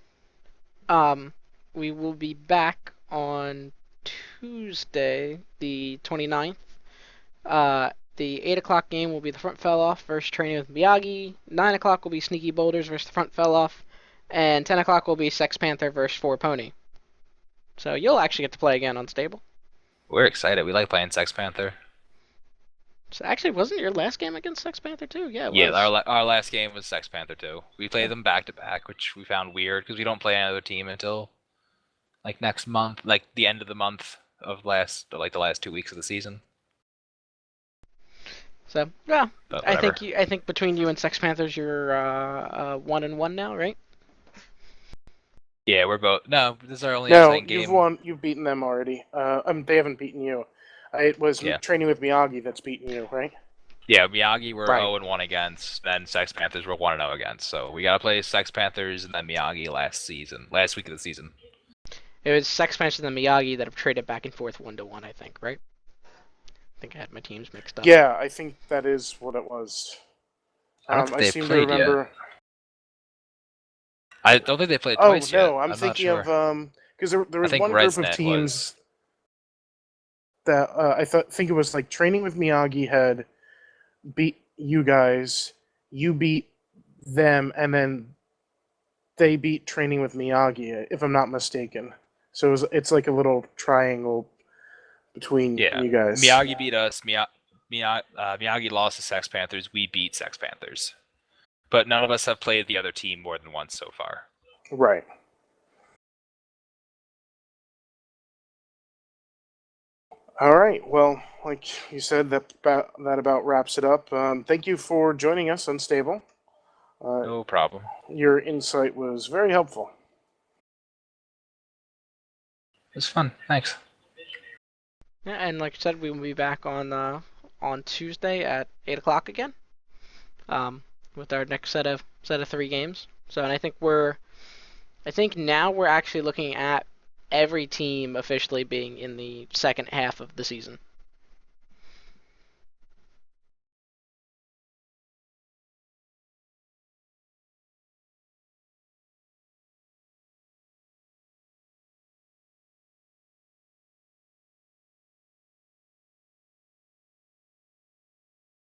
[SPEAKER 1] We will be back on Tuesday, the 29th. The 8 o'clock game will be the Front Fell Off versus Training with Miyagi. 9 o'clock will be Sneaky Boulders versus the Front Fell Off. And 10 o'clock will be Sex Panther versus 4 Pony. So you'll actually get to play again Unstable.
[SPEAKER 4] We're excited. We like playing Sex Panther.
[SPEAKER 1] So actually, wasn't your last game against Sex Panther too? Yeah, it
[SPEAKER 4] Yeah,
[SPEAKER 1] was.
[SPEAKER 4] our last game was Sex Panther 2. We played them back to back, which we found weird because we don't play another team until like next month, like the end of the month of the last 2 weeks of the season.
[SPEAKER 1] So yeah,
[SPEAKER 4] But
[SPEAKER 1] I
[SPEAKER 4] whatever.
[SPEAKER 1] think between you and Sex Panthers, you're 1-1 now, right?
[SPEAKER 4] Yeah, we're both. No, this is our only
[SPEAKER 2] No,
[SPEAKER 4] second game.
[SPEAKER 2] you've won. You've beaten them already. They haven't beaten you. It was
[SPEAKER 4] Yeah.
[SPEAKER 2] Training with Miyagi that's beaten you, right?
[SPEAKER 4] Yeah, Miyagi we're
[SPEAKER 1] Right.
[SPEAKER 4] 0-1 against, then Sex Panthers we're 1-0 against. So we gotta play Sex Panthers and then Miyagi last week of the season.
[SPEAKER 1] It was Sex Panthers and Miyagi that have traded back and forth 1-1, I think, right? I think I had my teams mixed up.
[SPEAKER 2] Yeah, I think that is what it was.
[SPEAKER 4] I don't think
[SPEAKER 2] I
[SPEAKER 4] they've
[SPEAKER 2] seem to
[SPEAKER 4] played yet.
[SPEAKER 2] remember.
[SPEAKER 4] I don't think they played
[SPEAKER 2] Oh
[SPEAKER 4] twice yet.
[SPEAKER 2] no, I'm
[SPEAKER 4] not
[SPEAKER 2] thinking
[SPEAKER 4] sure.
[SPEAKER 2] of because there was
[SPEAKER 4] think
[SPEAKER 2] one group of
[SPEAKER 4] ResNet
[SPEAKER 2] teams
[SPEAKER 4] was.
[SPEAKER 2] that I think it was like Training with Miyagi had beat you guys, you beat them, and then they beat Training with Miyagi, if I'm not mistaken. So it's like a little triangle between
[SPEAKER 4] Yeah,
[SPEAKER 2] you guys.
[SPEAKER 4] Miyagi beat us. Miyagi lost to Sex Panthers. We beat Sex Panthers. But none of us have played the other team more than once so far.
[SPEAKER 2] Right. All right. Well, like you said, that about wraps it up. Thank you for joining us, Unstable.
[SPEAKER 4] No problem.
[SPEAKER 2] Your insight was very helpful.
[SPEAKER 4] It was fun. Thanks.
[SPEAKER 1] Yeah, and like I said, we will be back on Tuesday at 8 o'clock again. With our next set of 3 games. So, and I think now we're actually looking at every team officially being in the second half of the season.